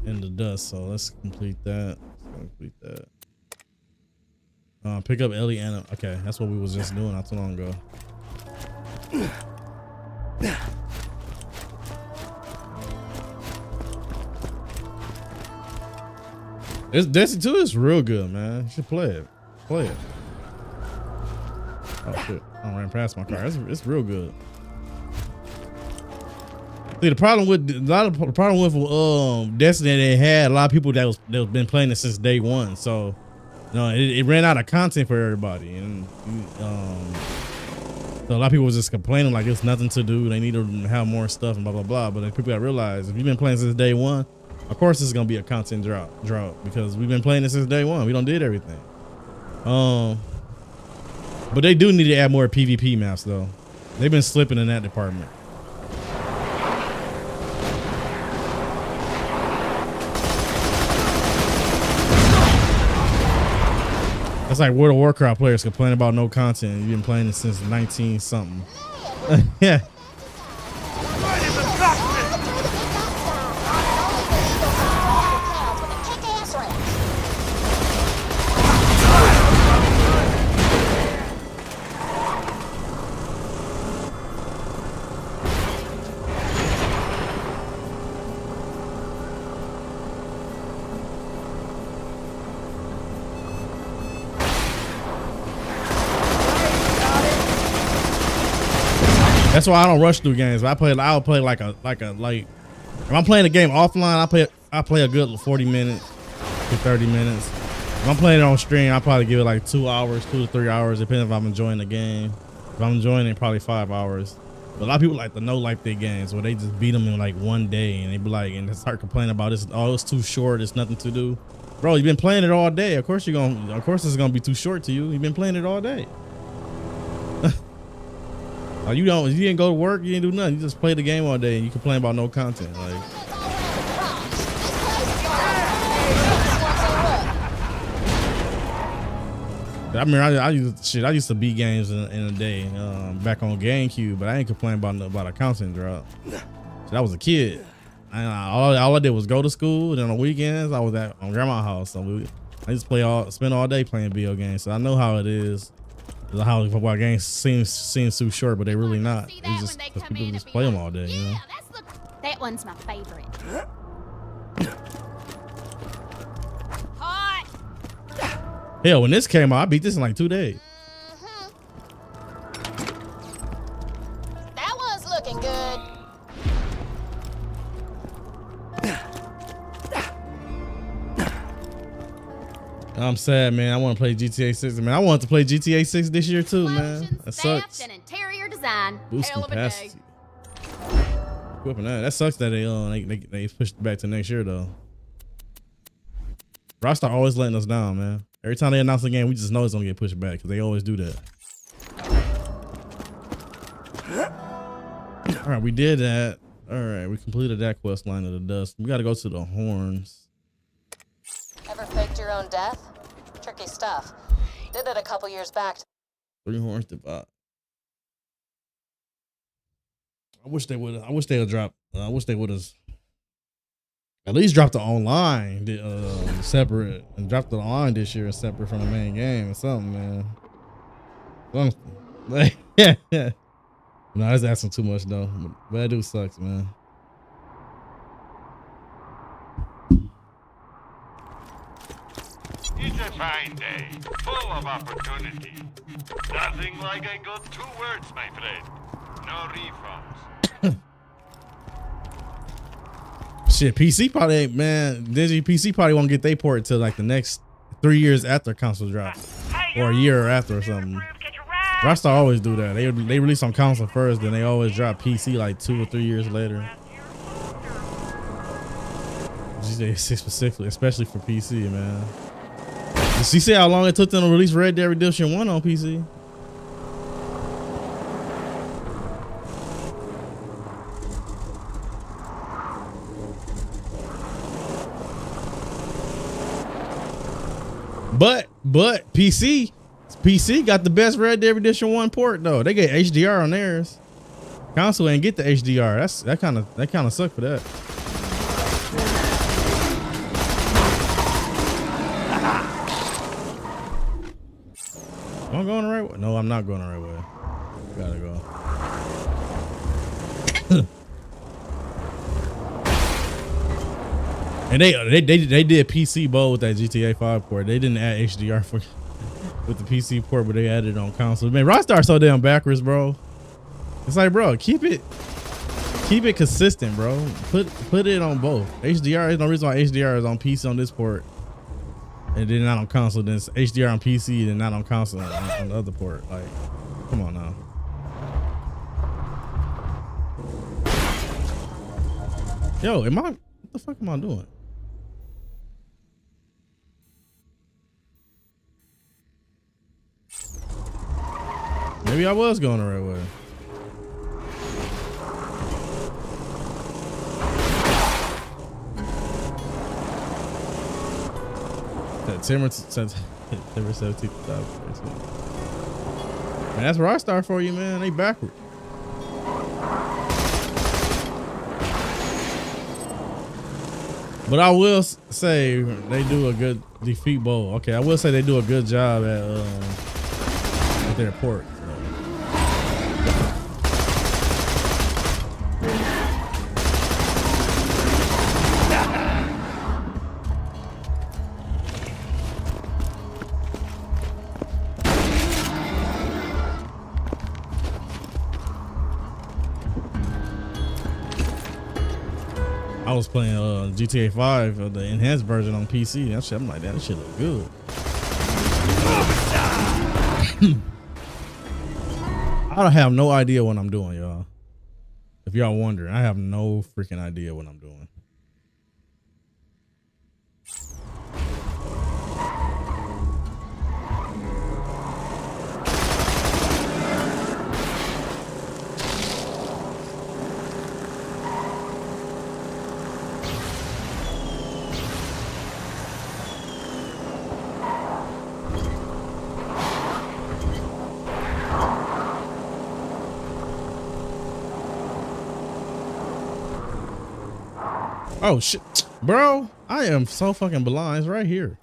in the dust. So let's complete that. Pick up Ellie Anna. Okay, that's what we was just doing not too long ago. This Destiny 2 is real good, man. You should play it. Play it. Oh shit! I ran past my car. It's real good. See, the problem with Destiny, they had a lot of people that been playing it since day one. So, it ran out of content for everybody, and so a lot of people was just complaining like it's nothing to do. They need to have more stuff and blah blah blah. But then people got to realize if you've been playing since day one, of course it's gonna be a content drought because we've been playing it since day one. We don't did everything. But they do need to add more PvP maps though. They've been slipping in that department. It's like World of Warcraft players complain about no content. You've been playing it since 19 something. Yeah. That's why I don't rush through games. I'll play like if I'm playing a game offline, I play a good 40 minutes, to 30 minutes. If I'm playing it on stream, I'll probably give it like 2 hours, 2 to 3 hours, depending if I'm enjoying the game. If I'm enjoying it, probably 5 hours. But a lot of people like the no life day games where they just beat them in like one day and they be like, and they start complaining about this. Oh, it's too short. It's nothing to do. Bro, you've been playing it all day. Of course it's gonna be too short to you. You've been playing it all day. You didn't go to work, you didn't do nothing. You just play the game all day and you complain about no content. Like, I mean, I used to beat games in a day back on GameCube, but I ain't complaining about a content drop. So I was a kid. All I did was go to school, and then on weekends I was on grandma's house. So I just spend all day playing video games. So I know how it is. How football games seems too short, but they're really not. It's just because people just play them all day. You know? That one's my favorite. Hell, when this came out, I beat this in like 2 days. That one's looking good. I'm sad, man. I want to play GTA 6. Man, I wanted to play GTA 6 this year too, man. That sucks. And interior design. Boosting Hell of a day. capacity. Equipping that. That sucks that they pushed it back to next year though. Rockstar always letting us down, man. Every time they announce a game, we just know it's gonna get pushed back because they always do that. All right, we did that. All right, we completed that quest line of the dust. We got to go to the horns. Ever faked your own death? Tricky stuff. Did it a couple years back. 3 horns divide. I wish they would have dropped. I wish they would have at least dropped the online separate and dropped the online this year separate from the main game or something, man. Something. Like, yeah. No, that's asking too much though. But that dude sucks, man. It's a fine day, full of opportunity. Nothing like a good 2 words, my friend. No refunds. Shit, PC probably ain't, man. Digi PC probably won't get their port till like the next 3 years after console drop, or a year after or something. Rockstar always do that. They release on console first, then they always drop PC like 2 or 3 years later. GTA 6 specifically, especially for PC, man. Did you see how long it took them to release Red Dead Redemption 1 on PC? But PC got the best Red Dead Redemption 1 port though. They get HDR on theirs. Console ain't get the HDR. That kind of sucked for that. Am I going the right way? No, I'm not going the right way. Gotta go. And they did PC both with that GTA 5 port. They didn't add HDR with the PC port, but they added it on console. Man, Rockstar so damn backwards, bro. It's like, bro, keep it consistent, bro. Put it on both. HDR, there's no reason why HDR is on PC on this port and then not on console. Then it's HDR on PC and not on console on the other port. Like, come on now. Yo, what the fuck am I doing? Maybe I was going the right way. September 17th. Man, that's Rockstar for you, man. They backward. But I will say they do a good defeat bowl. Okay, I will say they do a good job at their port. I was playing GTA 5, the enhanced version on PC. That shit, I'm like, that shit look good. I have no idea what I'm doing, y'all. If y'all wondering, I have no freaking idea what I'm doing. Oh shit, bro! I am so fucking blind. It's right here.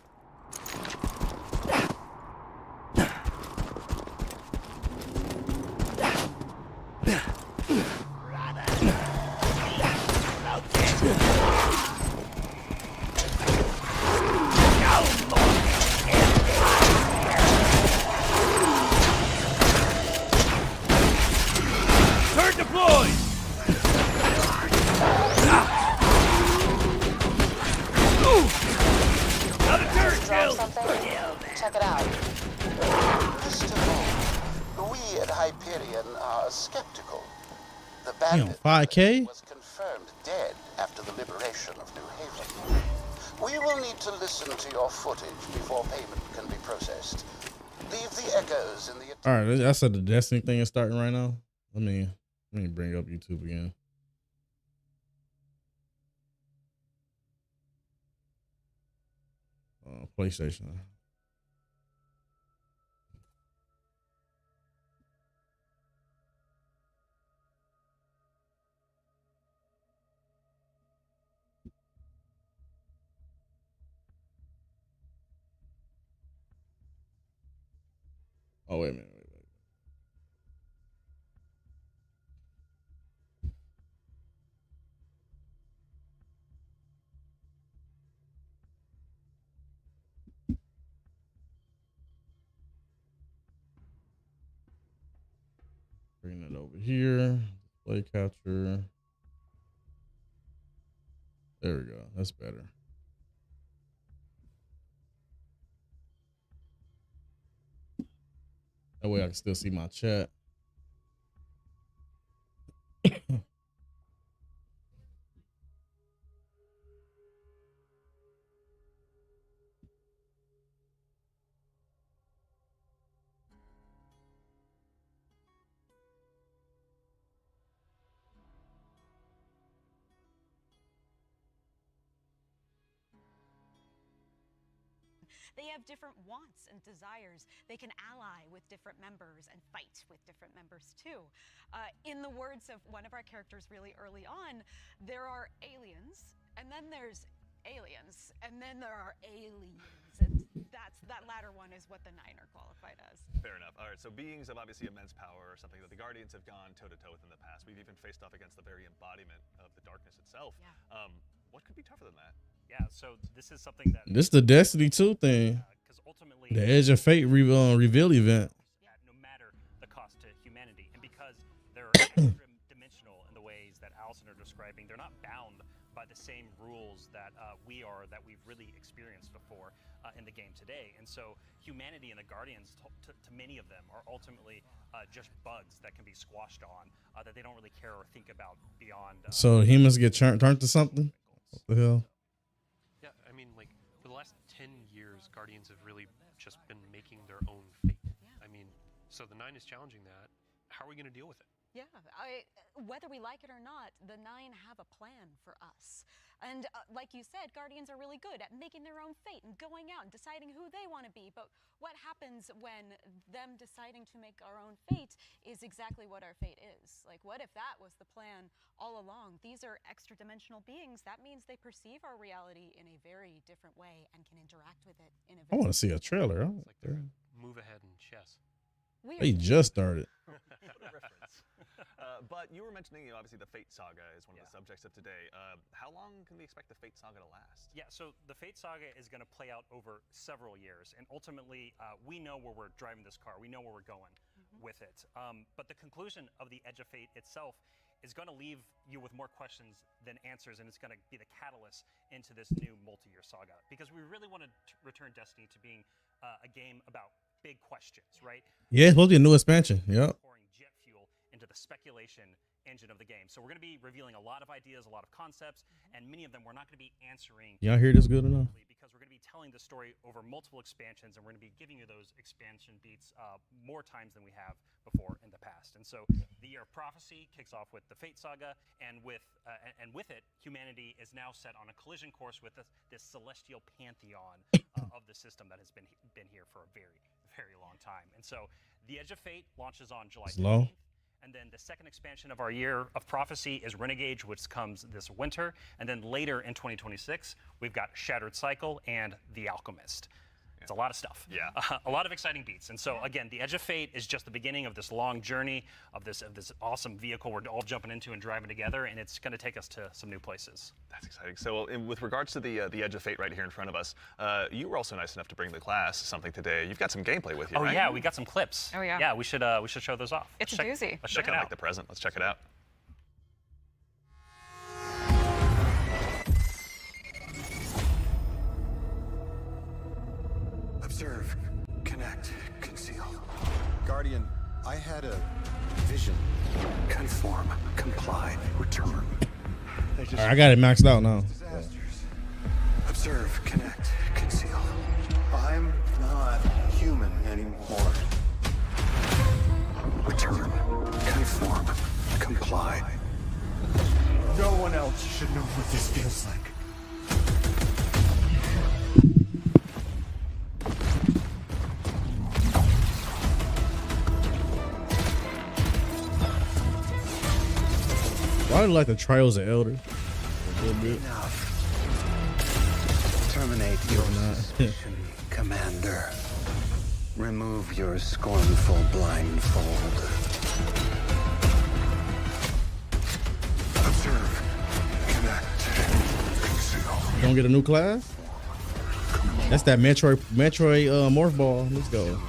Turret deployed! Check it out. First of all, we at Hyperion are skeptical. The Damn, bandit 5K? was confirmed dead after the liberation of New Haven. We will need to listen to your footage before payment can be processed. Leave the echoes in the... All right, I said the Destiny thing is starting right now. Let me bring up YouTube again. PlayStation. Oh, wait a minute. Bring it over here. Play capture. There we go. That's better. That way I can still see my chat. They have different wants and desires. They can ally with different members and fight with different members too. In the words of one of our characters really early on, there are aliens, and then there's aliens, and then there are aliens. And that latter one is what the Nine are qualified as. Fair enough. All right, so beings of obviously immense power are something that the Guardians have gone toe-to-toe with in the past. We've even faced off against the very embodiment of the darkness itself. Yeah. What could be tougher than that? Yeah, so this is something that... This is the Destiny 2 thing. Ultimately, the Edge of Fate reveal event. No matter the cost to humanity, and because they're extra-dimensional in the ways that Allison are describing, they're not bound by the same rules that we are, that we've really experienced before in the game today. And so humanity and the Guardians, to many of them, are ultimately just bugs that can be squashed on, that they don't really care or think about beyond... So humans get turned to something? What the hell? Yeah, I mean, like, for the last 10 years, Guardians have really just been making their own fate. Yeah. I mean, so the Nine is challenging that. How are we going to deal with it? Yeah, whether we like it or not, the Nine have a plan for us. And like you said, Guardians are really good at making their own fate and going out and deciding who they want to be. But what happens when them deciding to make our own fate is exactly what our fate is? Like, what if that was the plan all along? These are extra-dimensional beings. That means they perceive our reality in a very different way and can interact with it in a very... I want to see a trailer. It's like they're move ahead in chess. They just started. But you were mentioning, obviously the Fate Saga is one of the subjects of today. How long can we expect the Fate Saga to last? Yeah, so the Fate Saga is going to play out over several years, and ultimately, we know where we're driving this car. We know where we're going with it. But the conclusion of the Edge of Fate itself is going to leave you with more questions than answers, and it's going to be the catalyst into this new multi-year saga. Because we really want to return Destiny to being a game about big questions, right? Yeah, it's supposed to be a new expansion. Yep. Pouring jet fuel into the speculation engine of the game. So we're going to be revealing a lot of ideas, a lot of concepts, and many of them we're not going to be answering. Y'all hear this good enough? Because we're going to be telling the story over multiple expansions, and we're going to be giving you those expansion beats more times than we have before in the past. And so the Year of Prophecy kicks off with the Fate Saga, and with it, humanity is now set on a collision course with this celestial pantheon of the system that has been here for a very, very long time. And so the Edge of Fate launches on July 15th. And then the second expansion of our Year of Prophecy is Renegade, which comes this winter. And then later in 2026, we've got Shattered Cycle and The Alchemist. It's a lot of stuff. Yeah. A lot of exciting beats. And so, again, the Edge of Fate is just the beginning of this long journey of this awesome vehicle we're all jumping into and driving together, and it's going to take us to some new places. That's exciting. So with regards to the Edge of Fate right here in front of us, you were also nice enough to bring the class something today. You've got some gameplay with you, right? Oh, yeah, we got some clips. Oh, yeah. Yeah, we should show those off. It's a doozy. Let's check it out. Like the present. Let's check it out. Observe, connect, conceal. Guardian, I had a vision. Conform, comply, return. Right, I got it maxed out now. Observe, connect, conceal. I'm not human anymore. Return, conform, comply. No one else should know what this feels like. Why do you like the Trials of Elder? A little bit. Terminate your suspicion, Commander. Remove your scornful blindfold. Observe, connect, conceal. You gonna get a new class? That's that Metroid morph ball. Let's go.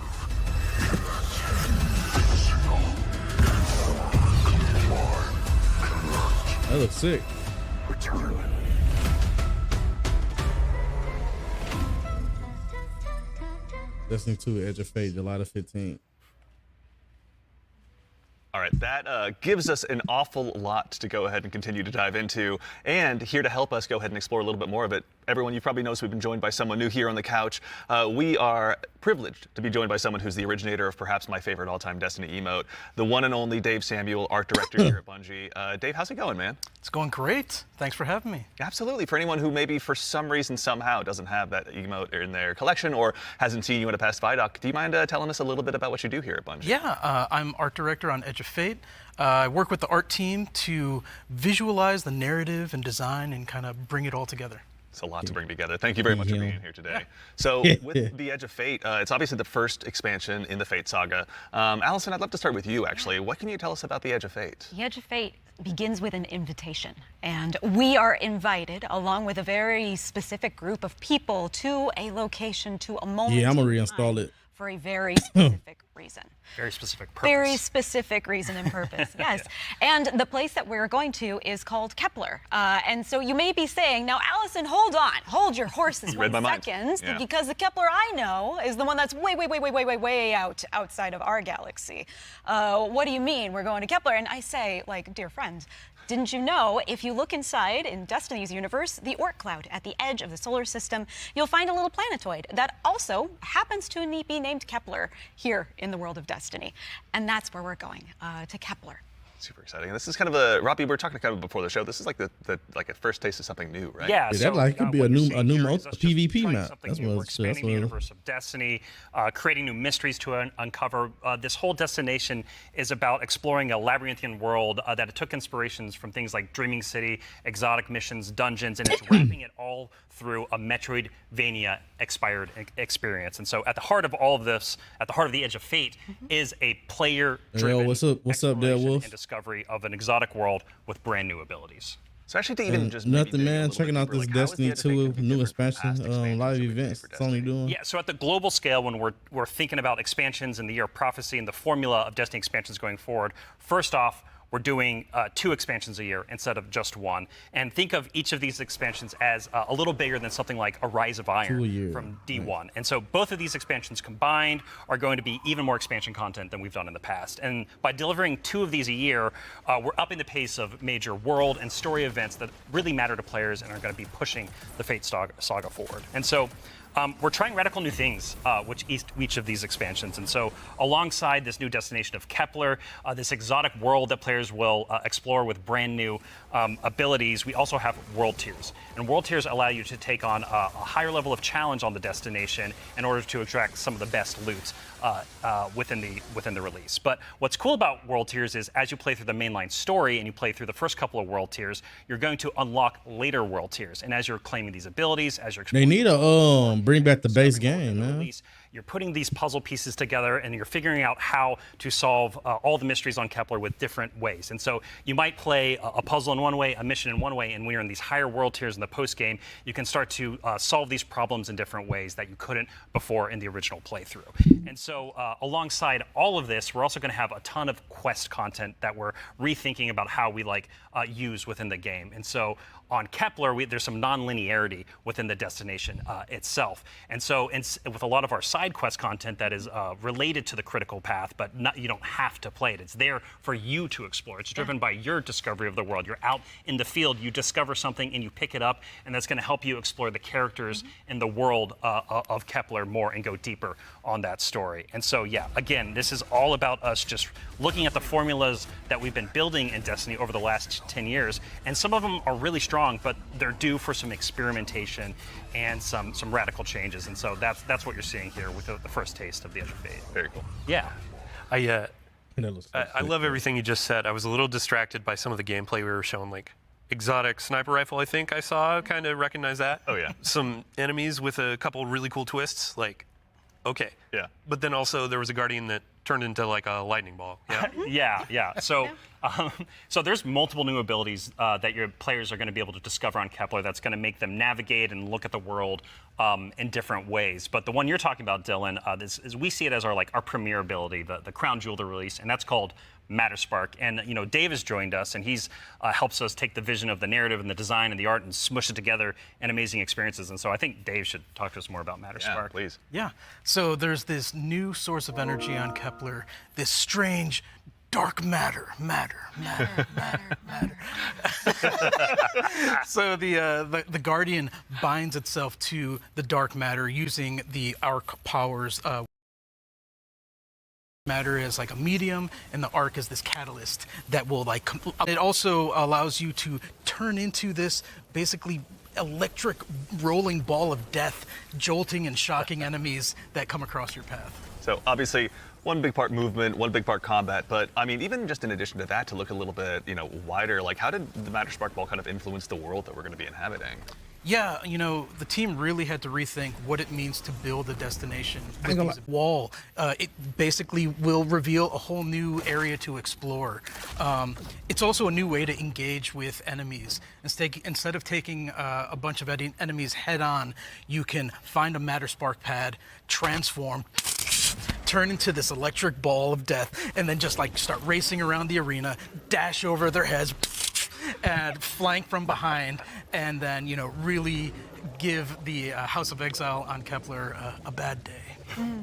That looks sick. Return. Destiny 2 Edge of Fate, July the 15th. All right, that gives us an awful lot to go ahead and continue to dive into. And here to help us go ahead and explore a little bit more of it, everyone, you probably noticed we've been joined by someone new here on the couch. We are privileged to be joined by someone who's the originator of perhaps my favorite all-time Destiny emote, the one and only Dave Samuel, art director here at Bungie. Dave, how's it going, man? It's going great. Thanks for having me. Absolutely. For anyone who maybe for some reason somehow doesn't have that emote in their collection or hasn't seen you at a past Vidoc, do you mind telling us a little bit about what you do here at Bungie? Yeah, I'm art director on Edge of Fate. I work with the art team to visualize the narrative and design and kind of bring it all together. It's a lot to bring together. Thank you very much for being here today. So with the Edge of Fate, it's obviously the first expansion in the Fate saga. Allison, I'd love to start with you, actually. What can you tell us about the Edge of Fate? The Edge of Fate begins with an invitation, and we are invited, along with a very specific group of people, to a location, to a moment. Yeah, I'm gonna reinstall it. For a very specific reason. Very specific purpose. Very specific reason and purpose, yes. And the place that we're going to is called Kepler. And so you may be saying, now, Allison, hold on. Hold your horses 1 second. Yeah. Because the Kepler I know is the one that's way outside of our galaxy. What do you mean we're going to Kepler? And I say, like, dear friend, didn't you know, if you look inside in Destiny's universe, the Oort cloud at the edge of the solar system, you'll find a little planetoid that also happens to be named Kepler here in the world of Destiny. And that's where we're going, to Kepler. Super exciting. This is kind of a, Robbie, we were talking kind of before the show. This is like like a first taste of something new, right? Yeah, so, that could be a new PvP map. That's what it's expanding the universe of Destiny, creating new mysteries to uncover. This whole destination is about exploring a labyrinthian world that took inspirations from things like Dreaming City, exotic missions, dungeons, and it's wrapping it all through a Metroidvania expired experience. And so at the heart of all of this, at the heart of the Edge of Fate, is a player-driven what's up there, Wolf? And discovery of an exotic world with brand new abilities. So actually to even just nothing, man. Checking out this Destiny 2 new expansion, live events. It's only doing. Yeah. So at the global scale, when we're thinking about expansions in the Year of Prophecy and the formula of Destiny expansions going forward, first off, we're doing 2 expansions a year instead of just 1. And think of each of these expansions as a little bigger than something like a Rise of 2 a Iron year. from D1. And so both of these expansions combined are going to be even more expansion content than we've done in the past. And by delivering 2 of these a year, we're upping the pace of major world and story events that really matter to players and are going to be pushing the Fate saga forward. And so we're trying radical new things with each of these expansions. And so alongside this new destination of Kepler, this exotic world that players will explore with brand new abilities, we also have world tiers. And world tiers allow you to take on a higher level of challenge on the destination in order to extract some of the best loot within the release. But what's cool about world tiers is as you play through the mainline story and you play through the first couple of world tiers, you're going to unlock later world tiers. And as you're claiming these abilities, as you're They need to bring back the base game, man. You're putting these puzzle pieces together and you're figuring out how to solve all the mysteries on Kepler with different ways. And so you might play a puzzle in one way, a mission in one way, and when you're in these higher world tiers in the post game, you can start to solve these problems in different ways that you couldn't before in the original playthrough. And so alongside all of this, we're also going to have a ton of quest content that we're rethinking about how we use within the game. And so on Kepler, there's some non-linearity within the destination itself. And so with a lot of our side quest content that is related to the critical path, but you don't have to play it. It's there for you to explore. It's driven by your discovery of the world. You're out in the field, you discover something and you pick it up, and that's going to help you explore the characters in the world of Kepler more and go deeper on that story. And so, yeah, again, this is all about us just looking at the formulas that we've been building in Destiny over the last 10 years, and some of them are really strong, but they're due for some experimentation and some radical changes. And so that's what you're seeing here with the first taste of the Edge of Fate. Very cool. Yeah. I love everything you just said. I was a little distracted by some of the gameplay we were showing, like exotic sniper rifle, I think I saw, kind of recognize that. Oh, yeah. Some enemies with a couple really cool twists, like, okay. Yeah. But then also there was a Guardian that turned into like a lightning ball. Yeah. Yeah. So there's multiple new abilities that your players are going to be able to discover on Kepler that's going to make them navigate and look at the world in different ways. But the one you're talking about, Dylan, we see it as our premier ability, the crown jewel of the release, and that's called Matter Spark. And Dave has joined us, and he's helps us take the vision of the narrative and the design and the art and smush it together in amazing experiences. And so I think Dave should talk to us more about Matter Spark. Please. Yeah. So there's this new source of energy on Kepler, this strange dark matter. So the Guardian binds itself to the dark matter using the arc powers. Matter is like a medium, and the arc is this catalyst that will it also allows you to turn into this basically electric rolling ball of death, jolting and shocking enemies that come across your path. So obviously, one big part movement, one big part combat, but I mean, even just in addition to that, to look a little bit, wider, how did the Matter Spark Ball kind of influence the world that we're going to be inhabiting? Yeah, the team really had to rethink what it means to build a destination with this wall. It basically will reveal a whole new area to explore. It's also a new way to engage with enemies. Instead of taking a bunch of enemies head on, you can find a Matter Spark pad, transform, turn into this electric ball of death, and then just start racing around the arena, dash over their heads, and flank from behind, and then really give the House of Exile on Kepler a bad day.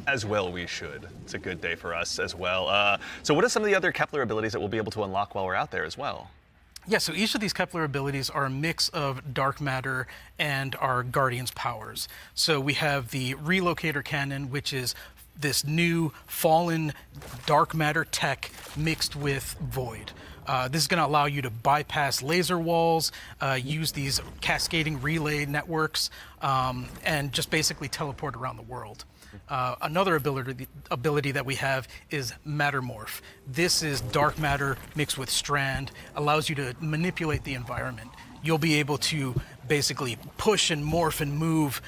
As well we should. It's a good day for us as well. So what are some of the other Kepler abilities that we'll be able to unlock while we're out there as well? Yeah, so each of these Kepler abilities are a mix of dark matter and our Guardian's powers. So we have the Relocator Cannon, which is this new fallen dark matter tech mixed with void. This is going to allow you to bypass laser walls, use these cascading relay networks, and just basically teleport around the world. Another ability that we have is Mattermorph. This is dark matter mixed with strand, allows you to manipulate the environment. You'll be able to basically push and morph and move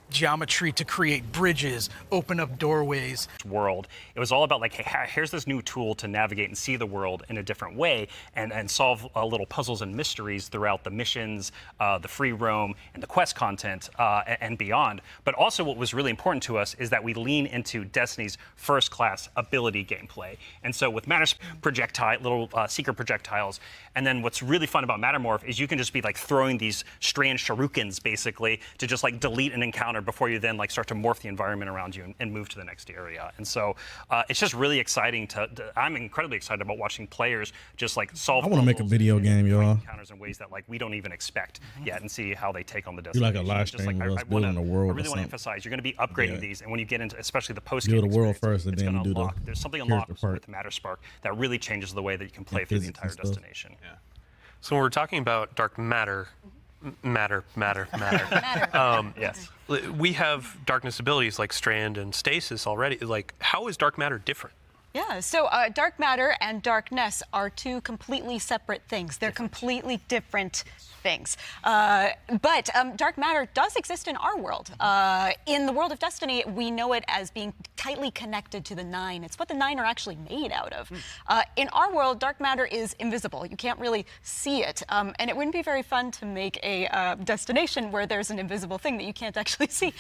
geometry to create bridges, open up doorways. World. It was all about like, hey, here's this new tool to navigate and see the world in a different way and solve little puzzles and mysteries throughout the missions, the free roam, and the quest content and beyond. But also what was really important to us is that we lean into Destiny's first-class ability gameplay. And so with Matter projectile, little secret projectiles, and then what's really fun about Mattermorph is you can just be like throwing these strange shurikens basically to just like delete an encounter before you then like start to morph the environment around you and move to the next area. And so it's just really exciting I'm incredibly excited about watching players just like solve. I want to make a video game, y'all. Encounters in ways that like we don't even expect yet, and see how they take on the Do destination. like a live stream of us building a world. I really want to emphasize you're going to be upgrading these, and when you get into especially the post build a world first, and then do the there's something unlocked with Matter Spark that really changes the way that you can play through the entire destination. Yeah. So when we're talking about dark matter, yes, we have darkness abilities like Strand and Stasis already. Like, how is dark matter different? Yeah, so dark matter and darkness are two completely separate things. They're completely different things. But dark matter does exist in our world. In the world of Destiny, we know it as being tightly connected to the Nine. It's what the Nine are actually made out of. In our world, dark matter is invisible. You can't really see it. And it wouldn't be very fun to make a destination where there's an invisible thing that you can't actually see.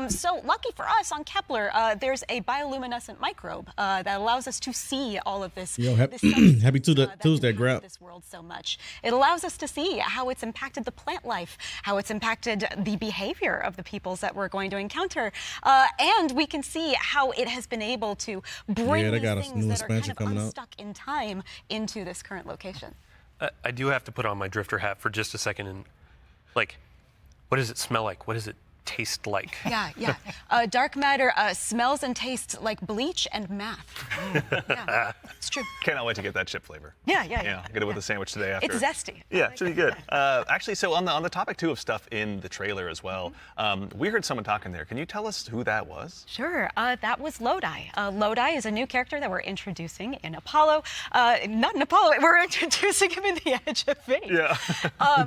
So lucky for us on Kepler, there's a bioluminescent microbe that allows us to see all of this. Yo, happy Tuesday, Grab. This world so much. It allows us to see how it's impacted the plant life, how it's impacted the behavior of the peoples that we're going to encounter, and we can see how it has been able to bring these things that are kind of unstuck in time into this current location. I do have to put on my drifter hat for just a second and, like, what does it smell like? What does it taste like? Yeah. Dark matter smells and tastes like bleach and math. Yeah, it's true. Cannot wait to get that chip flavor. Yeah. Get it with a sandwich today after. It's zesty. Yeah, should be good. Actually, so on the topic too of stuff in the trailer as well, we heard someone talking there. Can you tell us who that was? Sure. That was Lodi. Lodi is a new character that we're introducing in Apollo. Not in Apollo. We're introducing him in The Edge of Fate. Yeah.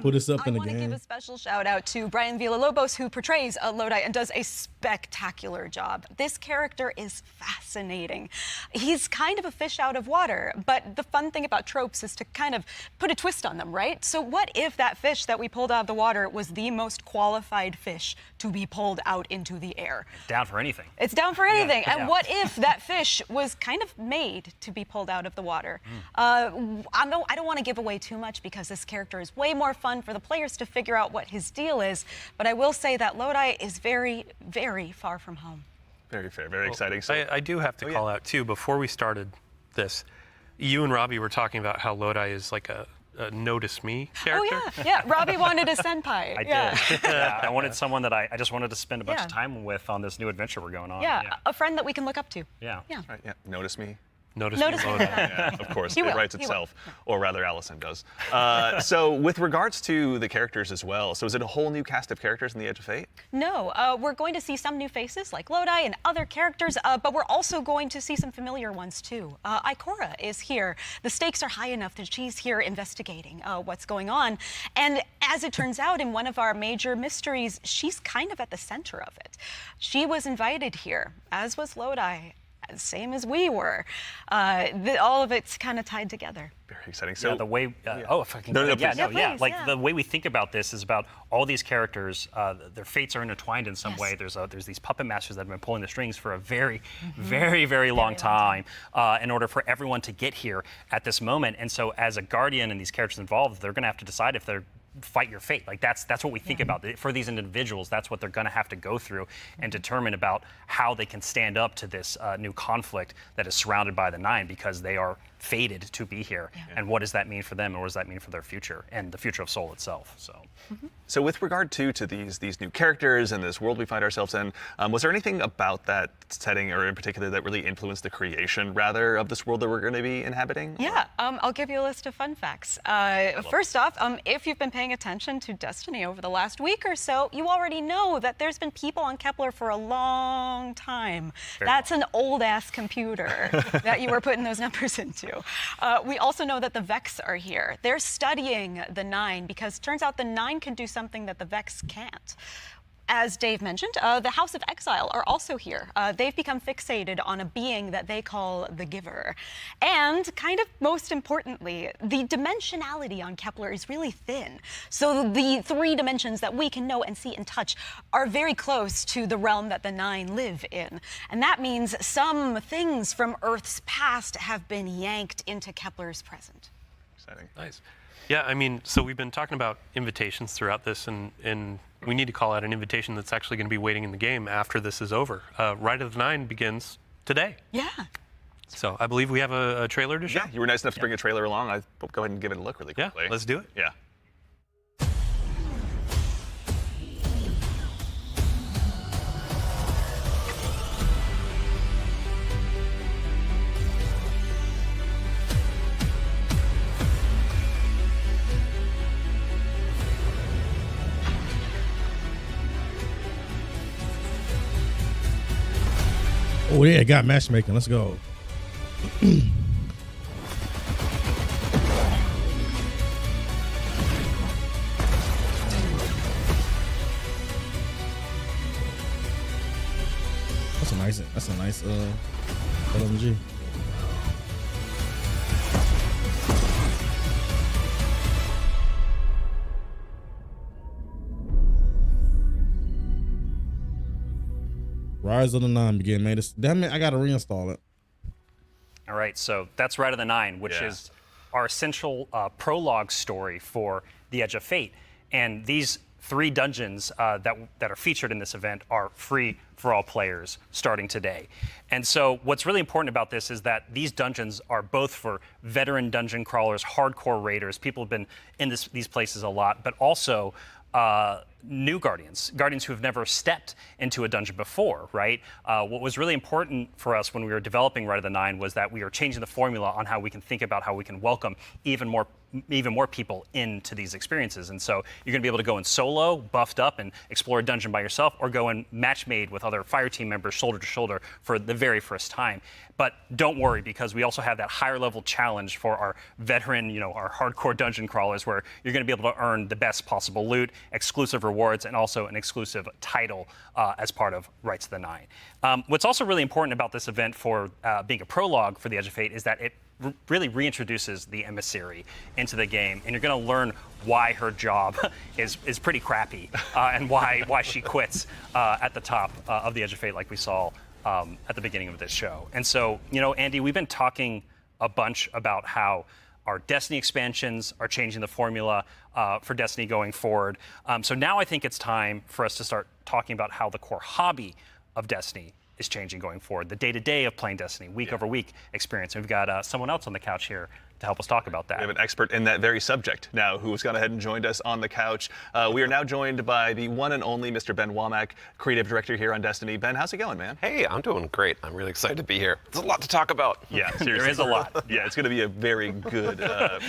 Put this up in the I want to game. give a special shout out to Brian Villalobos, who portrays Lodi and does a spectacular job. This character is fascinating. He's kind of a fish out of water, but the fun thing about tropes is to kind of put a twist on them, right? So what if that fish that we pulled out of the water was the most qualified fish to be pulled out into the air? Down for anything. It's down for anything. Yeah. And what if that fish was kind of made to be pulled out of the water? I don't want to give away too much because this character is way more fun for the players to figure out what his deal is, but I will say that Lodi is very, very far from home. Very fair, very exciting. So, I do have to call out too, before we started this, you and Robbie were talking about how Lodi is like a notice me character. Oh yeah. Robbie wanted a senpai. I did. I wanted someone that I just wanted to spend a bunch of time with on this new adventure we're going on. Yeah, a friend that we can look up to. Yeah. Right, yeah. Notice me. Notice me. Yeah, of course, He it will. writes itself, or rather Allison does. So with regards to the characters as well, so is it a whole new cast of characters in The Edge of Fate? No, we're going to see some new faces like Lodi and other characters, but we're also going to see some familiar ones too. Ikora is here. The stakes are high enough that she's here investigating what's going on. And as it turns out, in one of our major mysteries, she's kind of at the center of it. She was invited here, as was Lodi. Same as we were. All of it's kind of tied together. Very exciting. So the way, if I can, please. The way we think about this is about all these characters. Their fates are intertwined in some way. There's these puppet masters that have been pulling the strings for a very, very long time in order for everyone to get here at this moment. And so, as a guardian and these characters involved, they're going to have to decide if they're fight your fate. Like that's what we think about for these individuals. That's what they're going to have to go through and determine about how they can stand up to this new conflict that is surrounded by the Nine, because they are fated to be here. And what does that mean for them, and what does that mean for their future and the future of Soul itself? So with regard to these new characters and this world we find ourselves in, was there anything about that setting, or in particular, that really influenced the creation, rather, of this world that we're going to be inhabiting? Yeah, I'll give you a list of fun facts. First off, if you've been paying attention to Destiny over the last week or so, you already know that there's been people on Kepler for a long time. That's an old-ass computer that you were putting those numbers into. We also know that the Vex are here. They're studying the Nine because it turns out the Nine can do something that the Vex can't. as Dave mentioned, the House of Exile are also here. They've become fixated on a being that they call the Giver. And kind of most importantly, the dimensionality on Kepler is really thin. So the 3 dimensions that we can know and see and touch are very close to the realm that the 9 live in. And that means some things from Earth's past have been yanked into Kepler's present. Exciting. Nice. Yeah, I mean, so we've been talking about invitations throughout this, and we need to call out an invitation that's actually going to be waiting in the game after this is over. Ride of the 9 begins today. Yeah. So I believe we have a trailer to show. Yeah, you were nice enough to bring a trailer along. I'll go ahead and give it a look really quickly. Yeah, let's do it. Yeah. Oh yeah, got matchmaking. Let's go. That's a nice LMG. Rise of the 9 began, man. Damn it, I gotta reinstall it. All right, so that's Ride of the 9, which is our essential prologue story for The Edge of Fate. And these 3 dungeons that are featured in this event are free for all players starting today. And so what's really important about this is that these dungeons are both for veteran dungeon crawlers, hardcore raiders, people who've been in these places a lot, but also new Guardians who have never stepped into a dungeon before, right? What was really important for us when we were developing Ride of the 9 was that we were changing the formula on how we can think about how we can welcome even more people into these experiences. And so you're going to be able to go in solo, buffed up, and explore a dungeon by yourself, or go in match made with other fire team members shoulder to shoulder for the very first time. But don't worry, because we also have that higher level challenge for our veteran, our hardcore dungeon crawlers, where you're going to be able to earn the best possible loot, exclusive rewards, and also an exclusive title as part of Rights of the 9. What's also really important about this event for being a prologue for The Edge of Fate is that it really reintroduces the emissary into the game, and you're going to learn why her job is pretty crappy and why she quits at the top of The Edge of Fate, like we saw at the beginning of this show. And so, Andy, we've been talking a bunch about how our Destiny expansions are changing the formula for Destiny going forward. So now I think it's time for us to start talking about how the core hobby of Destiny is changing going forward, the day-to-day of playing Destiny, week over week experience. And we've got someone else on the couch here to help us talk about that. We have an expert in that very subject now who's gone ahead and joined us on the couch. We are now joined by the one and only Mr. Ben Womack, creative director here on Destiny. Ben, how's it going, man? Hey, I'm doing great. I'm really excited to be here. There's a lot to talk about. Yeah, seriously. There is a lot. Yeah, it's going to be a very good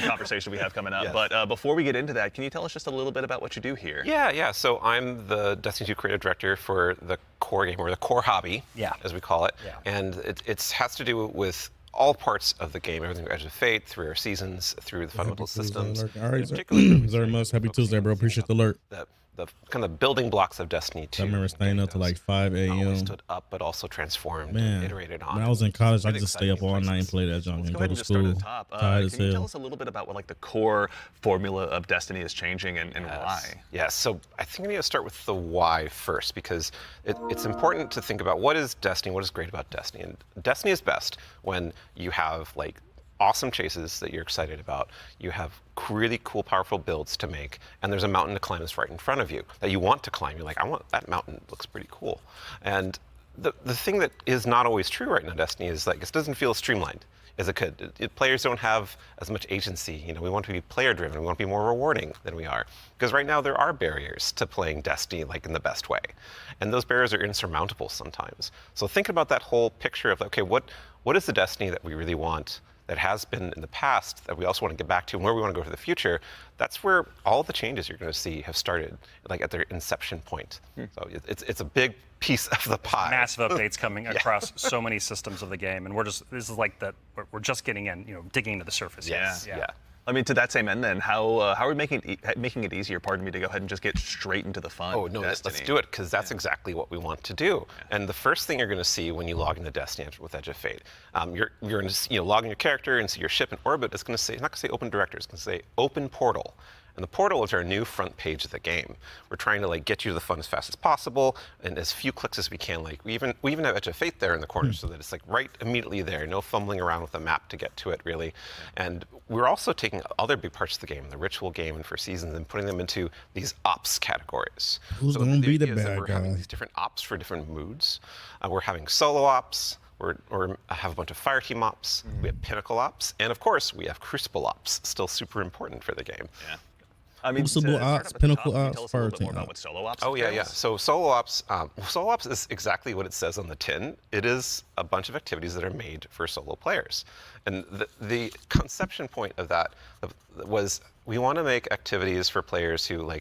conversation we have coming up. Yes. But before we get into that, can you tell us just a little bit about what you do here? Yeah. So I'm the Destiny 2 creative director for the core game, or the core hobby, as we call it. Yeah. And it has to do with all parts of the game, everything from Edge of Fate, through our seasons, through the fundamental systems. All right, very much. Happy Tuesday, bro. Appreciate the alert. The kind of building blocks of Destiny 2. I remember staying up to like 5 a.m. Not only stood up, but also transformed and iterated on. When I was in college, I just stay up all night and play that junk and go to school. Can you tell us a little bit about what the core formula of Destiny is changing and why? Yes, so I think we need to start with the why first, because it's important to think about what is Destiny, what is great about Destiny. And Destiny is best when you have awesome chases that you're excited about, you have really cool, powerful builds to make, and there's a mountain to climb that's right in front of you that you want to climb. You're like, I want that mountain, it looks pretty cool. And the thing that is not always true right now in Destiny is it doesn't feel streamlined as it could. Players don't have as much agency. We want to be player driven, we want to be more rewarding than we are. Because right now there are barriers to playing Destiny in the best way. And those barriers are insurmountable sometimes. So think about that whole picture of, okay, what is the Destiny that we really want, that has been in the past, that we also want to get back to, and where we want to go for the future? That's where all the changes you're going to see have started, at their inception point. So it's a big piece of the pie. Massive updates coming across so many systems of the game, and we're just getting in, digging into the surface. Yeah. I mean, to that same end, then, how are we making it easier? Pardon me, to go ahead and just get straight into the fun. Oh no, let's do it, because that's exactly what we want to do. Yeah. And the first thing you're going to see when you log into Destiny with Edge of Fate, you're going to log in your character and see your ship in orbit. It's going to say, it's not going to say Open Director, it's going to say Open Portal. And the portal is our new front page of the game. We're trying to get you to the fun as fast as possible and as few clicks as we can. We even have Edge of Fate there in the corner, so that it's right immediately there. No fumbling around with the map to get to it, really. And we're also taking other big parts of the game, the ritual game and for seasons, and putting them into these ops categories. Who's going to be the bad we're guy? having these different ops for different moods. We're having solo ops. We have a bunch of fire team ops. We have pinnacle ops, and of course we have crucible ops. Still super important for the game. Yeah. I mean, Crucible ops, pinnacle ops, tell us a little bit more about what solo ops. Oh yeah. So solo ops is exactly what it says on the tin. It is a bunch of activities that are made for solo players, and the conception point of that was we want to make activities for players who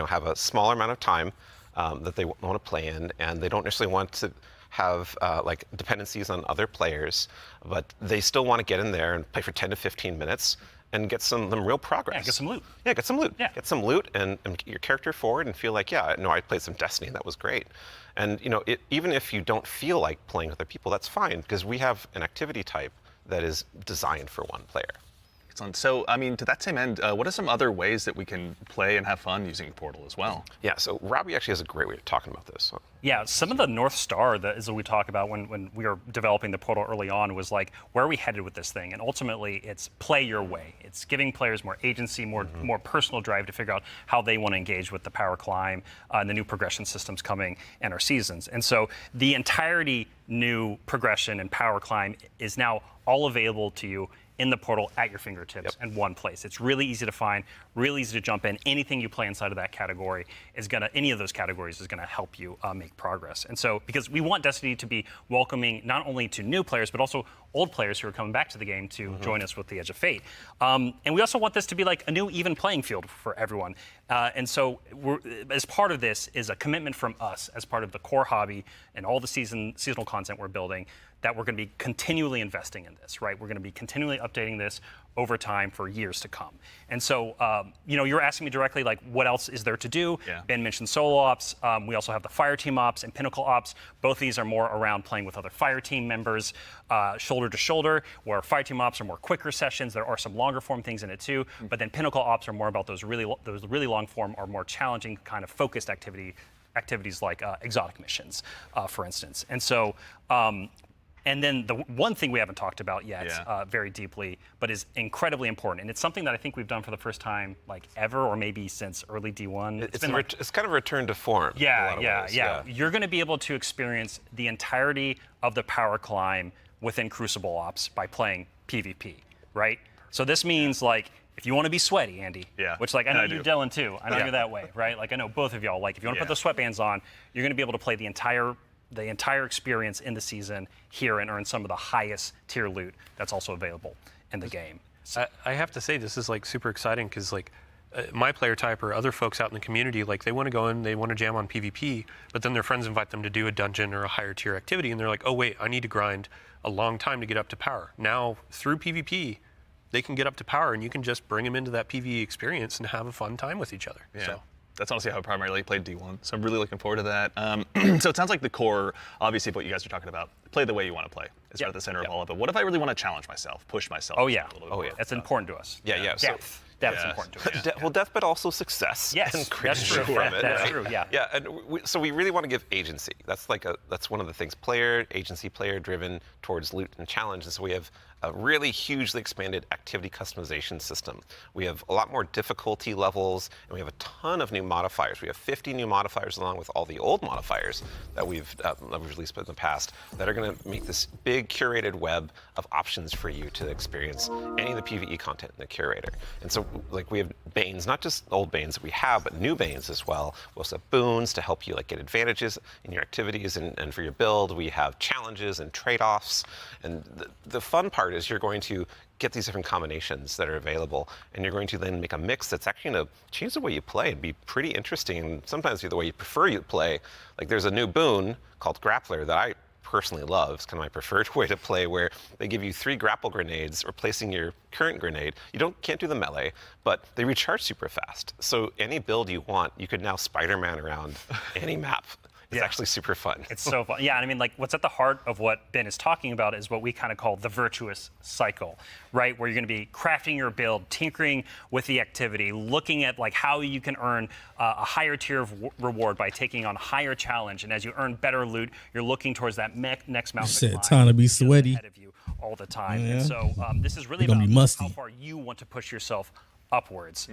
have a smaller amount of time that they want to play in, and they don't necessarily want to have dependencies on other players, but they still want to get in there and play for 10 to 15 minutes and get some real progress. Yeah, get some loot. Yeah, get some loot. Yeah. Get some loot and get your character forward and feel like, yeah, no, I played some Destiny and that was great. And even if you don't feel like playing with other people, that's fine, because we have an activity type that is designed for one player. Excellent. So, I mean, to that same end, what are some other ways that we can play and have fun using Portal as well? Yeah, so Robbie actually has a great way of talking about this. So. Yeah, some of the North Star that is what we talk about when we were developing the Portal early on was where are we headed with this thing? And ultimately, it's play your way. It's giving players more agency, more personal drive to figure out how they want to engage with the power climb and the new progression systems coming and our seasons. And so the entirety new progression and power climb is now all available to you in the portal at your fingertips in one place. It's really easy to find, really easy to jump in. Anything you play inside of that category any of those categories is gonna help you make progress. And so, because we want Destiny to be welcoming not only to new players, but also old players who are coming back to the game to join us with the Edge of Fate. And we also want this to be a new even playing field for everyone. And so as part of this is a commitment from us as part of the core hobby and all the seasonal content we're building, that we're going to be continually investing in this, right? We're going to be continually updating this over time for years to come. And so, you're asking me directly, what else is there to do? Yeah. Ben mentioned solo ops. We also have the fire team ops and pinnacle ops. Both of these are more around playing with other fire team members, shoulder to shoulder, where fire team ops are more quicker sessions. There are some longer form things in it too, but then pinnacle ops are more about those really long form or more challenging kind of focused activities like exotic missions, for instance. And so, and then the one thing we haven't talked about yet very deeply, but is incredibly important, and it's something that I think we've done for the first time ever, or maybe since early D1. It's kind of a return to form. Yeah. You're going to be able to experience the entirety of the power climb within Crucible Ops by playing PvP, right? So this means if you want to be sweaty, Andy, which I know you, Dylan, too. I know you're that way, right? I know both of y'all. If you want to put the sweatbands on, you're going to be able to play the entire experience in the season here and earn some of the highest tier loot that's also available in the game. I have to say, this is super exciting because my player type or other folks out in the community, they want to go in, they want to jam on PvP, but then their friends invite them to do a dungeon or a higher tier activity, and they're like, oh wait, I need to grind a long time to get up to power. Now, through PvP, they can get up to power, and you can just bring them into that PvE experience and have a fun time with each other. Yeah. So. That's honestly how I primarily played D1, so I'm really looking forward to that. So it sounds like the core, obviously, of what you guys are talking about, play the way you want to play. It's at the center of all of it. What if I really want to challenge myself, push myself? Oh yeah, that's important to us. Yeah. So, That's important to us. Well, death, but also success. Yes, and that's true. From it. That's true. Yeah. Yeah, and so we really want to give agency. That's that's one of the things. Player driven towards loot and challenge. And so we have a really hugely expanded activity customization system. We have a lot more difficulty levels, and we have a ton of new modifiers. We have 50 new modifiers along with all the old modifiers that we've released in the past that are going to make this big curated web of options for you to experience any of the PvE content in the curator. And so we have Banes, not just old Banes that we have, but new Banes as well. We also have boons to help you get advantages in your activities and for your build. We have challenges and trade-offs. And the fun part is you're going to get these different combinations that are available, and you're going to then make a mix that's actually going to change the way you play and be pretty interesting, and sometimes the way you prefer you play. There's a new boon called Grappler that personally love. It's kind of my preferred way to play, where they give you 3 grapple grenades replacing your current grenade. You can't do the melee, but they recharge super fast. So any build you want, you could now Spider-Man around any map. It's actually super fun. It's so fun. Yeah, and I mean, like, what's at the heart of what Ben is talking about is what we kind of call the virtuous cycle, right? Where you're going to be crafting your build, tinkering with the activity, looking at like how you can earn a higher tier of reward by taking on higher challenge. And as you earn better loot, you're looking towards that next mountain. Said time to be sweaty. Ahead of you all the time. And so this is really Gonna about be musty. how far you want to push yourself upwards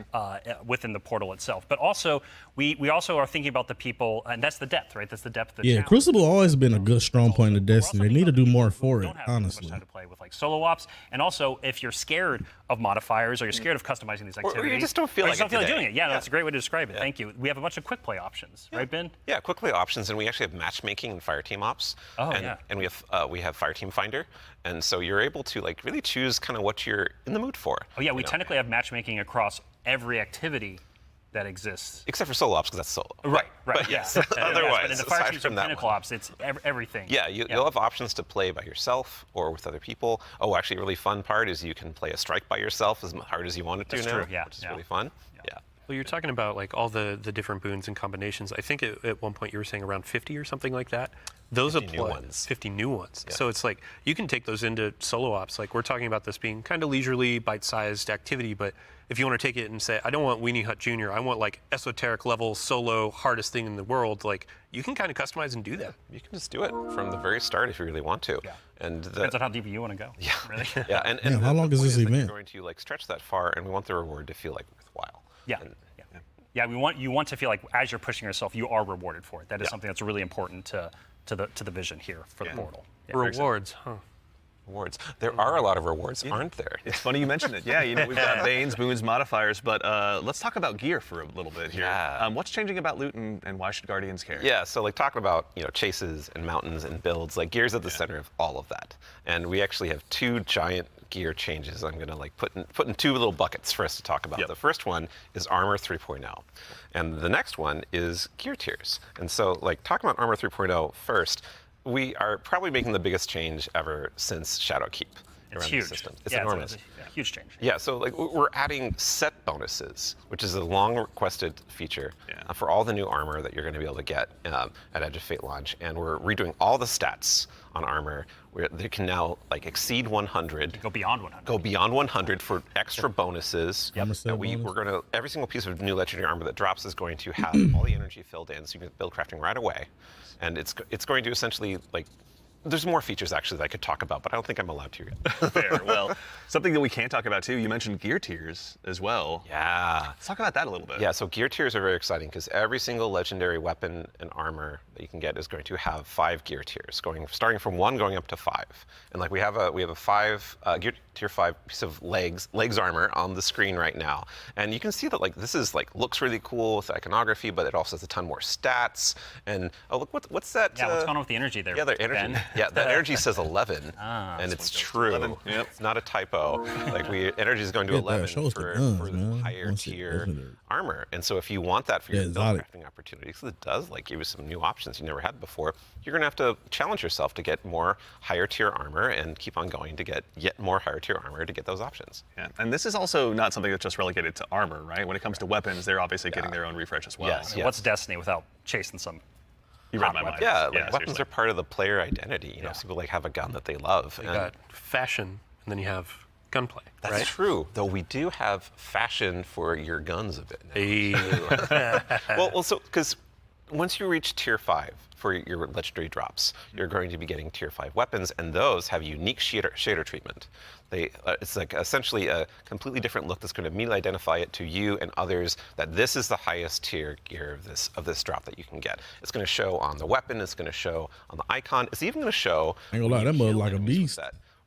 within the portal itself. But also, we also are thinking about the people, and that's the depth, right? That's the depth of the challenge. Crucible always been a good strong point of Destiny. They need to do more for it, honestly. Time to play with like solo ops, and also if you're scared of modifiers or you're scared of customizing these activities, or you just don't feel like doing it. Yeah, that's a great way to describe it. Thank you. We have a bunch of quick play options, right, Ben? Yeah, quick play options, and we actually have matchmaking and Fireteam ops. And we have Fireteam Finder, and so you're able to like really choose kind of what you're in the mood for. Oh yeah, we technically have matchmaking across every activity that exists. Except for solo ops, because that's solo. Right. But yes, otherwise, but in the fire teams or pinnacle ops, it's everything. Yeah, you'll have options to play by yourself or with other people. Oh, actually, a really fun part is you can play a strike by yourself as hard as you want it to That's now, true, which is really fun. Yeah. Well, you're talking about like all the different boons and combinations. I think at one point you were saying around 50 or something like that. Those 50 apply. new ones. 50 new ones. Yeah. So it's like you can take those into solo ops. Like we're talking about this being kind of leisurely, bite-sized activity, but if you want to take it and say, I don't want Weenie Hut Jr., I want like esoteric level solo hardest thing in the world, like you can kind of customize and do that. You can just do it from the very start if you really want to. Yeah. And depends on how deep you want to go. Yeah. Really. Yeah. And how long is this event? We're going to like stretch that far, and we want the reward to feel like worthwhile. Yeah. Yeah, you want to feel like as you're pushing yourself, you are rewarded for it. That is something that's really important to the vision here for the portal. Yeah. Rewards, huh? Rewards. There are a lot of rewards, aren't there? It's funny you mentioned it. Yeah, we've got Banes, boons, modifiers, but let's talk about gear for a little bit here. Yeah. What's changing about loot, and why should Guardians care? Yeah, so like talking about chases and mountains and builds, like gear's at the center of all of that. And we actually have 2 giant gear changes I'm going to like put in 2 little buckets for us to talk about. The first one is Armor 3.0, and the next one is gear tiers. And so like talking about Armor 3.0 first, we are probably making the biggest change ever since Shadowkeep. It's huge. The system. It's enormous. It's a huge change. Yeah, so like we're adding set bonuses, which is a long requested feature for all the new armor that you're going to be able to get at Edge of Fate launch, and we're redoing all the stats on armor where they can now like exceed 100. Go beyond 100. Go beyond 100 for extra bonuses. Yep. We're going to every single piece of new legendary armor that drops is going to have all the energy filled in, so you can build crafting right away, and it's going to essentially like. There's more features actually that I could talk about, but I don't think I'm allowed to yet. Fair. Well, something that we can talk about too, you mentioned gear tiers as well. Yeah. Let's talk about that a little bit. Yeah, so gear tiers are very exciting because every single legendary weapon and armor that you can get is going to have 5 gear tiers, starting from 1 going up to 5. And like we have a 5 gear tier 5 piece of legs armor on the screen right now. And you can see that like this is like looks really cool with iconography, but it also has a ton more stats. And oh look, what's that? Yeah, what's going on with the energy there? Yeah, the energy. Ben? Yeah, that energy says 11, and it's true. 11. Yep. It's not a typo. Like energy is going to 11 for the higher tier armor. And so if you want that for your build crafting opportunities, it does like give you some new options you never had before. You're going to have to challenge yourself to get more higher tier armor and keep on going to get yet more higher tier armor to get those options. Yeah, and this is also not something that's just relegated to armor, right? When it comes to weapons, they're obviously getting their own refresh as well. Yes, What's Destiny without chasing some? You read my mind. Yeah, like weapons seriously. are part of the player identity. You know, some people like have a gun that they love. You got fashion, and then you have gunplay. That's right? true. Though we do have fashion for your guns a bit now. Well, so because once you reach tier 5 for your legendary drops, you're going to be getting tier 5 weapons, and those have unique shader treatment. It's like essentially a completely different look that's going to immediately identify it to you and others that this is the highest tier gear of this drop that you can get. It's going to show on the weapon. It's going to show on the icon. It's even going to show. I ain't gonna lie, that mug like a beast.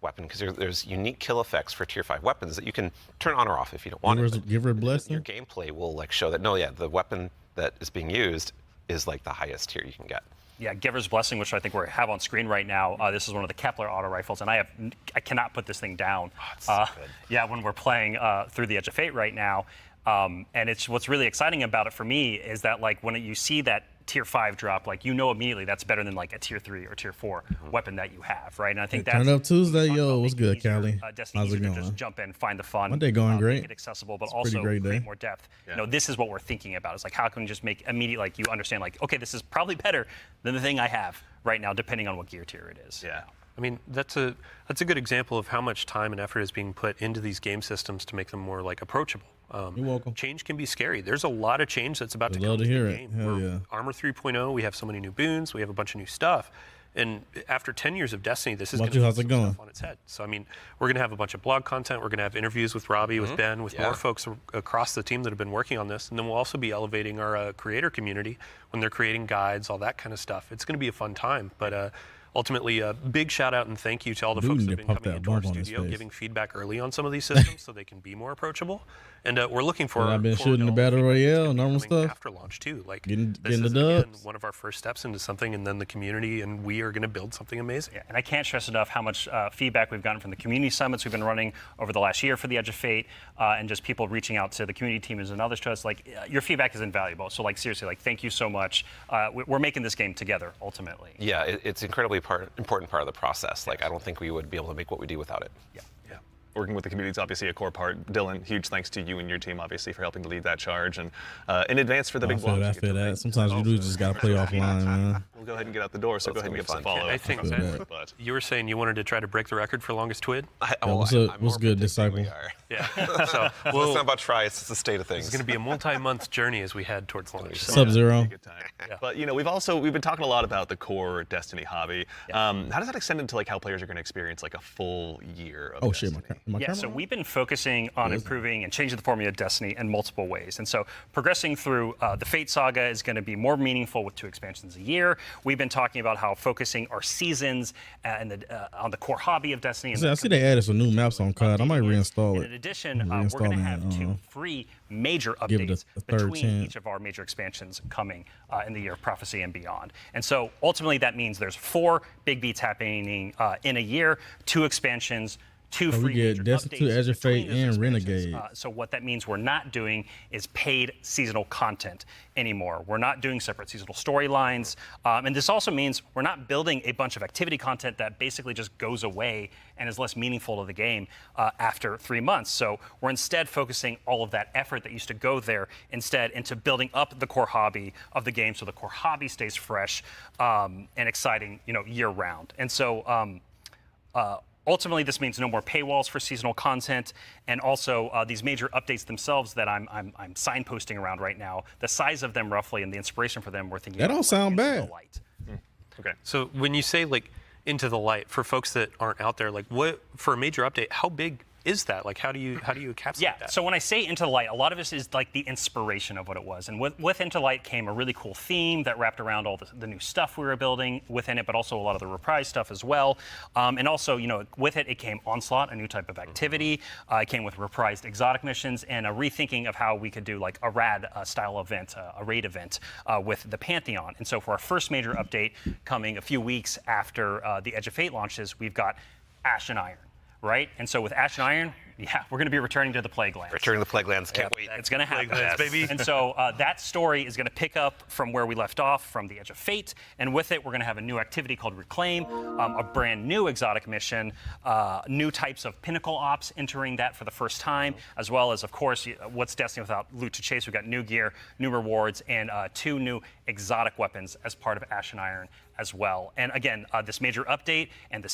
Weapon, because there's unique kill effects for tier 5 weapons that you can turn on or off if you don't want it. Give her a blessing. Your gameplay will like show that the weapon that is being used is like the highest tier you can get. Yeah, Giver's Blessing, which I think we have on screen right now. This is one of the Kepler auto rifles, and I cannot put this thing down. Oh, it's so good. Yeah, when we're playing through the Edge of Fate right now, and it's what's really exciting about it for me is that like when you see that tier 5 drop, like you know immediately that's better than like a tier 3 or tier 4 weapon that you have, right? And I think that's Turn up Tuesday, yo. What's good, Callie? Destiny How's it easier to going? just jump in, find the fun, My day going great. make it accessible, but It's a pretty also great day. create more depth. You know, this is what we're thinking about. It's like how can we just make immediate, like you understand, like okay, this is probably better than the thing I have right now, depending on what gear tier it is. Yeah. I mean, that's a good example of how much time and effort is being put into these game systems to make them more like approachable. You're welcome. Change can be scary. There's a lot of change that's about to come love to to hear the it. game. Hell We're yeah. Armor 3.0, we have so many new boons, we have a bunch of new stuff. And after 10 years of Destiny, this is going to How's it going? stuff on its head. So, I mean, we're going to have a bunch of blog content. We're going to have interviews with Robbie, with Ben, with more folks across the team that have been working on this. And then we'll also be elevating our creator community when they're creating guides, all that kind of stuff. It's going to be a fun time. But ultimately, a big shout out and thank you to all the folks that have been coming into our studio, giving feedback early on some of these systems so they can be more approachable. And we're looking for. I've been shooting the battle royale, normal stuff. After launch too, like getting this the is dubs. again, one of our first steps into something, and then the community and we are going to build something amazing. Yeah, and I can't stress enough how much feedback we've gotten from the community summits we've been running over the last year for the Edge of Fate, and just people reaching out to the community teams and others to us. Like your feedback is invaluable. So like seriously, like thank you so much. We're making this game together ultimately. Yeah, it's incredibly important part of the process. Like I don't think we would be able to make what we do without it. Yeah. Working with the community is obviously a core part. Dylan, huge thanks to you and your team, obviously, for helping to lead that charge. And in advance for the big vlogs. I feel that. Sometimes you do just got to play offline, man. We'll go ahead and get out the door, so go ahead and give us a follow. I think But you were saying you wanted to try to break the record for longest twid. What's good, disciple? Yeah. So it's not about try; it's the state of things. It's going to be a multi-month journey as we head towards launch. Sub-Zero. Yeah. But you know, we've been talking a lot about the core Destiny hobby. How does that extend into like how players are going to experience like a full year of Destiny? Yeah, so we've been focusing on improving and changing the formula of Destiny in multiple ways. And so progressing through the Fate Saga is going to be more meaningful with 2 expansions a year. We've been talking about how focusing our seasons and on the core hobby of Destiny. I see they added some new maps on COD. I might reinstall it. In addition, we're going to have 2 free major updates between each of our major expansions coming in the Year of Prophecy and beyond. And so ultimately that means there's 4 big beats happening in a year, 2 expansions, 2 free we get major Destiny 2, updates Edge of Fate, between those and Renegade. So what that means we're not doing is paid seasonal content anymore. We're not doing separate seasonal storylines. And this also means we're not building a bunch of activity content that basically just goes away and is less meaningful to the game after 3 months. So we're instead focusing all of that effort that used to go there instead into building up the core hobby of the game so the core hobby stays fresh and exciting, year round. And so ultimately, this means no more paywalls for seasonal content, and also these major updates themselves that I'm signposting around right now. The size of them, roughly, and the inspiration for them, we're thinking. That don't sound bad. Okay. So when you say like into the light, for folks that aren't out there, like what for a major update, how big is that? Like how do you encapsulate that? So when I say Into the Light, a lot of this is like the inspiration of what it was. And with Into the Light came a really cool theme that wrapped around all the new stuff we were building within it, but also a lot of the reprise stuff as well. And also, with it came Onslaught, a new type of activity. It came with reprised exotic missions and a rethinking of how we could do like a rad style event, a raid event with the Pantheon. And so for our first major update coming a few weeks after the Edge of Fate launches, we've got Ash and Iron. Right? And so with Ash and Iron, we're going to be returning to the Plague Lands. Returning to the Plague Lands, can't wait. It's going to happen. Plague Lands, baby. And so that story is going to pick up from where we left off from the Edge of Fate. And with it, we're going to have a new activity called Reclaim, a brand new exotic mission, new types of pinnacle ops entering that for the first time, as well as, of course, what's Destiny without loot to chase? We've got new gear, new rewards, and 2 new exotic weapons as part of Ash and Iron as well. And again, this major update and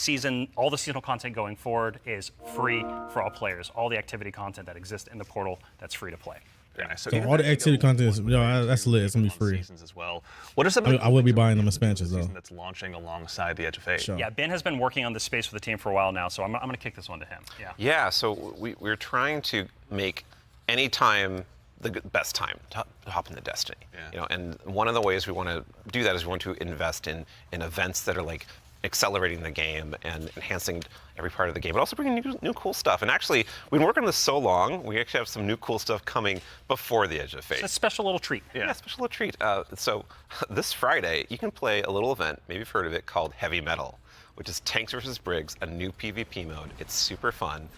all the seasonal content going forward is free for all players. All the activity content that exists in the portal, that's free to play. Very nice. So all the activity content is, that's lit. It's gonna be free. As well. What are some? I will be buying them expansions though. That's launching alongside the Edge of Fate. Sure. Yeah, Ben has been working on this space for the team for a while now, so I'm going to kick this one to him. Yeah. So we're trying to make any time the best time to hop into Destiny. And one of the ways we want to do that is we want to invest in events that are like accelerating the game and enhancing every part of the game, but also bringing new cool stuff. And actually, we've been working on this so long, we actually have some new cool stuff coming before the Edge of Fate. It's a special little treat. Yeah, special little treat. So this Friday, you can play a little event, maybe you've heard of it, called Heavy Metal, which is Tanks vs. Briggs, a new PvP mode. It's super fun.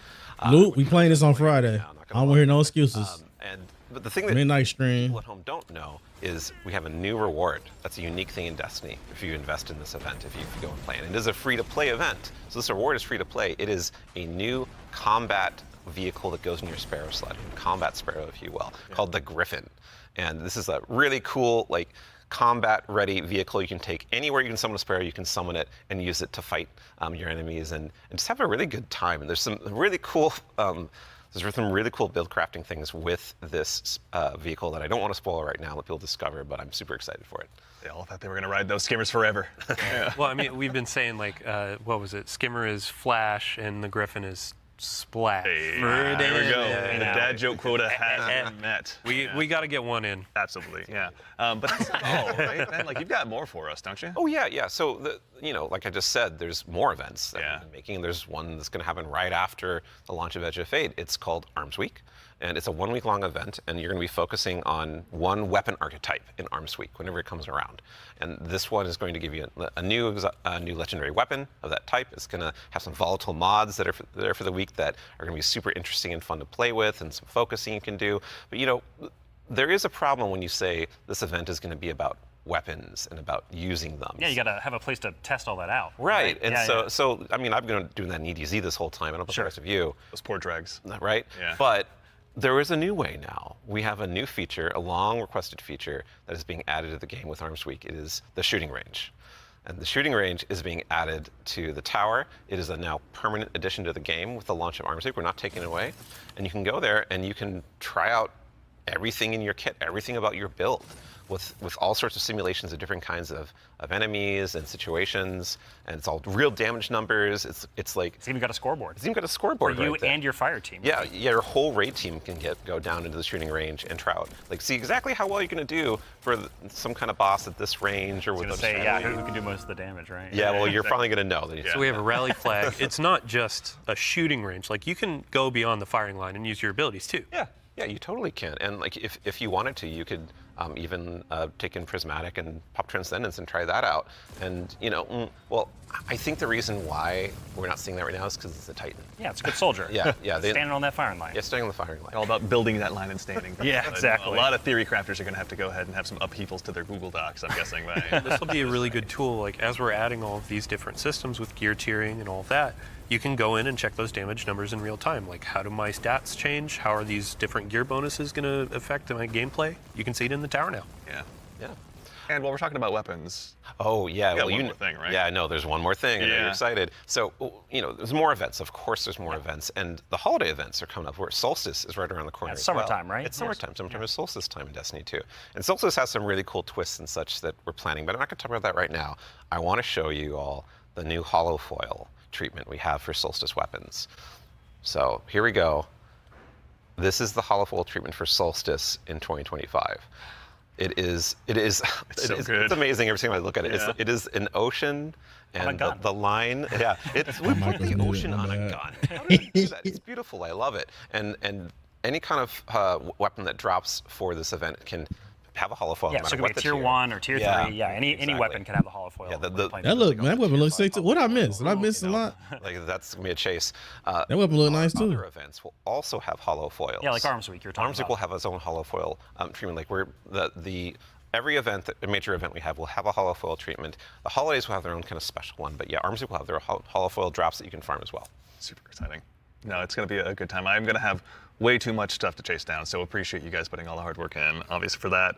Luke, we playing this on Friday. I don't want to hear no excuses. And But the thing that midnight stream people at home don't know is we have a new reward. That's a unique thing in Destiny if you invest in this event, if you go and play it. And it is a free-to-play event. So this reward is free-to-play. It is a new combat vehicle that goes in your Sparrow sled, combat Sparrow, if you will, called the Griffin. And this is a really cool, like, combat-ready vehicle you can take anywhere you can summon a Sparrow. You can summon it and use it to fight your enemies and just have a really good time. And there's some really cool there's some really cool build crafting things with this vehicle that I don't want to spoil right now, let people discover, but I'm super excited for it. They all thought they were going to ride those skimmers forever. Yeah. Well, I mean, we've been saying, like, what was it? Skimmer is Flash and the Griffin is Splash. Hey, there we go. The dad joke quota has been met. We got to get one in. Absolutely, yeah. But that's not all, right? Ben, like, you've got more for us, don't you? Oh, yeah. So, like I just said, there's more events that we've been making. There's one that's going to happen right after the launch of Edge of Fate. It's called Arms Week. And it's a 1 week long event, and you're going to be focusing on one weapon archetype in Arms Week whenever it comes around. And this one is going to give you a new legendary weapon of that type. It's going to have some volatile mods that are there for the week that are going to be super interesting and fun to play with, and some focusing you can do. But there is a problem when you say this event is going to be about weapons and about using them. Yeah, you got to have a place to test all that out. Right. And so I mean, I've been doing that in EDZ this whole time. I don't know about the rest of you. Those poor dregs. Right? Yeah. But there is a new way now. We have a new feature, a long requested feature that is being added to the game with Arms Week. It is the shooting range. And the shooting range is being added to the tower. It is a now permanent addition to the game with the launch of Arms Week. We're not taking it away. And you can go there and you can try out everything in your kit, everything about your build, with all sorts of simulations of different kinds of enemies and situations, and it's all real damage numbers. It's like it's even got a scoreboard. It's even got a scoreboard for you right there. And your fire team. Yeah, your whole raid team can go down into the shooting range and try out, like, see exactly how well you're going to do for some kind of boss at this range or with. Who can do most of the damage, right? Yeah, well, you're finally going to know. So we have a rally flag. It's not just a shooting range. Like, you can go beyond the firing line and use your abilities too. Yeah, you totally can. And like, if you wanted to, you could even take in Prismatic and pop Transcendence and try that out. And well, I think the reason why we're not seeing that right now is because it's a Titan. Yeah, it's a good soldier. Yeah. Standing on that firing line. Yeah, standing on the firing line. All about building that line and standing. Yeah, exactly. A lot of theory crafters are going to have to go ahead and have some upheavals to their Google Docs, I'm guessing. This will be a really good tool. Like, as we're adding all of these different systems with gear tiering and all of that, you can go in and check those damage numbers in real time. Like, how do my stats change? How are these different gear bonuses going to affect my gameplay? You can see it in the tower now. Yeah. And while we're talking about weapons, oh yeah, well, one more thing, right? Yeah, no, there's one more thing. I know you're excited. So there's more events. Of course, there's more events, and the holiday events are coming up. Where Solstice is right around the corner. It's summertime, right? It's summertime. Summertime is Solstice time in Destiny 2, and Solstice has some really cool twists and such that we're planning. But I'm not going to talk about that right now. I want to show you all the new hollow foil treatment we have for Solstice weapons. So here we go. This is the hollow foil treatment for Solstice in 2025. It is so good. It's amazing every time I look at it. Yeah. It is an ocean and gun. the line. Yeah, we put the ocean on a gun. How did we do that? It's beautiful. I love it. And any kind of weapon that drops for this event can have a hollow foil. Yeah, so it could be a tier 1 or tier 3. Yeah, any weapon can have a hollow foil. Yeah, that weapon looks sick too. What I missed? Did I miss a lot? Like, that's gonna be a chase. That weapon look nice too. Other events will also have hollow foils. Yeah, like Arms Week. You're talking Arms Week will have its own hollow foil treatment. Like every event, a major event we have will have a hollow foil treatment. The holidays will have their own kind of special one, but yeah, Arms Week will have their hollow foil drops that you can farm as well. Super exciting. No, it's going to be a good time. I'm going to have way too much stuff to chase down, so appreciate you guys putting all the hard work in, obviously, for that.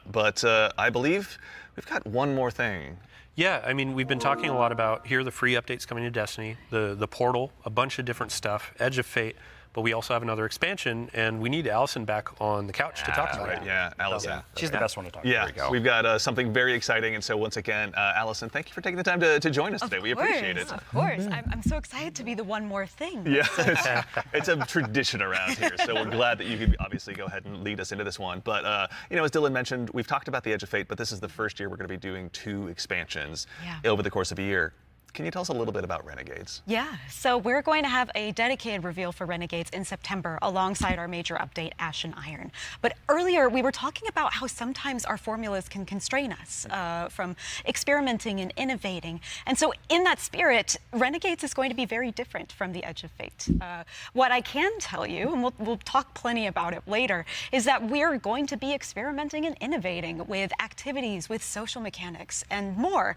But I believe we've got one more thing. Yeah, I mean, we've been talking a lot about, here are the free updates coming to Destiny, the portal, a bunch of different stuff, Edge of Fate, but we also have another expansion, and we need Allison back on the couch to talk about it. Yeah, Allison. She's the best one to talk about. Yeah, we've got something very exciting, and so once again, Allison, thank you for taking the time to join us today. We appreciate it. Of course. I'm so excited to be the one more thing. Yeah, it's a tradition around here, so we're glad that you could obviously go ahead and lead us into this one. But, as Dylan mentioned, we've talked about the Edge of Fate, but this is the first year we're going to be doing 2 expansions over the course of a year. can you tell us a little bit about Renegades? Yeah, so we're going to have a dedicated reveal for Renegades in September alongside our major update, Ash and Iron. But earlier we were talking about how sometimes our formulas can constrain us from experimenting and innovating. And so in that spirit, Renegades is going to be very different from the Edge of Fate. What I can tell you, and we'll talk plenty about it later, is that we're going to be experimenting and innovating with activities, with social mechanics, and more.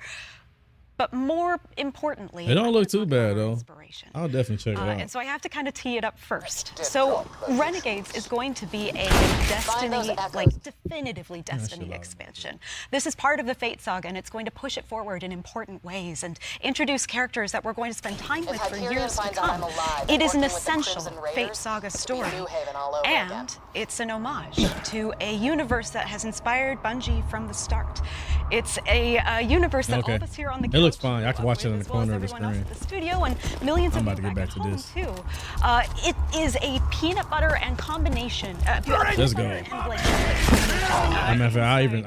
But more importantly, It don't look too bad though. I'll definitely check it out. and so I have to kind of tee it up first. So Renegades is going to be a Destiny, like definitively Destiny expansion. This is part of the Fate saga, and it's going to push it forward in important ways and introduce characters that we're going to spend time with for years to come. It is an essential Fate saga story, and it's an homage to a universe that has inspired Bungie from the start. It's a universe that all of us here on the It looks fine. I can watch it in the corner of the screen. the studio and millions I'm of about to get back to this. too. It is a peanut butter and combination. Let's go.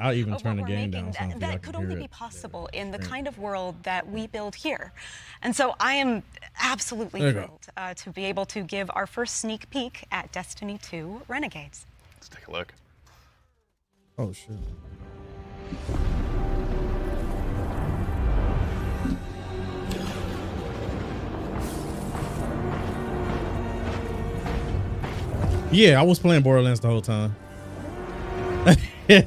I'll even turn the game down. That could only be possible in the kind of world that we build here. And so I am absolutely thrilled to be able to give our first sneak peek at Destiny 2 Renegades. Let's take a look. Oh shit. Yeah, I was playing Borderlands the whole time. Yeah.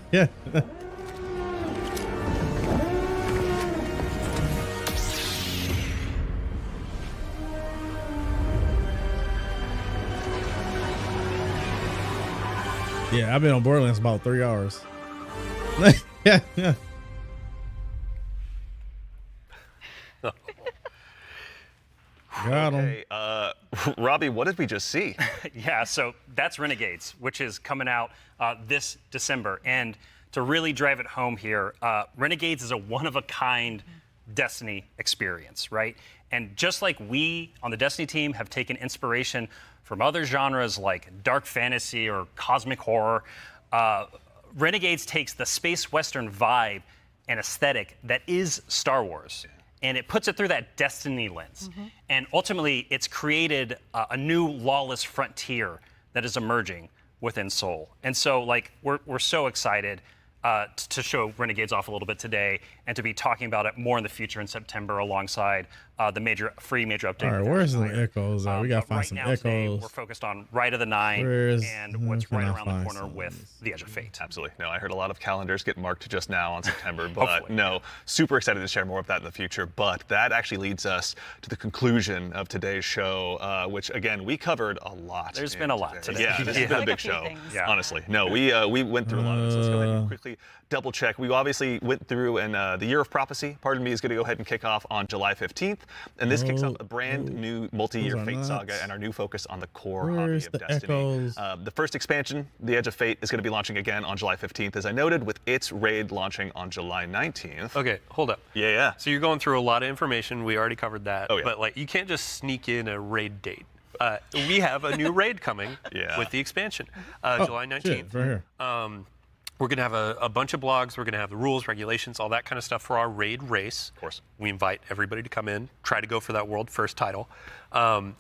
Yeah, I've been on Borderlands about 3 hours. Yeah. Got him. Okay, Robbie, what did we just see? Yeah, so that's Renegades, which is coming out this December. And to really drive it home here, Renegades is a one-of-a-kind Destiny experience, right? And just like we on the Destiny team have taken inspiration from other genres like dark fantasy or cosmic horror, Renegades takes the space western vibe and aesthetic that is Star Wars, and it puts it through that Destiny lens. And ultimately, it's created a new lawless frontier that is emerging within Seoul. And so, like, we're so excited to show Renegades off a little bit today and to be talking about it more in the future in September alongside the free major update. All right, where's the echoes? We gotta find some echoes. Today, we're focused on Rite of the Nine and what's right around the corner with the Edge of Fate. Absolutely. No, I heard a lot of calendars get marked just now on September, but no, super excited to share more of that in the future. But that actually leads us to the conclusion of today's show, which again, we covered a lot. There's been a lot today. Yeah, this has been a big show, honestly. No, we went through a lot of this. Let's go ahead and quickly double check. We obviously went through, and the Year of Prophecy, pardon me, is going to go ahead and kick off on July 15th. And this kicks off a brand new multi-year Fate saga and our new focus on the core hobby of Destiny. The first expansion, The Edge of Fate, is going to be launching again on July 15th, as I noted, with its raid launching on July 19th. Okay, hold up. Yeah. So you're going through a lot of information. We already covered that. Oh, yeah. But like, you can't just sneak in a raid date. We have a new raid coming with the expansion, July 19th. Shit, right here. We're going to have a bunch of blogs. We're going to have the rules, regulations, all that kind of stuff for our raid race. Of course. We invite everybody to come in, try to go for that world first title. And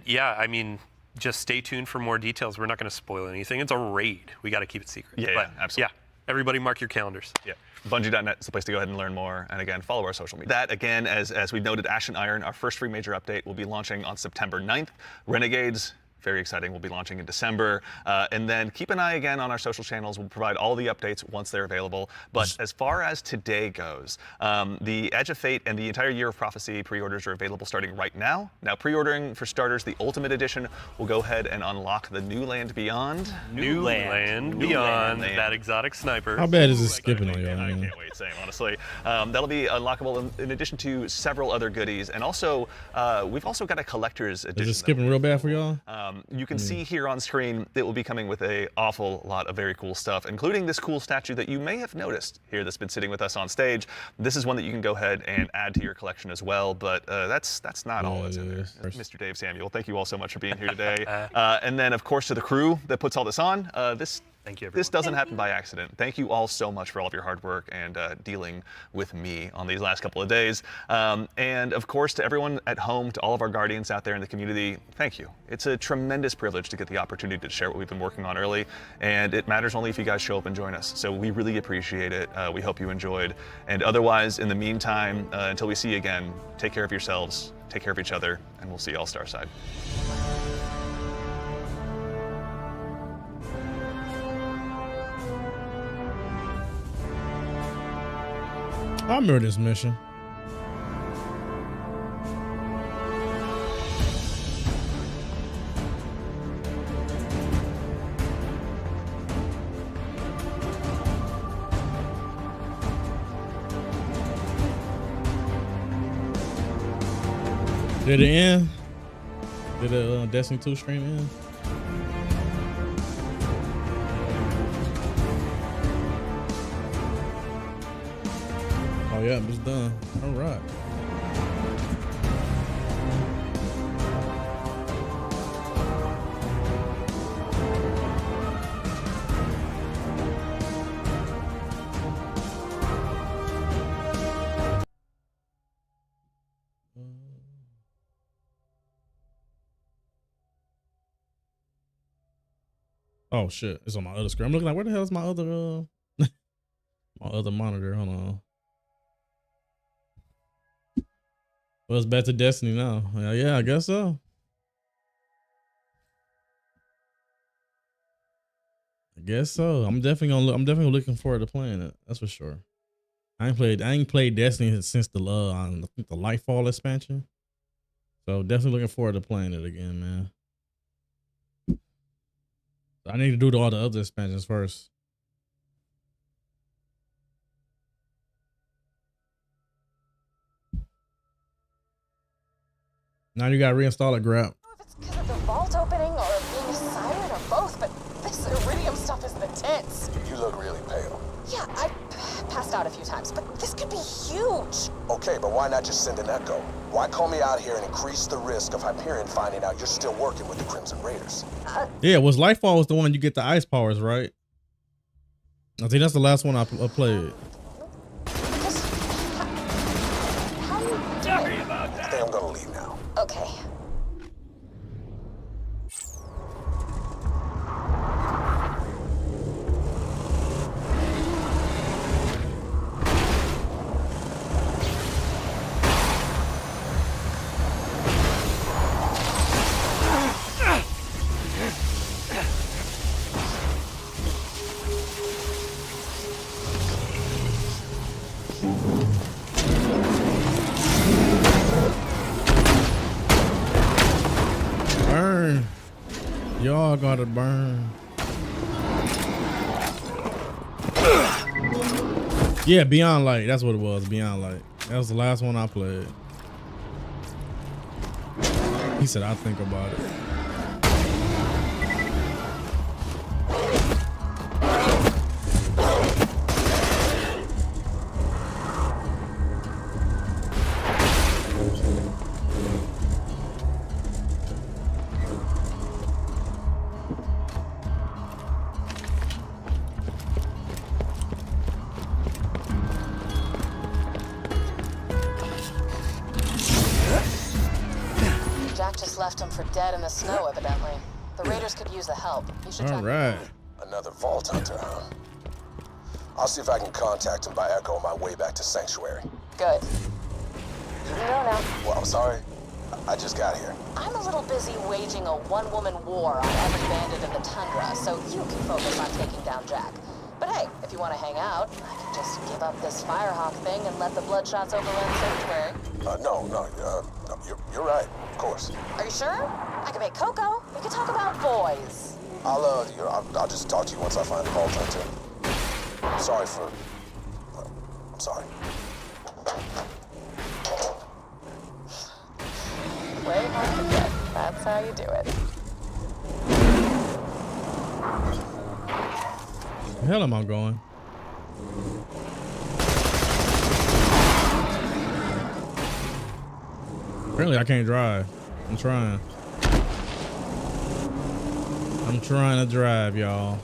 yeah, I mean, just stay tuned for more details. We're not going to spoil anything. It's a raid. We got to keep it secret. Yeah, absolutely. Yeah, everybody mark your calendars. Yeah. Bungie.net is the place to go ahead and learn more. And again, follow our social media. That, again, as we noted, Ash and Iron, our first free major update, will be launching on September 9th. Renegades, very exciting, will be launching in December. And then keep an eye again on our social channels. We'll provide all the updates once they're available. But as far as today goes, the Edge of Fate and the entire Year of Prophecy pre-orders are available starting right now. Now, pre-ordering for starters, the Ultimate Edition will go ahead and unlock the New Land Beyond. New Land Beyond, that exotic sniper. How bad is this skipping on y'all? I can't wait, same, honestly. That'll be unlockable in addition to several other goodies. And also, we've also got a collector's edition. Is it skipping real bad for y'all? You can see here on screen, it will be coming with an awful lot of very cool stuff, including this cool statue that you may have noticed here that's been sitting with us on stage. This is one that you can go ahead and add to your collection as well, but that's not all that's in there. Mr. Dave Samuel, thank you all so much for being here today. And then, of course, to the crew that puts all this on, this Thank you, everyone. This doesn't happen by accident. Thank you all so much for all of your hard work and dealing with me on these last couple of days. And of course, to everyone at home, to all of our guardians out there in the community, thank you. It's a tremendous privilege to get the opportunity to share what we've been working on early, and it matters only if you guys show up and join us. So we really appreciate it. We hope you enjoyed. And otherwise, in the meantime, until we see you again, take care of yourselves, take care of each other, and we'll see you all Starside. I remember this mission. Did it end? Did the Destiny 2 stream end? Oh yeah, it's done. All right. Oh shit, it's on my other screen. I'm looking like, where the hell is my other my other monitor? Hold on. Well, it's back to Destiny now. Yeah, I guess so. I guess so. I'm definitely looking forward to playing it. That's for sure. I ain't played Destiny since the Lightfall expansion. So definitely looking forward to playing it again, man. I need to do all the other expansions first. Now you gotta reinstall it, Grab. Because of the vault opening or being a siren or both, but this iridium stuff is intense. You look really pale. Yeah, I passed out a few times, but this could be huge. Okay, but why not just send an echo? Why call me out here and increase the risk of Hyperion finding out you're still working with the Crimson Raiders? Yeah, Lightfall was the one you get the ice powers, right? I think that's the last one I played. Sorry about that. I think I'm gonna leave now. Okay. Burn. Y'all gotta burn. Yeah, Beyond Light. That's what it was. Beyond Light. That was the last one I played. He said, I'll think about it. Jack just left him for dead in the snow, evidently. The Raiders could use the help. You should All right. Another vault hunter, huh? I'll see if I can contact him by echo on my way back to Sanctuary. Good. You can go now. Well, I'm sorry. I just got here. I'm a little busy waging a one-woman war on every bandit in the tundra, so you can focus on taking down Jack. But hey, if you want to hang out, I can just give up this Firehawk thing and let the Bloodshots overrun Sanctuary. No, you're right, of course. Are you sure? I can make cocoa. We can talk about boys. I'll just talk to you once I find the vault hunter. I'm sorry. Way hard to get. That's how you do it. Where the hell am I going? Apparently I can't drive. I'm trying. I'm trying to drive, y'all.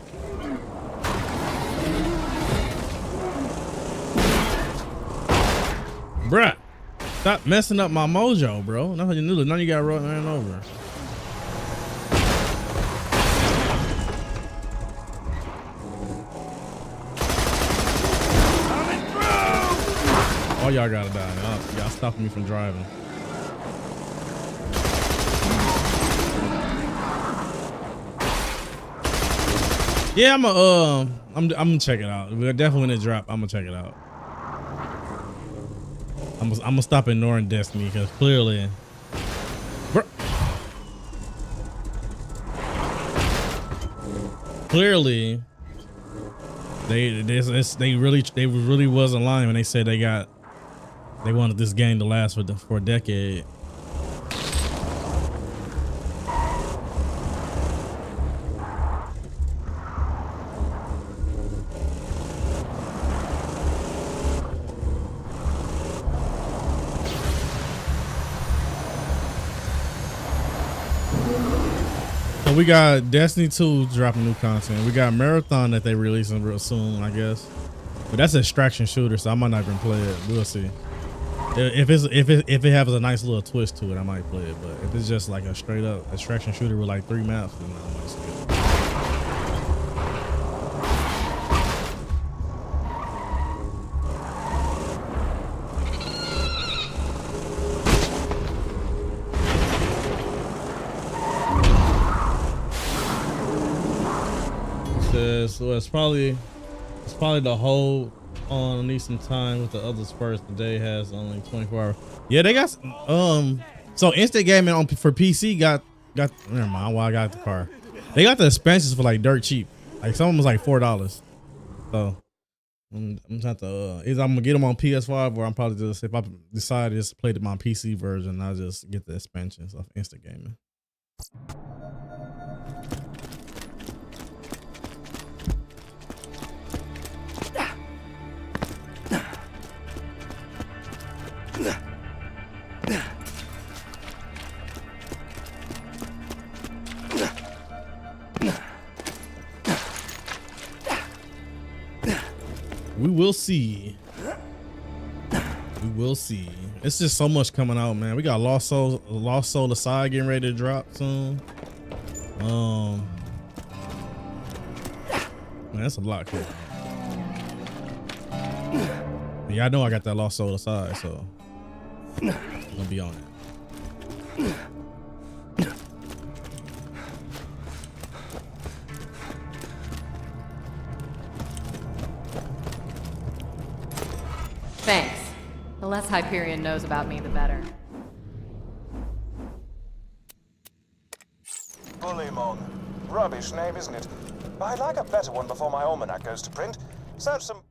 Bruh, stop messing up my mojo, bro. Now you got ran over. All y'all gotta die. Y'all stopping me from driving. Yeah, I'm gonna check it out. We're definitely gonna drop. I'm gonna check it out. I'm gonna stop ignoring Destiny because clearly, they really wasn't lying when they said they wanted this game to last for a decade. So we got Destiny 2 dropping new content. We got Marathon that they releasing real soon, I guess. But that's an extraction shooter, so I might not even play it. We'll see. If it has a nice little twist to it, I might play it. But if it's just like a straight up extraction shooter with like 3 maps, then I might skip it. So it's probably the whole on need some time with the others first. The day has only 24 hours. Yeah, they got so instant gaming for PC got never mind. Well, I got the car. They got the expansions for like dirt cheap. Like some of them was like $4. So I'm trying to either I'm gonna get them on PS5 or I'm probably just, if I decide to just play my PC version, I'll just get the expansions of instant gaming. We will see. We will see. It's just so much coming out, man. We got Lost Soul Aside getting ready to drop soon. Man, that's a lot coming out. Yeah, I know I got that Lost Soul Aside, so I'm gonna be on it. Thanks. The less Hyperion knows about me, the better. Bullymon. Rubbish name, isn't it? I'd like a better one before my almanac goes to print. Search some...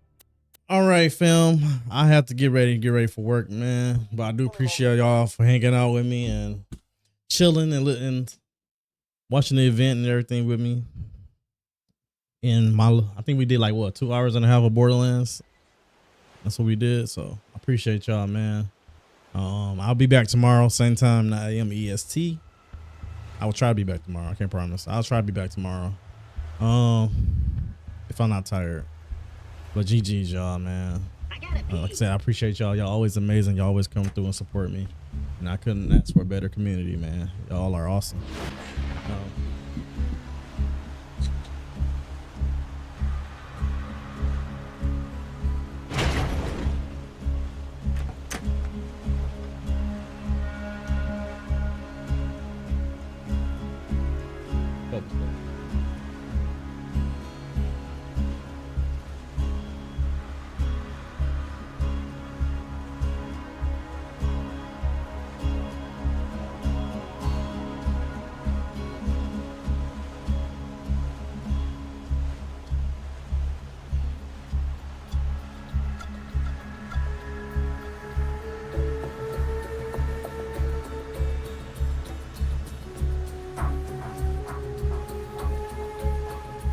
All right, film. I have to get ready for work, man. But I do appreciate y'all for hanging out with me and chilling and watching the event and everything with me. I think we did like what, 2.5 hours of Borderlands. That's what we did. So I appreciate y'all, man. I'll be back tomorrow, same time, 9 a.m. EST. I will try to be back tomorrow. I can't promise. I'll try to be back tomorrow. If I'm not tired. But GG's, y'all, man. Like I said, I appreciate y'all. Y'all always amazing. Y'all always come through and support me. And I couldn't ask for a better community, man. Y'all are awesome.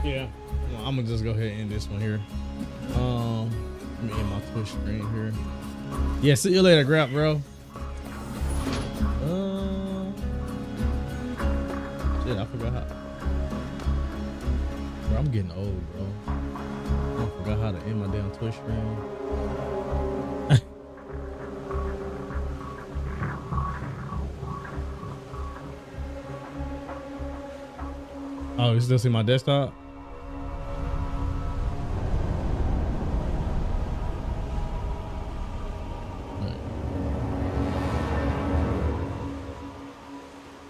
Yeah, well, I'm gonna just go ahead and end this one here. Let me end my Twitch screen here. Yeah, see you later, Grab, bro. Shit, I forgot how. Bro, I'm getting old, bro. I forgot how to end my damn Twitch screen. Oh, you still see my desktop?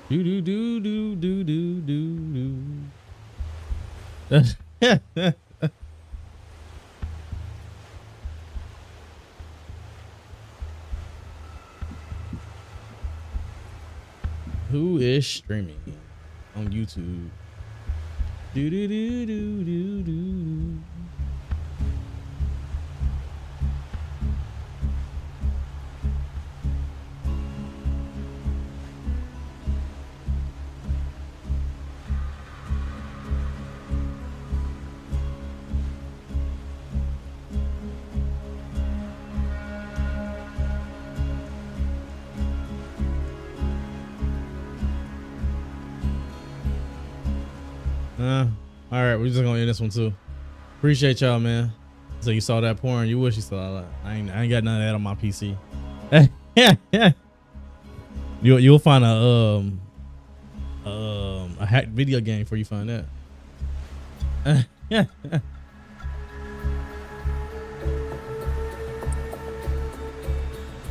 Do do do do do do do do. Who is streaming on YouTube? Do do do do do do. All right, we're just gonna end this one too. Appreciate y'all, man. So you saw that porn? You wish you saw that. I ain't got none of that on my PC. You'll find a hacked video game before you find that.